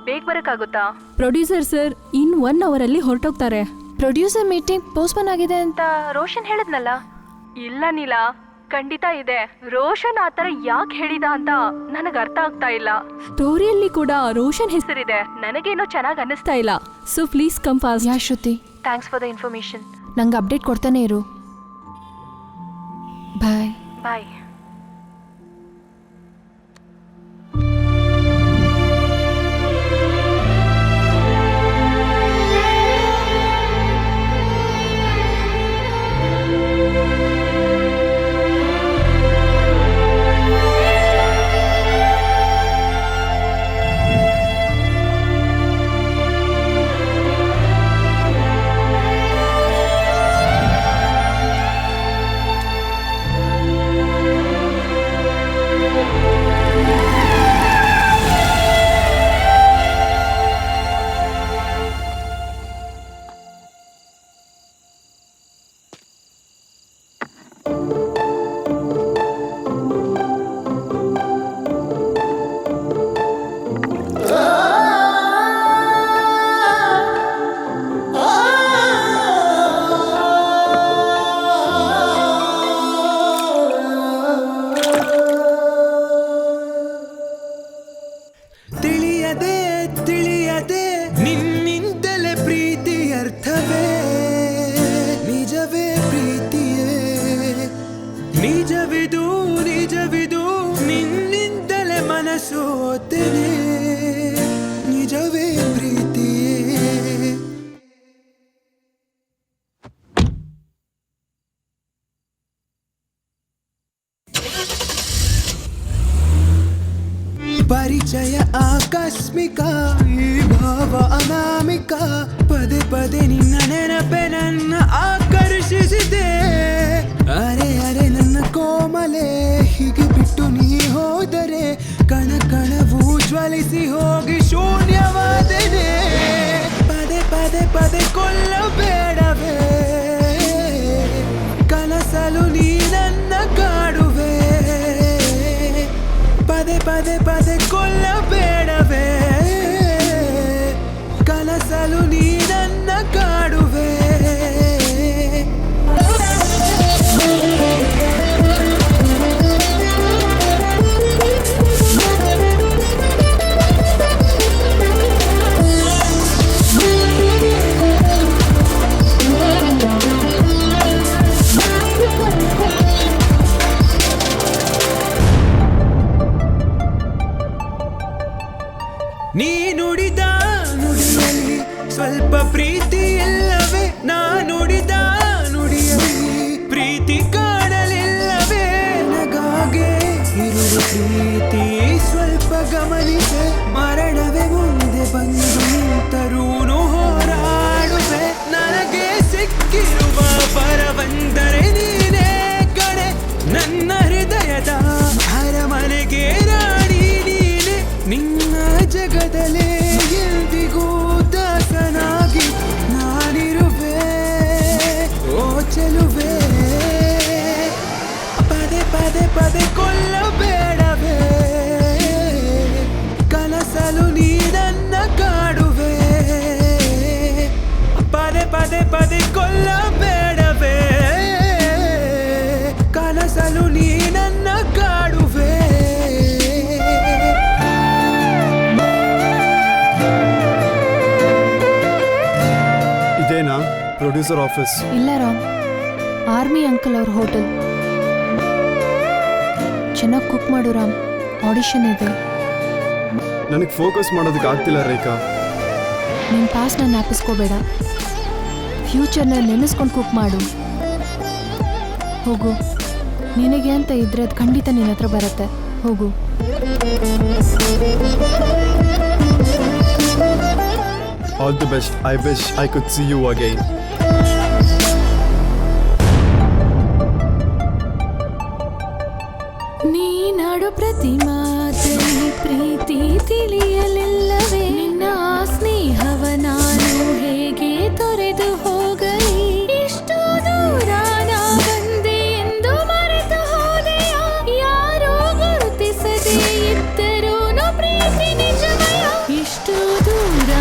ಬೇಗ ಬರಕ್ಕಾಗುತ್ತಾ? ಪ್ರೊಡ್ಯೂಸರ್ ಸರ್ ಇನ್ 1 hour ಅಲ್ಲಿ ಹೊರಟೋಗ್ತಾರೆ. ಪ್ರೊಡ್ಯೂಸರ್ ಮೀಟಿಂಗ್ ಪೋಸ್ಟ್ಪೋನ್ ಆಗಿದೆ ಅಂತ ರೋಷನ್ ಹೇಳಿದ್ನಲ್ಲ. ಇಲ್ಲ ನೀಲಾ, ಖಂಡಿತ ಇದೆ. ರೋಷನ್ ಆತರ ಯಾಕೆ ಹೇಳಿದ ಅಂತ ನನಗೆ ಅರ್ಥ ಆಗ್ತಾ ಇಲ್ಲ. ಸ್ಟೋರಿಯಲ್ಲಿ ಕೂಡ ರೋಷನ್ ಹೆಸರಿದೆ, ನನಗೇನೋ ಚೆನ್ನಾಗಿ ಅನ್ನಿಸ್ತಾ ಇಲ್ಲ. So please come fast. Yeah Shruti, thanks for the information. ನಂಗೆ ಅಪ್ಡೇಟ್ ಕೊಡ್ತಾನೆ ಇರು. ಬಾಯ್ ಬಾಯ್. ಪರಿಚಯ ಆಕಸ್ಮಿಕ ಈ ಭಾವ ಅನಾಮಿಕ ಪದೇ ಪದೇ ನಿನ್ನ ನೆನಪೆ ನನ್ನ ಆಕರ್ಷಿಸಿದೆ ಅರೆ ಅರೆ ನನ್ನ ಕೋಮಲೆ ಹೀಗೆ ಬಿಟ್ಟು ನೀ ಹೋದರೆ ಕಣ ಕಣವು ಜ್ವಲಿಸಿ ಹೋಗಿ ಶೂನ್ಯವಾದನೆ ಪದೇ ಪದೇ ಪದೇ ಕೊಲ್ಲಬೇಡವೇ ಕನಸಲು ನೀ ನನ್ನ ಕಾಡುವೆ ಪದೇ ಪದೇ ಪದೇ ಕೊಲ್ಲಬೇಡವೇ ಕನಸಲು ನೀ ನನ್ನ ಕಾಡುವೆ ನೀ ನುಡಿದ ನುಡಿಯಲ್ಲಿ ಸ್ವಲ್ಪ ಪ್ರೀತಿ ಇಲ್ಲವೇ ನಾ ನುಡಿದ ನುಡಿಯಲ್ಲಿ ಪ್ರೀತಿ ಕಾಣಲಿಲ್ಲವೇ ನಗಾಗೆ ಇರುವ ಪ್ರೀತಿ ಸ್ವಲ್ಪ ಗಮನಿಸೆ ಮರಣವೇ ಮುಂದೆ ಬಂದು ನಿಂತರೂನು ಹೋರಾಡುವೆ ನನಗೆ ಸಿಕ್ಕಿರುವ ಬರವಂದರೆ ನೀನೇ ಕಡೆ ನನ್ನ ಹೃದಯದ ಅರಮನೆಗೆ ರಾಣಿ ನೀನೆ ನಿನ್ನ ಜಗದಲ್ಲೇ ಎಂದಿಗೂ ದಾಸನಾಗಿ ನಾನಿರುವೆ ಓ ಚೆಲುವೆ ಪದೇ ಪದೇ ಪದೇ ಕೊಲ್ಲಬೇಡವೇ ಕನಸಲು ನೀ ನನ್ನ ಕಾಡುವೆ ಪದೇ ಪದೇ ಪದೇ ಕೊಲ್ಲಬೇಡವೇ ಕನಸಲು ನೀ ನನ್ನ ಕಾಡುವೆ ಇದೇನಾ ಪ್ರೊಡ್ಯೂಸರ್ ಆಫೀಸ್? ಇಲ್ಲ ರಾಮ್, ಆರ್ಮಿ ಅಂಕಲ್ ಅವ್ರ ಹೋಟೆಲ್. ಚೆನ್ನಾಗಿ ಕುಕ್ ಮಾಡು ರಾಮ್, ಆಡಿಷನ್ ಇದೆ. ನನಗೆ ಫೋಕಸ್ ಮಾಡೋದಕ್ಕೆ ಆಗ್ತಿಲ್ಲ ರೇಖಾ. ನಿನ್ನ ಪಾಸ್ನ ಜ್ಞಾಪಿಸ್ಕೋಬೇಡ, ಫ್ಯೂಚರ್ನ ನೆನೆಸ್ಕೊಂಡು ಕುಕ್ ಮಾಡು. ಹೋಗು, ನಿನಗೆ ಅಂತ ಇದ್ರೆ ಅದು ಖಂಡಿತ ನಿನ್ನ ಹತ್ರ ಬರುತ್ತೆ. ಹೋಗು. All the best. I wish I could see you again. ನೀನಾಡು ಪ್ರತಿ ಮಾತಲ್ಲಿ ಪ್ರೀತಿ ತಿಳಿಯಲಿಲ್ಲವೇ ನಿನ್ನ ಸ್ನೇಹವ ನಾನು ಹೇಗೆ ತೊರೆದು ಹೋಗಲಿ ಇಷ್ಟು ದೂರ ನಾ ಬಂದೆ ಎಂದು ಮರೆತು ಹೋದೆಯ ಯಾರೋ ಗುರುತಿಸದೆ ಇದ್ದರೂನು ಪ್ರೀತಿ ನಿಜಮಯ ಇಷ್ಟು ದೂರ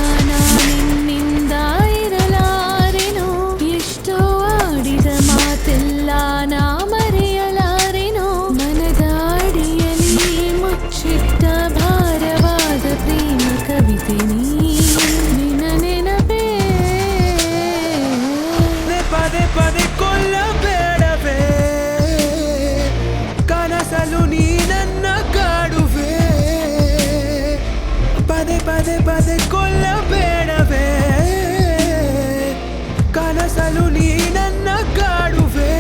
ನಿನ್ನಿಂದ ಇರಲಾರೆನೋ ಎಷ್ಟೋ ಆಡಿದ ಮಾತೆಲ್ಲ ನಾ ಮರೆಯಲಾರೆನೋ ಮನದಾಡಿಯಲಿ ಮುಚ್ಚಿಟ್ಟ ಭಾರವಾದ ಪ್ರೇಮ ಕವಿತೆ ನಿನ್ನ ನೆನಪೇ ಪದೇ ಪದೇ ಕೊಲ್ಲಬೇಡವೇ ಕನಸಲು ನೀ ನನ್ನ ಕಾಡುವೆ ಪದೇ ಪದೇ ಪದೇ ಕೊಲ್ಲಬೇಡವೇ ಕನಸಲು ನೀ ನನ್ನ ಕಾಡುವೆ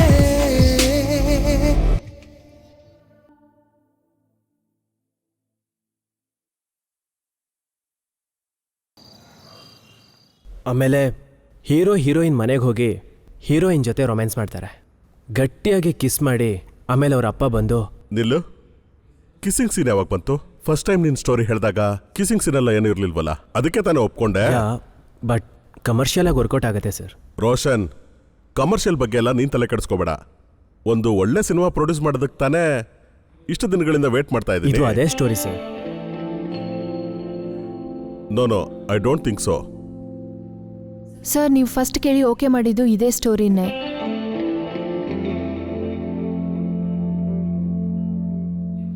ಆಮೇಲೆ ಹೀರೋ ಹೀರೋಯಿನ್ ಮನೆಗೆ ಹೋಗಿ ಹೀರೋಯಿನ್ ಜೊತೆ ರೊಮ್ಯಾನ್ಸ್ ಮಾಡ್ತಾರೆ. ಗಟ್ಟಿಯಾಗಿ ಕಿಸ್ ಮಾಡಿ ಆಮೇಲೆ ಅವ್ರ ಅಪ್ಪ ಬಂದು ನಿಲ್ಲು. ಕಿಸ್ಸಿಂಗ್ ಸೀನ್ ಯಾವಾಗ ಬಂತು? ಫಸ್ಟ್ ಟೈಮ್ ನಿನ್ ಸ್ಟೋರಿ ಹೇಳಿದಾಗ ಕಿಸ್ಸಿಂಗ್ ಸೀನ್ ಎಲ್ಲ ಏನೂ ಇರ್ಲಿಲ್ವಲ್ಲ, ಅದಕ್ಕೆ ತಾನೇ ಒಪ್ಕೊಂಡೆ. ಬಟ್ ಕಮರ್ಷಿಯಲ್ ಆಗಿ ವರ್ಕೌಟ್ ಆಗುತ್ತೆ ಸರ್. ರೋಷನ್, ಕಮರ್ಷಿಯಲ್ ಬಗ್ಗೆ ಎಲ್ಲ ನೀನ್ ತಲೆ ಕೆಡಿಸ್ಕೋಬೇಡ. ಒಂದು ಒಳ್ಳೆ ಸಿನಿಮಾ ಪ್ರೊಡ್ಯೂಸ್ ಮಾಡೋದಕ್ಕೆ ತಾನೇ ಇಷ್ಟು ದಿನಗಳಿಂದ ವೇಟ್ ಮಾಡ್ತಾ ಇದು ಇದ್ದೀನಿ. ಅದೇ story sir. No I don't think so. Sir, ನೀವು ಫಸ್ಟ್ ಕೇಳಿ ಓಕೆ ಮಾಡಿದ್ದು ಇದೇ ಸ್ಟೋರಿನೇ.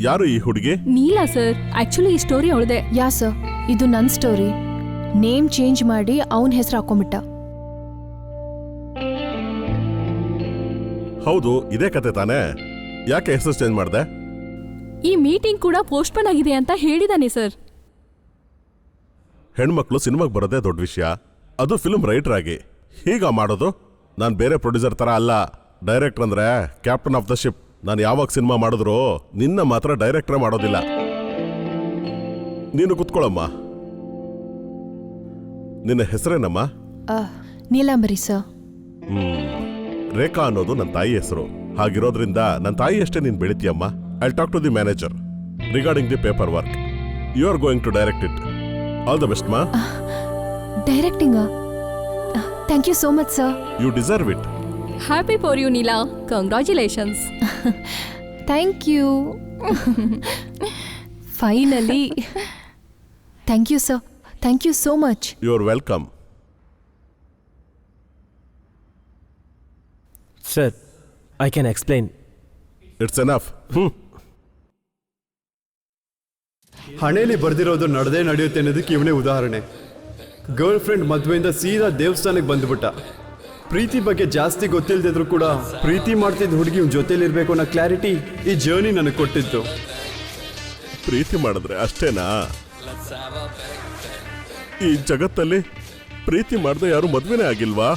ಯಾರು ಈ ಹುಡುಗಿ? ನೀಲಾ ಸರ್, ಆಕ್ಚುಲಿ ಈ ಸ್ಟೋರಿ ಅವಳದೆ. ಯಾ ಸರ್, ಇದು ನನ್ನ ಸ್ಟೋರಿ. ನೇಮ್ ಚೇಂಜ್ ಮಾಡಿ ಅವನ ಹೆಸರು ಹಾಕೊಂಬಿಟ್ಟ. ಹೌದು, ಇದೇ ಕತೆ ತಾನೇ. ಯಾಕೆ ಹೆಸರು ಚೇಂಜ್ ಮಾಡಿದೆ? ಈ ಮೀಟಿಂಗ್ ಕೂಡ ಪೋಸ್ಟ್ಪೋನ್ ಆಗಿದೆ ಅಂತ ಹೇಳಿದಾನೆ ಸರ್. ಹೆಣ್ಮಕ್ಳು ಸಿನಿಮಾಗೆ ಬರೋದೇ ದೊಡ್ಡ ವಿಷಯ, ಅದು ಫಿಲ್ಮ್ ರೈಟರ್ ಆಗಿ. ಹೀಗ ಮಾಡೋದು? ನಾನು ಬೇರೆ ಪ್ರೊಡ್ಯೂಸರ್ ಥರ ಅಲ್ಲ. ಡೈರೆಕ್ಟರ್ ಅಂದರೆ ಕ್ಯಾಪ್ಟನ್ ಆಫ್ ದ ಶಿಪ್. ನಾನು ಯಾವಾಗ ಸಿನಿಮಾ ಮಾಡಿದ್ರು ನಿನ್ನ ಮಾತ್ರ ಡೈರೆಕ್ಟ್ರೇ ಮಾಡೋದಿಲ್ಲ. ನೀನು ಕುತ್ಕೊಳ್ಳಮ್ಮ. ನಿನ್ನ ಹೆಸರೇನಮ್ಮ? ನೀಲಾಂಬರಿ ಸರ್. ರೇಖಾ ಅನ್ನೋದು ನನ್ನ ತಾಯಿ ಹೆಸರು. ಹಾಗಿರೋದ್ರಿಂದ ನನ್ನ ತಾಯಿ ಅಷ್ಟೇ ನೀನು ಬೆಳಿತೀಯಮ್ಮ. I talk to the manager regarding the paper work. You are going to direct it. All the best ಮಾ. Directing? Thank you so much sir. You deserve it. Happy for you Neela. Congratulations. Thank you. Finally. Thank you sir. Thank you so much. You are welcome. Sir, I can explain. It's enough. ಹಣೆಯಲ್ಲಿ ಬರ್ದಿರೋದು ನಡೆದೇ ನಡೆಯುತ್ತೆ ಅನ್ನೋದಕ್ಕೆ ಇವನೇ ಉದಾಹರಣೆ. Girl friend ಮದುವೆಯಿಂದ ಸೀದಾ ದೇವಸ್ಥಾನಕ್ಕೆ ಬಂದ್ಬಿಟ್ಟ. ಪ್ರೀತಿ ಬಗ್ಗೆ ಜಾಸ್ತಿ ಗೊತ್ತಿಲ್ಲದಿದ್ರು ಕೂಡ ಪ್ರೀತಿ ಮಾಡ್ತಿದ್ದ ಹುಡುಗಿ ಇವ್ನ ಜೊತೆಲಿರ್ಬೇಕು ಅನ್ನೋ ಕ್ಲಾರಿಟಿ ಈ ಜರ್ನಿ ನನಗೆ ಕೊಟ್ಟಿತ್ತು. ಪ್ರೀತಿ ಮಾಡಿದ್ರೆ ಅಷ್ಟೇನಾ? ಈ ಜಗತ್ತಲ್ಲಿ ಪ್ರೀತಿ ಮಾಡದೆ ಯಾರು ಮದ್ವೆನೇ ಆಗಿಲ್ವಾ?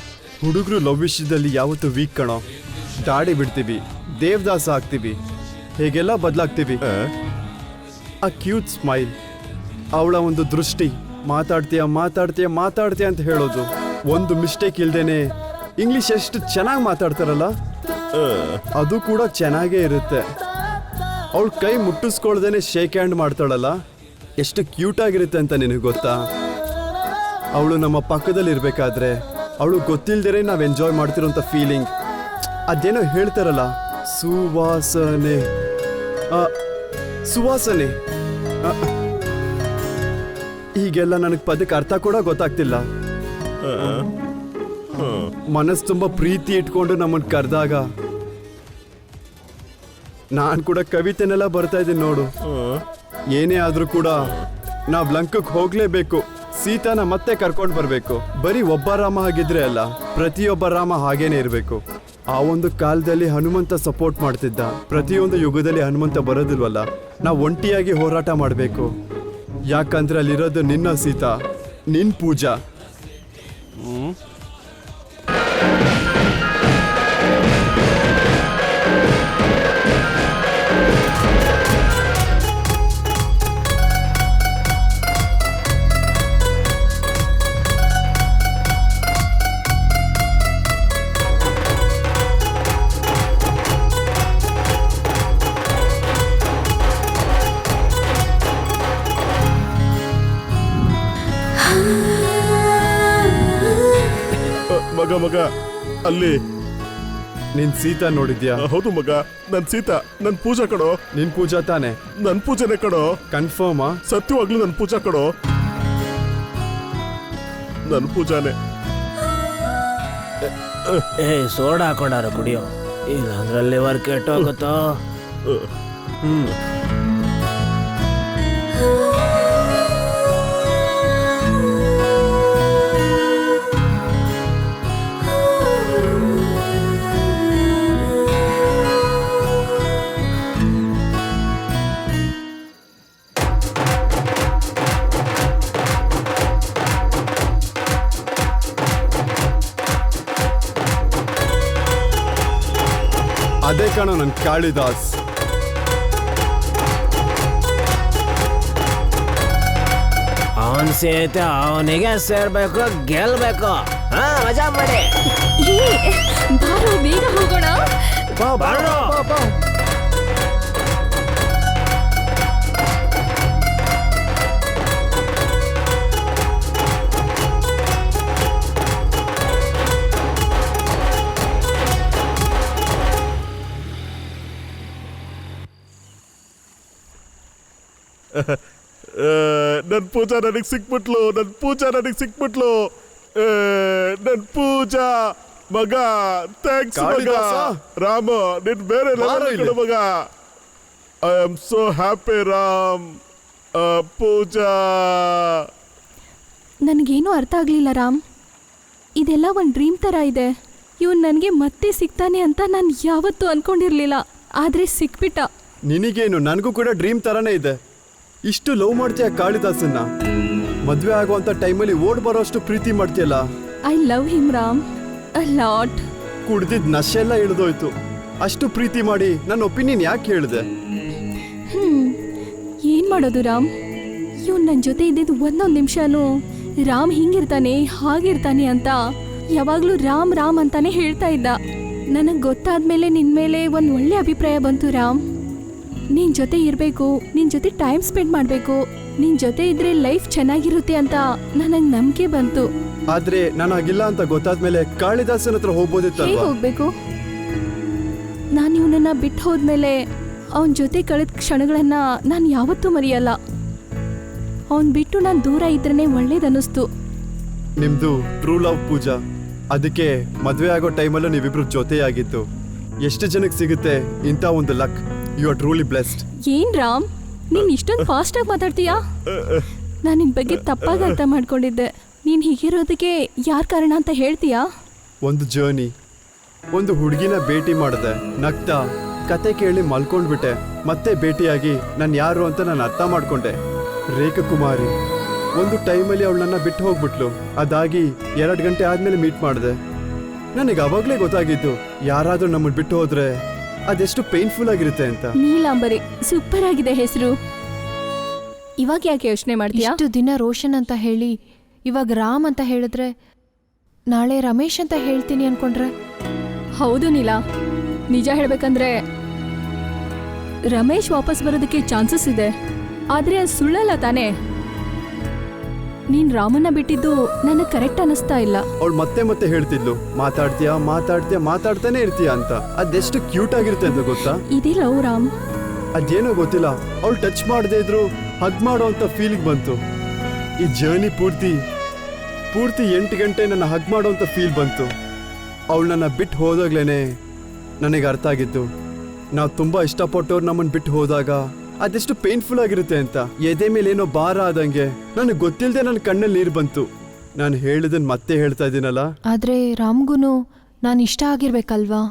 ಹುಡುಗರು ಲವ್ ವಿಷಯದಲ್ಲಿ ಯಾವತ್ತೂ ವೀಕ್ ಕಣೋ. ದಾಡಿ ಬಿಡ್ತೀವಿ, ದೇವದಾಸ ಆಗ್ತೀವಿ, ಹೇಗೆಲ್ಲ ಬದಲಾಗ್ತೀವಿ. ಆ ಕ್ಯೂಟ್ ಸ್ಮೈಲ್, ಅವಳ ಒಂದು ದೃಷ್ಟಿ, ಮಾತಾಡ್ತೀಯ ಮಾತಾಡ್ತೀಯ ಮಾತಾಡ್ತೀಯ ಅಂತ ಹೇಳೋದು, ಒಂದು ಮಿಸ್ಟೇಕ್ ಇಲ್ದೇನೆ ಇಂಗ್ಲಿಷ್ ಎಷ್ಟು ಚೆನ್ನಾಗಿ ಮಾತಾಡ್ತಾರಲ್ಲ, ಅದು ಕೂಡ ಚೆನ್ನಾಗೇ ಇರುತ್ತೆ. ಅವಳ ಕೈ ಮುಟ್ಟಿಸ್ಕೊಳ್ದೇನೆ ಶೇಕ್ ಹ್ಯಾಂಡ್ ಮಾಡ್ತಾಳಲ್ಲ, ಎಷ್ಟು ಕ್ಯೂಟ್ ಆಗಿರುತ್ತೆ ಅಂತ ನಿನಗೆ ಗೊತ್ತಾ? ಅವಳು ನಮ್ಮ ಪಕ್ಕದಲ್ಲಿ ಇರಬೇಕಾದ್ರೆ ಅವಳು ಗೊತ್ತಿಲ್ದೇನೆ ನಾವು ಎಂಜಾಯ್ ಮಾಡ್ತಿರೋಂಥ ಫೀಲಿಂಗ್, ಅದೇನೋ ಹೇಳ್ತಾರಲ್ಲ, ಸುವಾಸನೆ. ಸುವಾಸನೆ ಹೀಗೆಲ್ಲ ನನಗೆ ಪದಕ್ಕೆ ಅರ್ಥ ಕೂಡ ಗೊತ್ತಾಗ್ತಿಲ್ಲ. ಮನಸ್ಸು ತುಂಬ ಪ್ರೀತಿ ಇಟ್ಕೊಂಡು ನಮ್ಮನ್ನು ಕರೆದಾಗ ನಾನು ಕೂಡ ಕವಿತೆನೆಲ್ಲ ಬರ್ತಾ ಇದ್ದೀನಿ ನೋಡು. ಏನೇ ಆದ್ರೂ ಕೂಡ ನಾವು ಲಂಕಕ್ಕೆ ಹೋಗ್ಲೇಬೇಕು, ಸೀತಾನ ಮತ್ತೆ ಕರ್ಕೊಂಡು ಬರಬೇಕು. ಬರೀ ಒಬ್ಬ ರಾಮ ಆಗಿದ್ರೆ ಅಲ್ಲ, ಪ್ರತಿಯೊಬ್ಬ ರಾಮ ಹಾಗೇನೆ ಇರಬೇಕು. ಆ ಒಂದು ಕಾಲದಲ್ಲಿ ಹನುಮಂತ ಸಪೋರ್ಟ್ ಮಾಡ್ತಿದ್ದ, ಪ್ರತಿಯೊಂದು ಯುಗದಲ್ಲಿ ಹನುಮಂತ ಬರೋದಿಲ್ವಲ್ಲ. ನಾವು ಒಂಟಿಯಾಗಿ ಹೋರಾಟ ಮಾಡಬೇಕು. ಯಾಕಂದ್ರೆ ಅಲ್ಲಿರೋದು ನಿನ್ನ ಸೀತಾ, ನಿನ್ ಪೂಜಾ. ಮಗ ಮಗ ಅಲ್ಲಿ ನಿನ್ ಸೀತಾ ನೋಡಿದ್ಯಾ? ಹೌದು ಮಗ, ನನ್ ಸೀತಾ, ನನ್ ಪೂಜಾ ಕಡೋ. ನಿನ್ ಪೂಜಾ ತಾನೆ? ನನ್ ಪೂಜಾನೆ ಕಡೋ. ಕನ್ಫರ್ಮಾ? ಸತ್ಯವಾಗ್ಲೂ ನನ್ ಪೂಜಾ ಕಡೋ, ನನ್ ಪೂಜಾನೆ. ಸೋಡಾ ಹಾಕೊಂಡಾರ ಕುಡಿಯೋ, ಇಲ್ಲ ಅಂದ್ರಲ್ಲಿ ವರ್ಕ್ ಕೆಟ್ಟೋಗುತ್ತೋ. ಅದೇ ಕಣೋ ನನ್ ಕಾಳಿದಾಸ್. ಅವನ್ ಸೇತೆ ಅವನಿಗೆ ಸೇರ್ಬೇಕು, ಗೆಲ್ಬೇಕು. ಮಜಾ ಮಾಡಿ. ಬಾರೋ ಬೇಗ ಹೋಗೋಣ. ಬಾರೋ. ನನ್ ಪೂಜಾ ನನಗ್ ಸಿಕ್ಬಿಟ್ಲು, ನನ್ ಪೂಜಾ ನನಗ್ ಸಿಕ್ಬಿಟ್ಲು. ನನ್ ಪೂಜಾ ಮಗ, ಥ್ಯಾಂಕ್ಸ್ ಮಗ. ಕಾಳಿದಾಸ? ರಾಮ, ನಿನ್ ಬೇರೆ ಬಾರೋ ಇಲ್ಲಿ. ಮಗ. I am so happy Ram. Pooja, ನನಗೇನು ಅರ್ಥ ಆಗ್ಲಿಲ್ಲ ರಾಮ್. ಇದೆಲ್ಲ ಒಂದು ಡ್ರೀಮ್ ಥರ ಇದೆ. ಇವನು ನನಗೆ ಮತ್ತೆ ಸಿಗ್ತಾನೆ ಅಂತ ನಾನು ಯಾವತ್ತೂ ಅನ್ಕೊಂಡಿರ್ಲಿಲ್ಲ, ಆದರೆ ಸಿಕ್ಬಿಟ್ಟ. ನಿನಗೇನು? ನನಗೂ ಕೂಡ ಡ್ರೀಮ್ ತರಾನೇ ಇದೆ. ಇಷ್ಟು ಲವ್ ಮಾಡ್ತೀಯ ಕಾಳಿದಾಸನ್ನ, ಮದ್ವೆ ಆಗುವಂತ ಟೈಮಲ್ಲಿ ಓಡ್ ಬರೋಷ್ಟು ಪ್ರೀತಿ ಮಾಡ್ತೀಯಲ್ಲ. I love him Ram a lot. ಕುಡ್ದಿದ್ ನಶೆ ಎಲ್ಲ ಇಳಿದೋಯ್ತು. ಅಷ್ಟು ಪ್ರೀತಿ ಮಾಡಿ ನನ್ನ ಒಪಿನಿಯನ್ ಯಾಕೆ ಹೇಳಿದೆ? ಏನ್ ಮಾಡೋದು ರಾಮ್? ಇವ್ನು ನನ್ನ ಜೊತೆ ಇದ್ದಿದ್ದು ಒಂದೊಂದು ನಿಮಿಷನೂ ರಾಮ್ ಹಿಂಗಿರ್ತಾನೆ ಹಾಗಿರ್ತಾನೆ ಅಂತ ಯಾವಾಗ್ಲೂ ರಾಮ್ ರಾಮ್ ಅಂತಾನೆ ಹೇಳ್ತಾ ಇದ್ದ. ನನಗೆ ಗೊತ್ತಾದ್ಮೇಲೆ ನಿನ್ ಮೇಲೆ ಒಂದು ಒಳ್ಳೆ ಅಭಿಪ್ರಾಯ ಬಂತು ರಾಮ್. ನಿನ್ ಜೊತೆ ಇರಬೇಕು, ನಿನ್ ಜೊತೆ ಟೈಮ್ ಸ್ಪೆಂಡ್ ಮಾಡಬೇಕು, ನಿನ್ ಜೊತೆ ಇದ್ರೆ ಲೈಫ್ ಚೆನ್ನಾಗಿರುತ್ತೆ ಅಂತ ನನಗೆ ನಂಬಿಕೆ ಬಂತು. ಆದ್ರೆ ನಾನು ಆಗಿಲ್ಲ ಅಂತ ಗೊತ್ತಾದ್ಮೇಲೆ ಕಾಳಿದಾಸನ ಹತ್ರ ಹೇಗೆ ಹೋಗ್ಬೋದಿತ್ತಲ್ವಾ? ಹೋಗ್ಬೇಕು? ನಾನು ಇವನನ್ನ ಬಿಟ್ಟು ಹೋದ್ಮೇಲೆ ಅವನ ಜೊತೆ ಕಳೆದ ಕ್ಷಣಗಳನ್ನ ನಾನು ಯಾವತ್ತೂ ಮರೆಯಲ್ಲ. ಅವನ್ ಬಿಟ್ಟು ನಾನು ದೂರ ಇದ್ರೇನೆ ಒಳ್ಳೇದನ್ನಿಸ್ತು. ನಿಮ್ದು ಟ್ರೂ ಲವ್ ಪೂಜಾ. ಅದಕ್ಕೆ ಮದ್ವೆ ಆಗೋ ಟೈಮಲ್ಲೂ ನೀವಿಬ್ರು ಜೊತೆಯಾಗಿತ್ತು. ಎಷ್ಟು ಜನಕ್ಕೆ ಸಿಗುತ್ತೆ ಇಂಥ ಒಂದು luck. You are truly blessed. ಏನ್ ರಾಮ್, ನೀನ್ ಇಷ್ಟೊಂದು ಫಾಸ್ಟ್ ಆಗಿ ಮಾತಾಡ್ತೀಯಾ? ನಾನು ನಿನ್ ಬಗ್ಗೆ ತಪ್ಪಾಗಿ ಅರ್ಥ ಮಾಡ್ಕೊಂಡಿದ್ದೆ. ನೀನ್ ಹೀಗಿರೋದಕ್ಕೆ ಯಾರ್ ಕಾರಣ ಅಂತ ಹೇಳ್ತೀಯಾ? ಒಂದು ಜರ್ನಿ, ಒಂದು ಹುಡುಗಿನ ಭೇಟಿ ಮಾಡಿದೆ, ನಗ್ತಾ ಕತೆ ಕೇಳಿ ಮಲ್ಕೊಂಡ್ಬಿಟ್ಟೆ. ಮತ್ತೆ ಭೇಟಿಯಾಗಿ ನಾನು ಯಾರು ಅಂತ ನಾನು ಅರ್ಥ ಮಾಡ್ಕೊಂಡೆ. ರೇಖಕುಮಾರಿ. ಒಂದು ಟೈಮಲ್ಲಿ ಅವಳನ್ನ ಬಿಟ್ಟು ಹೋಗ್ಬಿಟ್ಲು. ಅದಾಗಿ 2 ಗಂಟೆ ಆದ್ಮೇಲೆ ಮೀಟ್ ಮಾಡಿದೆ. ನನಗೆ ಅವಾಗಲೇ ಗೊತ್ತಾಗಿದ್ದು ಯಾರಾದ್ರೂ ನಮ್ಮನ್ನು ಬಿಟ್ಟು ಹೋದ್ರೆ ಅದೆಷ್ಟು ಪೇನ್ಫುಲ್ ಆಗಿರುತ್ತೆ ಅಂತ. ನೀಲಾಂಬರಿ, ಸೂಪರ್ ಆಗಿದೆ ಹೆಸರು. ಇವಾಗ ಯಾಕೆ ಯೋಚನೆ ಮಾಡ್ತೀಯಾ? ಇಷ್ಟು ದಿನ ರೋಷನ್ ಅಂತ ಹೇಳಿ ಇವಾಗ ರಾಮ್ ಅಂತ ಹೇಳಿದ್ರೆ ನಾಳೆ ರಮೇಶ್ ಅಂತ ಹೇಳ್ತೀನಿ ಅನ್ಕೊಂಡ್ರೆ? ಹೌದು ನೀಲಾ, ನಿಜ ಹೇಳ್ಬೇಕಂದ್ರೆ ರಮೇಶ್ ವಾಪಸ್ ಬರೋದಕ್ಕೆ ಚಾನ್ಸಸ್ ಇದೆ. ಆದ್ರೆ ಅದು ಸುಳ್ಳಲ್ಲ ತಾನೇ? ನೀನ್ ರಾಮನ್ನ ಬಿಟ್ಟಿದ್ದು ನನಗೆ ಕರೆಕ್ಟ್ ಅನಿಸ್ತಾ ಇಲ್ಲ. ಅವಳು ಮತ್ತೆ ಮತ್ತೆ ಹೇಳ್ತಿದ್ಲು, ಮಾತಾಡ್ತೀಯಾ ಮಾತಾಡ್ತೀಯಾ ಮಾತಾಡ್ತಾನೆ ಇರ್ತೀಯ ಅಂತ. ಅದೆಷ್ಟು ಕ್ಯೂಟ್ ಆಗಿರುತ್ತೆ ಅಂತ ಗೊತ್ತಾ? ಇದೇ ಲವ್ ರಾಮ್. ಅದೇನೋ ಗೊತ್ತಿಲ್ಲ, ಅವಳು ಟಚ್ ಮಾಡದೇ ಇದ್ರು ಹಗ್ ಮಾಡೋ ಅಂತ ಫೀಲಿಂಗ್ ಬಂತು. ಈ ಜರ್ನಿ ಪೂರ್ತಿ 8 ಗಂಟೆ ನನ್ನ ಹಗ್ ಮಾಡೋ ಅಂತ ಫೀಲ್ ಬಂತು. ಅವಳು ನನ್ನ ಬಿಟ್ಟು ಹೋದಾಗ್ಲೇನೆ ನನಗೆ ಅರ್ಥ ಆಗಿದ್ದು, ನಾವು ತುಂಬಾ ಇಷ್ಟಪಟ್ಟವ್ರು ನಮ್ಮನ್ನು ಬಿಟ್ಟು ಹೋದಾಗ ಅದೆಷ್ಟು ಪೇನ್ಫುಲ್ ಆಗಿರುತ್ತೆ ಅಂತ. ಎದೆ ಮೇಲೆ ಏನೋ ಭಾರ ಆದಂಗೆ ನನಗೆ ಗೊತ್ತಿಲ್ಲದೆ ನನ್ನ ಕಣ್ಣಲ್ಲಿ ನೀರು ಬಂತು. ನಾನು ಹೇಳಿದನ್ ಮತ್ತೆ ಹೇಳ್ತಾ ಇದ್ದೀನಲ್ಲ. ಆದ್ರೆ ರಾಮ್ಗುನು ನಾನು ಇಷ್ಟ ಆಗಿರ್ಬೇಕಲ್ವಾ?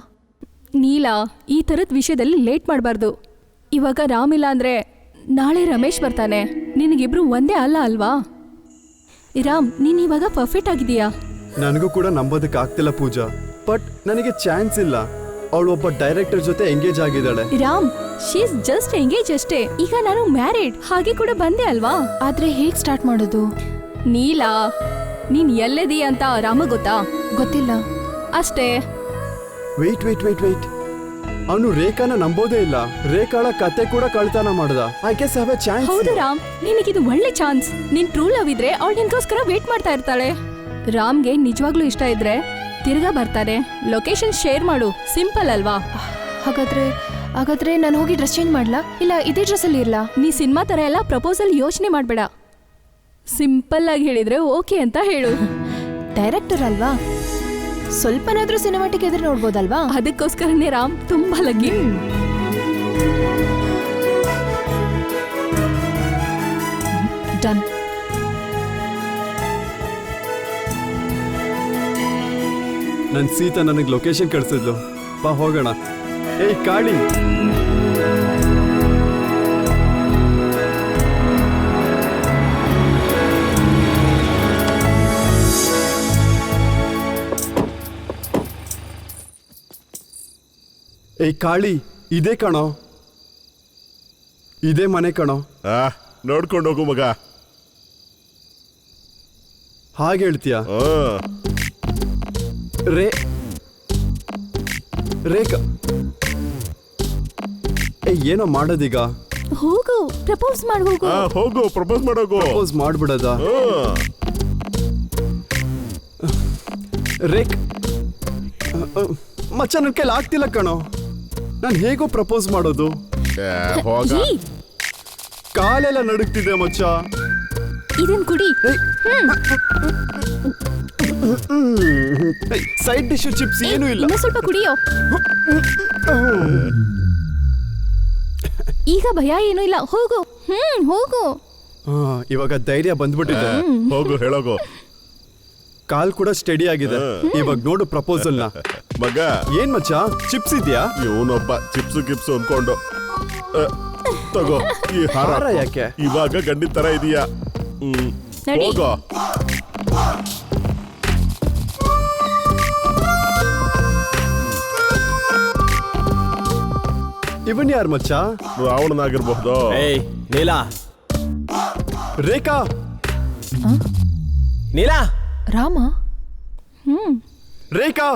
ನೀಲಾ, ಈ ಥರದ ವಿಷಯದಲ್ಲಿ ಲೇಟ್ ಮಾಡಬಾರ್ದು. ಇವಾಗ ರಾಮ್ ಇಲ್ಲ ಅಂದ್ರೆ ನಾಳೆ ರಮೇಶ್ ಬರ್ತಾನೆ. ನಿನಗಿಬ್ರು ಒಂದೇ ಅಲ್ಲ ಅಲ್ವಾ? ರಾಮ್, ನೀನ್ ಇವಾಗ ಪರ್ಫೆಕ್ಟ್ ಆಗಿದೀಯಾ? ನನಗೂ ಕೂಡ ನಂಬೋದಕ್ಕೆ ಆಗ್ತಿಲ್ಲ ಪೂಜಾ, ಬಟ್ ನನಗೆ ಚಾನ್ಸ್ ಇಲ್ಲ. ಅವಳು ಒಬ್ಬ ಡೈರೆಕ್ಟರ್ ಜೊತೆ ಎಂಗೇಜ್ ಆಗಿದ್ದಾಳೆ. ರಾಮ್, ಶೀಸ್ ಜಸ್ಟ್ ಎಂಗೇಜ್ ಅಷ್ಟೇ. ಈಗ ನಾನು ಮ್ಯಾರಿಡ್, ಹಾಗೆ ಕೂಡ ಬಂದೆ ಅಲ್ವಾ? ಆದ್ರೆ ಹೇಗ್ ಸ್ಟಾರ್ಟ್ ಮಾಡೋದು? ನೀಲಾ, ನೀನ್ ಎಲ್ಲದಿ ಅಂತ ರಾಮ ಗೊತ್ತಾ? ಗೊತ್ತಿಲ್ಲ. ಅಷ್ಟೇ. ವೆಯ್ಟ್ ಅವನು ರೇಖಾನ ನಂಬೋದೇ ಇಲ್ಲ. ರೇಖಾಳ ಕತೆ ಕೂಡ ಕಳ್ತನ ಮಾಡ್ದ. I guess have A chance. ಹೌದು ರಾಮ್, ನಿನಗಿದು ಒಳ್ಳೆ ಚಾನ್ಸ್. ನಿನ್ ಟ್ರೂ ಲವ್ ಇದ್ರೆ ಅವಳು ನಿನ್ಗೋಸ್ಕರ ವೇಟ್ ಮಾಡ್ತಾ ಇರ್ತಾಳೆ. ರಾಮ್ಗೆ ನಿಜವಾಗ್ಲೂ ಇಷ್ಟ ಇದ್ರೆ ತಿರ್ಗಾ ಬರ್ತಾರೆ. ಲೊಕೇಶನ್ ಶೇರ್ ಮಾಡು, ಸಿಂಪಲ್ ಅಲ್ವಾ? ಹಾಗಾದ್ರೆ ನಾನು ಹೋಗಿ ಡ್ರೆಸ್ ಚೇಂಜ್ ಮಾಡ್ಲಾ? ಇಲ್ಲ ಇದೇ ಡ್ರೆಸ್ಸಲ್ಲಿ ಇರ್ಲಾ? ನೀ ಸಿನಿಮಾ ತರ ಎಲ್ಲ ಪ್ರಪೋಸಲ್ ಯೋಚನೆ ಮಾಡ್ಬೇಡ. ಸಿಂಪಲ್ ಆಗಿ ಹೇಳಿದ್ರೆ ಓಕೆ ಅಂತ ಹೇಳು. ಡೈರೆಕ್ಟರ್ ಅಲ್ವಾ, ಸ್ವಲ್ಪನಾದ್ರೂ ಸಿನಿಮಾಟಿಕ್ ಎದುರು ನೋಡ್ಬೋದಲ್ವಾ? ಅದಕ್ಕೋಸ್ಕರನೇ ರಾಮ್ ತುಂಬಾ ಲಗ್ಗಿ. ಡನ್. ನನ್ ಸೀತಾ ನನಗೆ ಲೊಕೇಶನ್ ಕಳ್ಸಿದ್ಲು. ಬಾ ಹೋಗೋಣ. ಏಯ್ ಕಾಳಿ, ಏಯ್ ಕಾಳಿ, ಇದೇ ಕಣೋ, ಇದೇ ಮನೆ ಕಣೋ. ನೋಡ್ಕೊಂಡು ಹೋಗು ಮಗ. ಹಾಗೆ ಹೇಳ್ತೀಯ? ರೇಖಾ, ಏನೋ ಮಾಡೋದೀಗ? ಹೋಗು, ಪ್ರಪೋಸ್ ಮಾಡಿ ಹೋಗು. ಹೋಗು, ಪ್ರಪೋಸ್ ಮಾಡೋಗು. ಪ್ರಪೋಸ್ ಮಾಡ್ಬಿಡದ? ರೇಕ್ ಮಚ್ಚ, ನನ್ನ ಕೈಲಿ ಆಗ್ತಿಲ್ಲ ಕಣೋ. ನಾನು ಹೇಗೋ ಪ್ರಪೋಸ್ ಮಾಡೋದು? ಈ, ಕಾಲೆಲ್ಲ ನಡುಗ್ತಿದೆ ಮಚ್ಚ. ಇದನ್ ಕುಡಿ. ಸೈಡ್ ಡಿಶ್ ಚಿಪ್ಸ್ ಏನೂ ಇಲ್ಲ. ಇನ್ನು ಸ್ವಲ್ಪ ಕುಡಿಯೋ. ಈಗ ಭಯ ಏನೂ ಇಲ್ಲ, ಹೋಗು. ಹೋಗು. ಇವಾಗ ಧೈರ್ಯ ಬಂದ್ಬಿಟ್ಟಿದೆ. ಹೋಗು, ಹೇಳೋಗು. ಕಾಲ್ ಕೂಡ ಸ್ಟಡಿ ಆಗಿದೆ. ಇವಾಗ ನೋಡು ಪ್ರಪೋಸಲ್ ನ. ಮಗ, ಏನ್ ಮಚ್ಚ, ಚಿಪ್ಸ್ ಇದೆಯಾ? ಇವನೊಬ್ಬ ಚಿಪ್ಸು ಗಿಪ್ಸು ಅನ್ಕೊಂಡು ತಗೋ ಈ ಹಾರ. ಯಾಕೆ? ಇವಾಗ ಗಂಡಿನ ತರ ಇದೀಯಾ? ನಡಿ. ಹೋಗೋ. ಇವನ್ ಯಾರು ಮಚ್ಚ? ರಾವಣನಾಗಿರ್ಬಹುದು. ಏಯ್ ನೀಲಾ, ರೇಖಾ ನೀಲಾ ರಾಮ ರೇಖಾ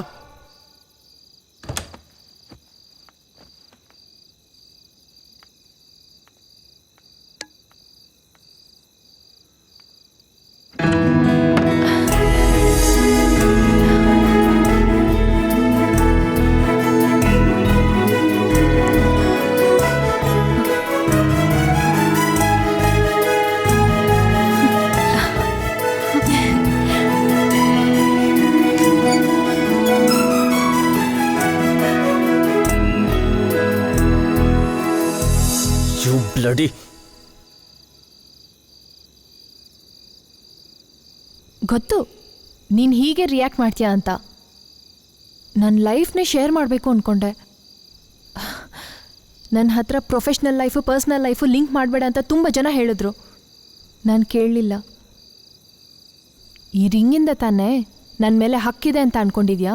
ಯು ಬ್ಲಡಿ. ಗೊತ್ತು ನೀನು ಹೀಗೆ ರಿಯಾಕ್ಟ್ ಮಾಡ್ತೀಯಾ ಅಂತ. ನನ್ನ ಲೈಫ್ನೇ ಶೇರ್ ಮಾಡಬೇಕು ಅಂದ್ಕೊಂಡೆ. ನನ್ನ ಹತ್ರ professional life personal life link ಮಾಡಬೇಡ ಅಂತ ತುಂಬ ಜನ ಹೇಳಿದ್ರು. ನಾನು ಕೇಳಲಿಲ್ಲ. ಈ ರಿಂಗಿಂದ ತಾನೇ ನನ್ನ ಮೇಲೆ ಹಕ್ಕಿದೆ ಅಂತ ಅಂದ್ಕೊಂಡಿದ್ಯಾ?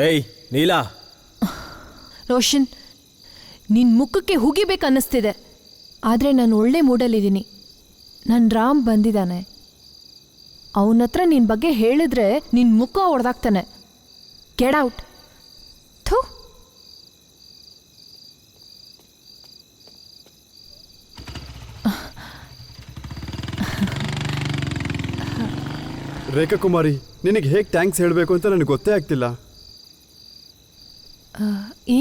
ಏಯ್ ನೀಲಾ, ರೋಷನ್, ನಿನ್ನ ಮುಖಕ್ಕೆ ಹುಗಿಬೇಕು ಅನ್ನಿಸ್ತಿದೆ. ಆದರೆ ನಾನು ಒಳ್ಳೆ ಮೂಡಲ್ಲಿದ್ದೀನಿ. ನನ್ನ ರಾಮ್ ಬಂದಿದ್ದಾನೆ. ಅವನ ಹತ್ರ ನಿನ್ನ ಬಗ್ಗೆ ಹೇಳಿದ್ರೆ ನಿನ್ನ ಮುಖ ಹೊಡೆದಾಕ್ತಾನೆ. Get out. ಥೂ. ರೇಖಾ ಕುಮಾರಿ, ನಿನಗೆ ಹೇಗೆ ಥ್ಯಾಂಕ್ಸ್ ಹೇಳಬೇಕು ಅಂತ ನನಗೆ ಗೊತ್ತೇ ಆಗ್ತಿಲ್ಲ.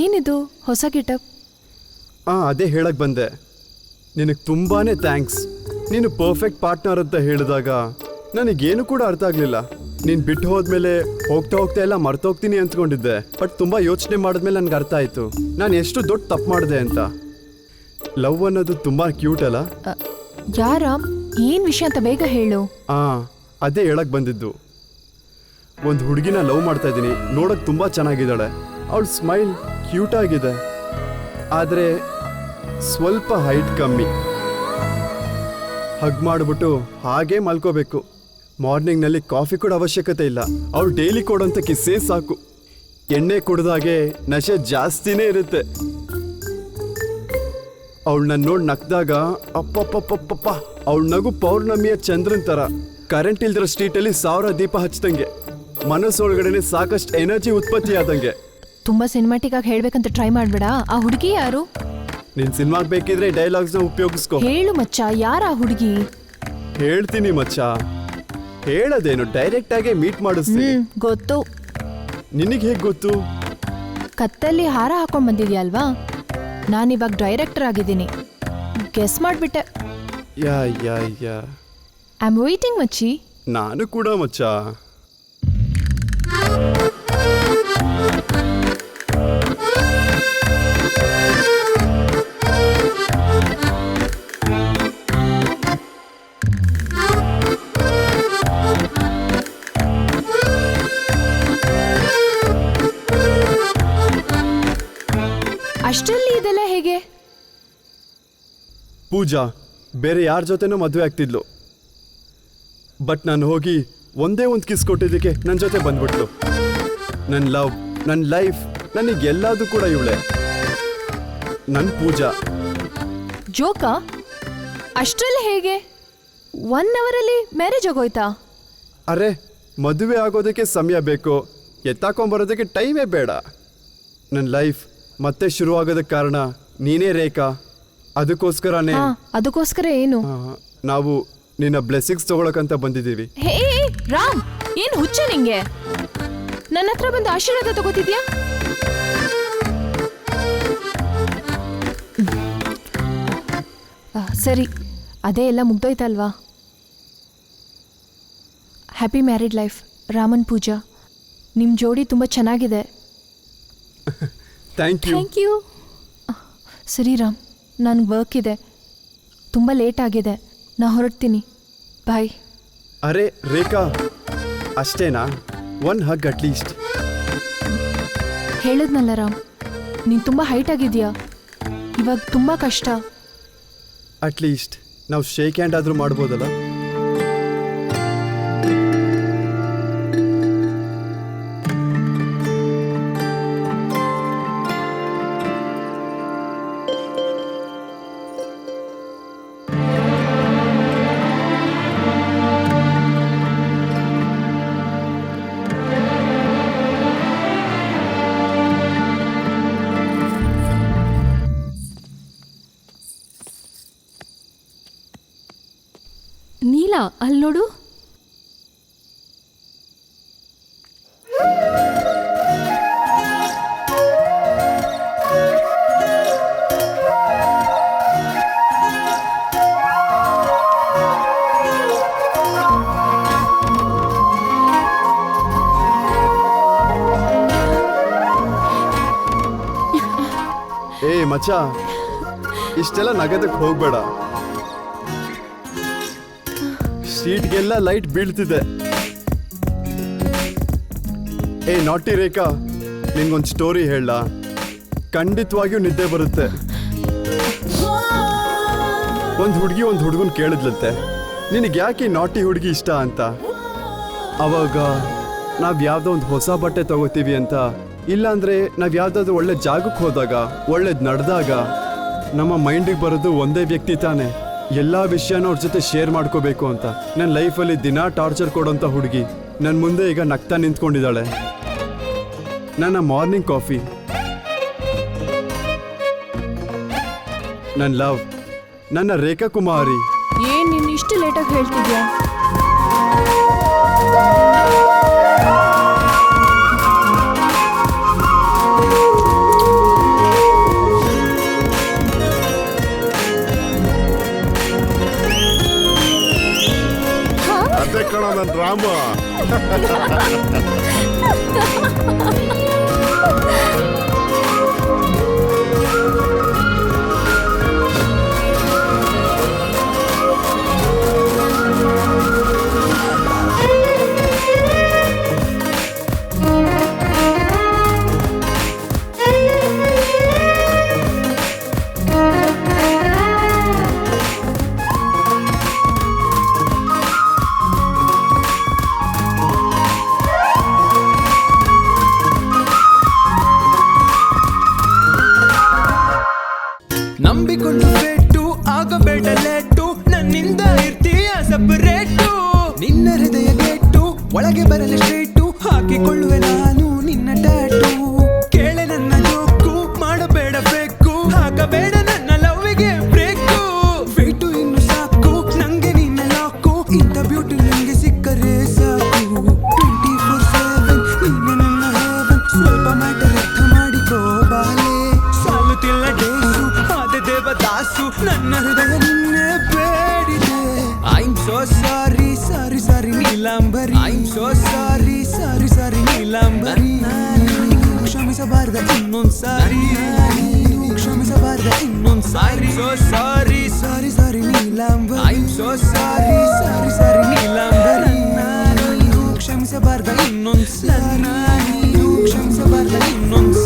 ಏನಿದು ಹೊಸ ಗೆಟಪ್? ಅದೇ ಹೇಳಕ್ಕೆ ಬಂದೆ. ನಿನಗೆ ತುಂಬಾ ಥ್ಯಾಂಕ್ಸ್. ನೀನು ಪರ್ಫೆಕ್ಟ್ ಪಾರ್ಟ್ನರ್ ಅಂತ ಹೇಳಿದಾಗ ನನಗೇನು ಕೂಡ ಅರ್ಥ ಆಗಲಿಲ್ಲ. ನೀನು ಬಿಟ್ಟು ಹೋದ್ಮೇಲೆ ಹೋಗ್ತಾ ಹೋಗ್ತಾ ಎಲ್ಲ ಮರ್ತೋಗ್ತೀನಿ ಅಂದ್ಕೊಂಡಿದ್ದೆ. ಬಟ್ ತುಂಬ ಯೋಚನೆ ಮಾಡಿದ್ಮೇಲೆ ನನಗೆ ಅರ್ಥ ಆಯಿತು ನಾನು ಎಷ್ಟು ದೊಡ್ಡ ತಪ್ಪು ಮಾಡಿದೆ ಅಂತ. ಲವ್ ಅನ್ನೋದು ತುಂಬ ಕ್ಯೂಟ್ ಅಲ್ಲ? ಯಾರಾಮ್, ಏನು ವಿಷಯ ಅಂತ ಬೇಗ ಹೇಳು. ಅದೇ ಹೇಳಕ್ಕೆ ಬಂದಿದ್ದು. ಒಂದು ಹುಡುಗಿನ ಲವ್ ಮಾಡ್ತಾ ಇದ್ದೀನಿ. ನೋಡೋಕೆ ತುಂಬ ಚೆನ್ನಾಗಿದ್ದಾಳೆ. ಅವಳ ಸ್ಮೈಲ್ ಕ್ಯೂಟ್ ಆಗಿದೆ. ಆದರೆ ಸ್ವಲ್ಪ ಹೈಟ್ ಕಮ್ಮಿ. ಹಗ್ ಮಾಡಿಬಿಟ್ಟು ಹಾಗೇ ಮಲ್ಕೋಬೇಕು. ಮಾರ್ನಿಂಗ್ನಲ್ಲಿ ಕಾಫಿ ಕೂಡ ಅವಶ್ಯಕತೆ ಇಲ್ಲ. ಅವಳು ಡೈಲಿ ಕೊಡೋಂಥ ಕಿಸ್ಸೇ ಸಾಕು. ಎಣ್ಣೆ ಕುಡ್ದಾಗೆ ನಶೆ ಜಾಸ್ತಿನೇ ಇರುತ್ತೆ. ಅವಳನ್ನ ನೋಡಿ ನಕ್ದಾಗ ಅಪ್ಪಪ್ಪಪ್ಪಪ್ಪ, ಅವಳ ನಗು ಪೌರ್ಣಮಿಯ ಚಂದ್ರನ್ ಥರ. ಕರೆಂಟ್ ಇಲ್ದಿರೋ ಸ್ಟ್ರೀಟಲ್ಲಿ 1000 ದೀಪ ಹಚ್ಚಿದಂಗೆ. ಮನಸ್ಸೊಳಗಡೆ ಸಾಕಷ್ಟು ಎನರ್ಜಿ ಉತ್ಪತ್ತಿ ಆದಂಗೆ. ತುಂಬ ಸಿನಿಮ್ಯಾಟಿಕ್ ಆಗಿ ಹೇಳ್ಬೇಕಂತ ಟ್ರೈ ಮಾಡಬೇಡ. ಆ ಹುಡುಗಿ ಯಾರು? ನೀನ್ ಸಿನಿಮಾಗ್ ಬೇಕಿದ್ರೆ ಡೈಲಾಗ್ಸ್ನ ಉಪಯೋಗಿಸ್ಕೊ. ಹೇಳು ಮಚ್ಚ, ಯಾರ ಆ ಹುಡುಗಿ? ಹೇಳ್ತೀನಿ ಮಚ್ಚ. ಹೇಳೋದೇನು, ಡೈರೆಕ್ಟ್ ಆಗೇ ಮೀಟ್ ಮಾಡಿಸ್ತೀನಿ. ಗೊತ್ತು. ನಿನಗೆ ಹೇಗೆ ಗೊತ್ತು? ಕತ್ತಲ್ಲಿ ಹಾರ ಹಾಕೊಂಡ್ ಬಂದಿದ್ಯಾ ಅಲ್ವಾ? ನಾನಿವಾಗ ಡೈರೆಕ್ಟರ್ ಆಗಿದ್ದೀನಿ. ಗೆಸ್ ಮಾಡಿಬಿಟ್ಟೆ. ಯಾ ಯಾ ಯಾ ಐ ಆಮ್ ವೇಟಿಂಗ್ ಮಚ್ಚಿ. ನಾನು ಕೂಡ ಮಚ್ಚ. ಅಷ್ಟರಲ್ಲಿ ಇದೆಲ್ಲ ಹೇಗೆ? ಪೂಜಾ ಬೇರೆ ಯಾರ ಜೊತೆನೂ ಮದುವೆ ಆಗ್ತಿದ್ಲು. ಬಟ್ ನಾನು ಹೋಗಿ ಒಂದೇ ಒಂದು ಕಿಸ್ ಕೊಟ್ಟಿದ್ದಕ್ಕೆ ನನ್ನ ಜೊತೆ ಬಂದ್ಬಿಟ್ಲು. ನನ್ನ ಲವ್, ನನ್ನ ಲೈಫ್, ನನಗೆಲ್ಲದೂ ಕೂಡ ಇವಳೆ, ನನ್ನ ಪೂಜಾ. ಜೋಕಾ? ಅಷ್ಟರಲ್ಲಿ ಹೇಗೆ? 1 ಅವರಲ್ಲಿ ಮ್ಯಾರೇಜ್ ಆಗೋಯ್ತಾ? ಅರೆ, ಮದುವೆ ಆಗೋದಕ್ಕೆ ಸಮಯ ಬೇಕು, ಎತ್ತಾಕೊಂಬರೋದಕ್ಕೆ ಟೈಮೇ ಬೇಡ. ನನ್ನ ಲೈಫ್ ಮತ್ತೆ ಶುರುವಾಗೋದಕ್ಕೆ ಕಾರಣ ನೀನೇ ರೇಖಾ. ಅದಕ್ಕೋಸ್ಕರನೇ ಅದಕ್ಕೋಸ್ಕರ ಏನು? ನಾವು ನಿನ್ನ ಬ್ಲೆಸ್ಸಿಂಗ್ಸ್ ತಗೊಳಕಂತ ಬಂದಿದ್ದೀವಿ. ಹೇ ರಾಮ್, ಏನು ಹುಚ್ಚ ನಿಂಗೆ? ನನ್ನ ಹತ್ರ ಬಂದು ಆಶೀರ್ವಾದ ತಗೋತಿದ್ಯಾ? ಸರಿ, ಅದೇ ಎಲ್ಲ ಮುಗ್ದೋಯ್ತಲ್ವಾ? ಹ್ಯಾಪಿ ಮ್ಯಾರಿಡ್ ಲೈಫ್ ರಾಮನ್ ಪೂಜಾ. ನಿಮ್ಮ ಜೋಡಿ ತುಂಬ ಚೆನ್ನಾಗಿದೆ. Thank you. Thank you. ಸರಿ ರಾಮ್, ನನಗೆ ವರ್ಕ್ ಇದೆ, ತುಂಬ ಲೇಟ್ ಆಗಿದೆ, ನಾ ಹೊರಡ್ತೀನಿ. ಬಾಯ್. ಅರೆ ರೇಖಾ, ಅಷ್ಟೇನಾ? 1 ಹಗ್ ಅಟ್ಲೀಸ್ಟ್. ಹೇಳಿದ್ನಲ್ಲ ರಾಮ್, ನೀನು ತುಂಬ ಹೈಟ್ ಆಗಿದೆಯಾ, ಇವಾಗ ತುಂಬ ಕಷ್ಟ. ಅಟ್ಲೀಸ್ಟ್ ನಾವು ಶೇಕ್ ಹ್ಯಾಂಡ್ ಆದರೂ ಮಾಡ್ಬೋದಲ್ಲ? ಅಲ್ಲಿ ನೋಡು. ಏ ಮಚ್ಚ, ಇಷ್ಟೆಲ್ಲ ನಗದಕ್ಕೆ ಹೋಗ್ಬೇಡ. ಸೀಟ್ಗೆಲ್ಲ ಲೈಟ್ ಬೀಳ್ತಿದೆ. ಏ ನಾಟಿ ರೇಖಾ, ನಿನ್ಗೊಂದು ಸ್ಟೋರಿ ಹೇಳ. ಖಂಡಿತವಾಗಿಯೂ ನಿದ್ದೆ ಬರುತ್ತೆ. ಒಂದು ಹುಡುಗಿ ಒಂದು ಹುಡುಗನ್ ಕೇಳಿದ್ಲಂತೆ, ನಿನಗೆ ಯಾಕೆ ನಾಟಿ ಹುಡುಗಿ ಇಷ್ಟ ಅಂತ. ಅವಾಗ ನಾವ್ ಯಾವ್ದೋ ಒಂದು ಹೊಸ ಬಟ್ಟೆ ತಗೋತೀವಿ ಅಂತ, ಇಲ್ಲಾಂದ್ರೆ ನಾವ್ ಯಾವ್ದಾದ್ರು ಒಳ್ಳೆ ಜಾಗಕ್ಕೆ ಹೋದಾಗ, ಒಳ್ಳೇದ್ ನಡೆದಾಗ ನಮ್ಮ ಮೈಂಡಿಗೆ ಬರೋದು ಒಂದೇ ವ್ಯಕ್ತಿ ತಾನೆ. ಎಲ್ಲಾ ವಿಷಯನೂ ಅವ್ರ ಜೊತೆ ಶೇರ್ ಮಾಡ್ಕೋಬೇಕು ಅಂತ. ನನ್ನ ಲೈಫಲ್ಲಿ ದಿನ ಟಾರ್ಚರ್ ಕೊಡೋಂಥ ಹುಡುಗಿ ನನ್ನ ಮುಂದೆ ಈಗ ನಗ್ತಾ ನಿಂತ್ಕೊಂಡಿದ್ದಾಳೆ. ನನ್ನ ಮಾರ್ನಿಂಗ್ ಕಾಫಿ, ನನ್ನ ಲವ್, ನನ್ನ ರೇಖಾ ಕುಮಾರಿ. ಏನ್ ನೀನ್ ಇಷ್ಟು ಲೇಟಾಗಿ ಹೇಳ್ತಿದ್ಯಾ? ಅದೇ ಕಣ ನನ್ನ ರಾಮ. ನಂಬಿಕೊಂಡು ಬೆಟ್ಟು ಆಗಬೇಡ ಲೇಟು, ನನ್ನಿಂದ ಇರ್ತೀಯ ಸಪರೇಟು. ನಿನ್ನ ಹೃದಯ ಗೆಟ್ಟು ಒಳಗೆ ಬರಲಿ ಸ್ಟ್ರೇಟು, ಹಾಕಿಕೊಳ್ಳುವೆ ನಾನು ನಿನ್ನ ಟ್ಯಾಟು. ಕೇಳೆ ನನ್ನ ಜೋಕು, ಮಾಡಬೇಡ ಬೇಕು, ಹಾಕಬೇಡ ನನ್ನ ಲವ್ವಿಗೆ ಬ್ರೇಕು. ವೇಟು ಇನ್ನು ಸಾಕು, ನಂಗೆ ನಿನ್ನ ಲಾಕು, ಇಂಥ ಬ್ಯೂಟಿ ನಂಗೆ ಸಿಕ್ಕರೆ ಸಾಕು. 24/7 ನೀನೆ ನನ್ನ heaven, ಸ್ವಲ್ಪ ಮ್ಯಾಟರ್ ಅರ್ಥ ಮಾಡಿಕೋ ಬಾಲೆ. ಸಾಲುತ್ತಿಲ್ಲ ಡೇಸು, ಆದ ದೇವದಾಸು, ನನ್ನ ಹೃದಯ ನಿನ್ನೆ ಬೇಡಿದೆ. I'm so sorry, sorry sorry Neelambari. I'm so sorry, sorry sorry Neelambari. ಕ್ಷಮಿಸಬಾರ್ದ ಇನ್ನೊಂದ್ ಸಾರಿ, ಕ್ಷಮಿಸಬಾರ್ದ ಇನ್ನೊಂದ್ ಸಾರಿ. So sorry, sorry sorry Neelambari. I'm so sorry, sorry sorry Neelambari. ಕ್ಷಮಿಸಬಾರ್ದ ಇನ್ನೊಂದ್ ಸಾರಿ, ಕ್ಷಮಿಸಬಾರ್ದ ಇನ್ನೊಂದ್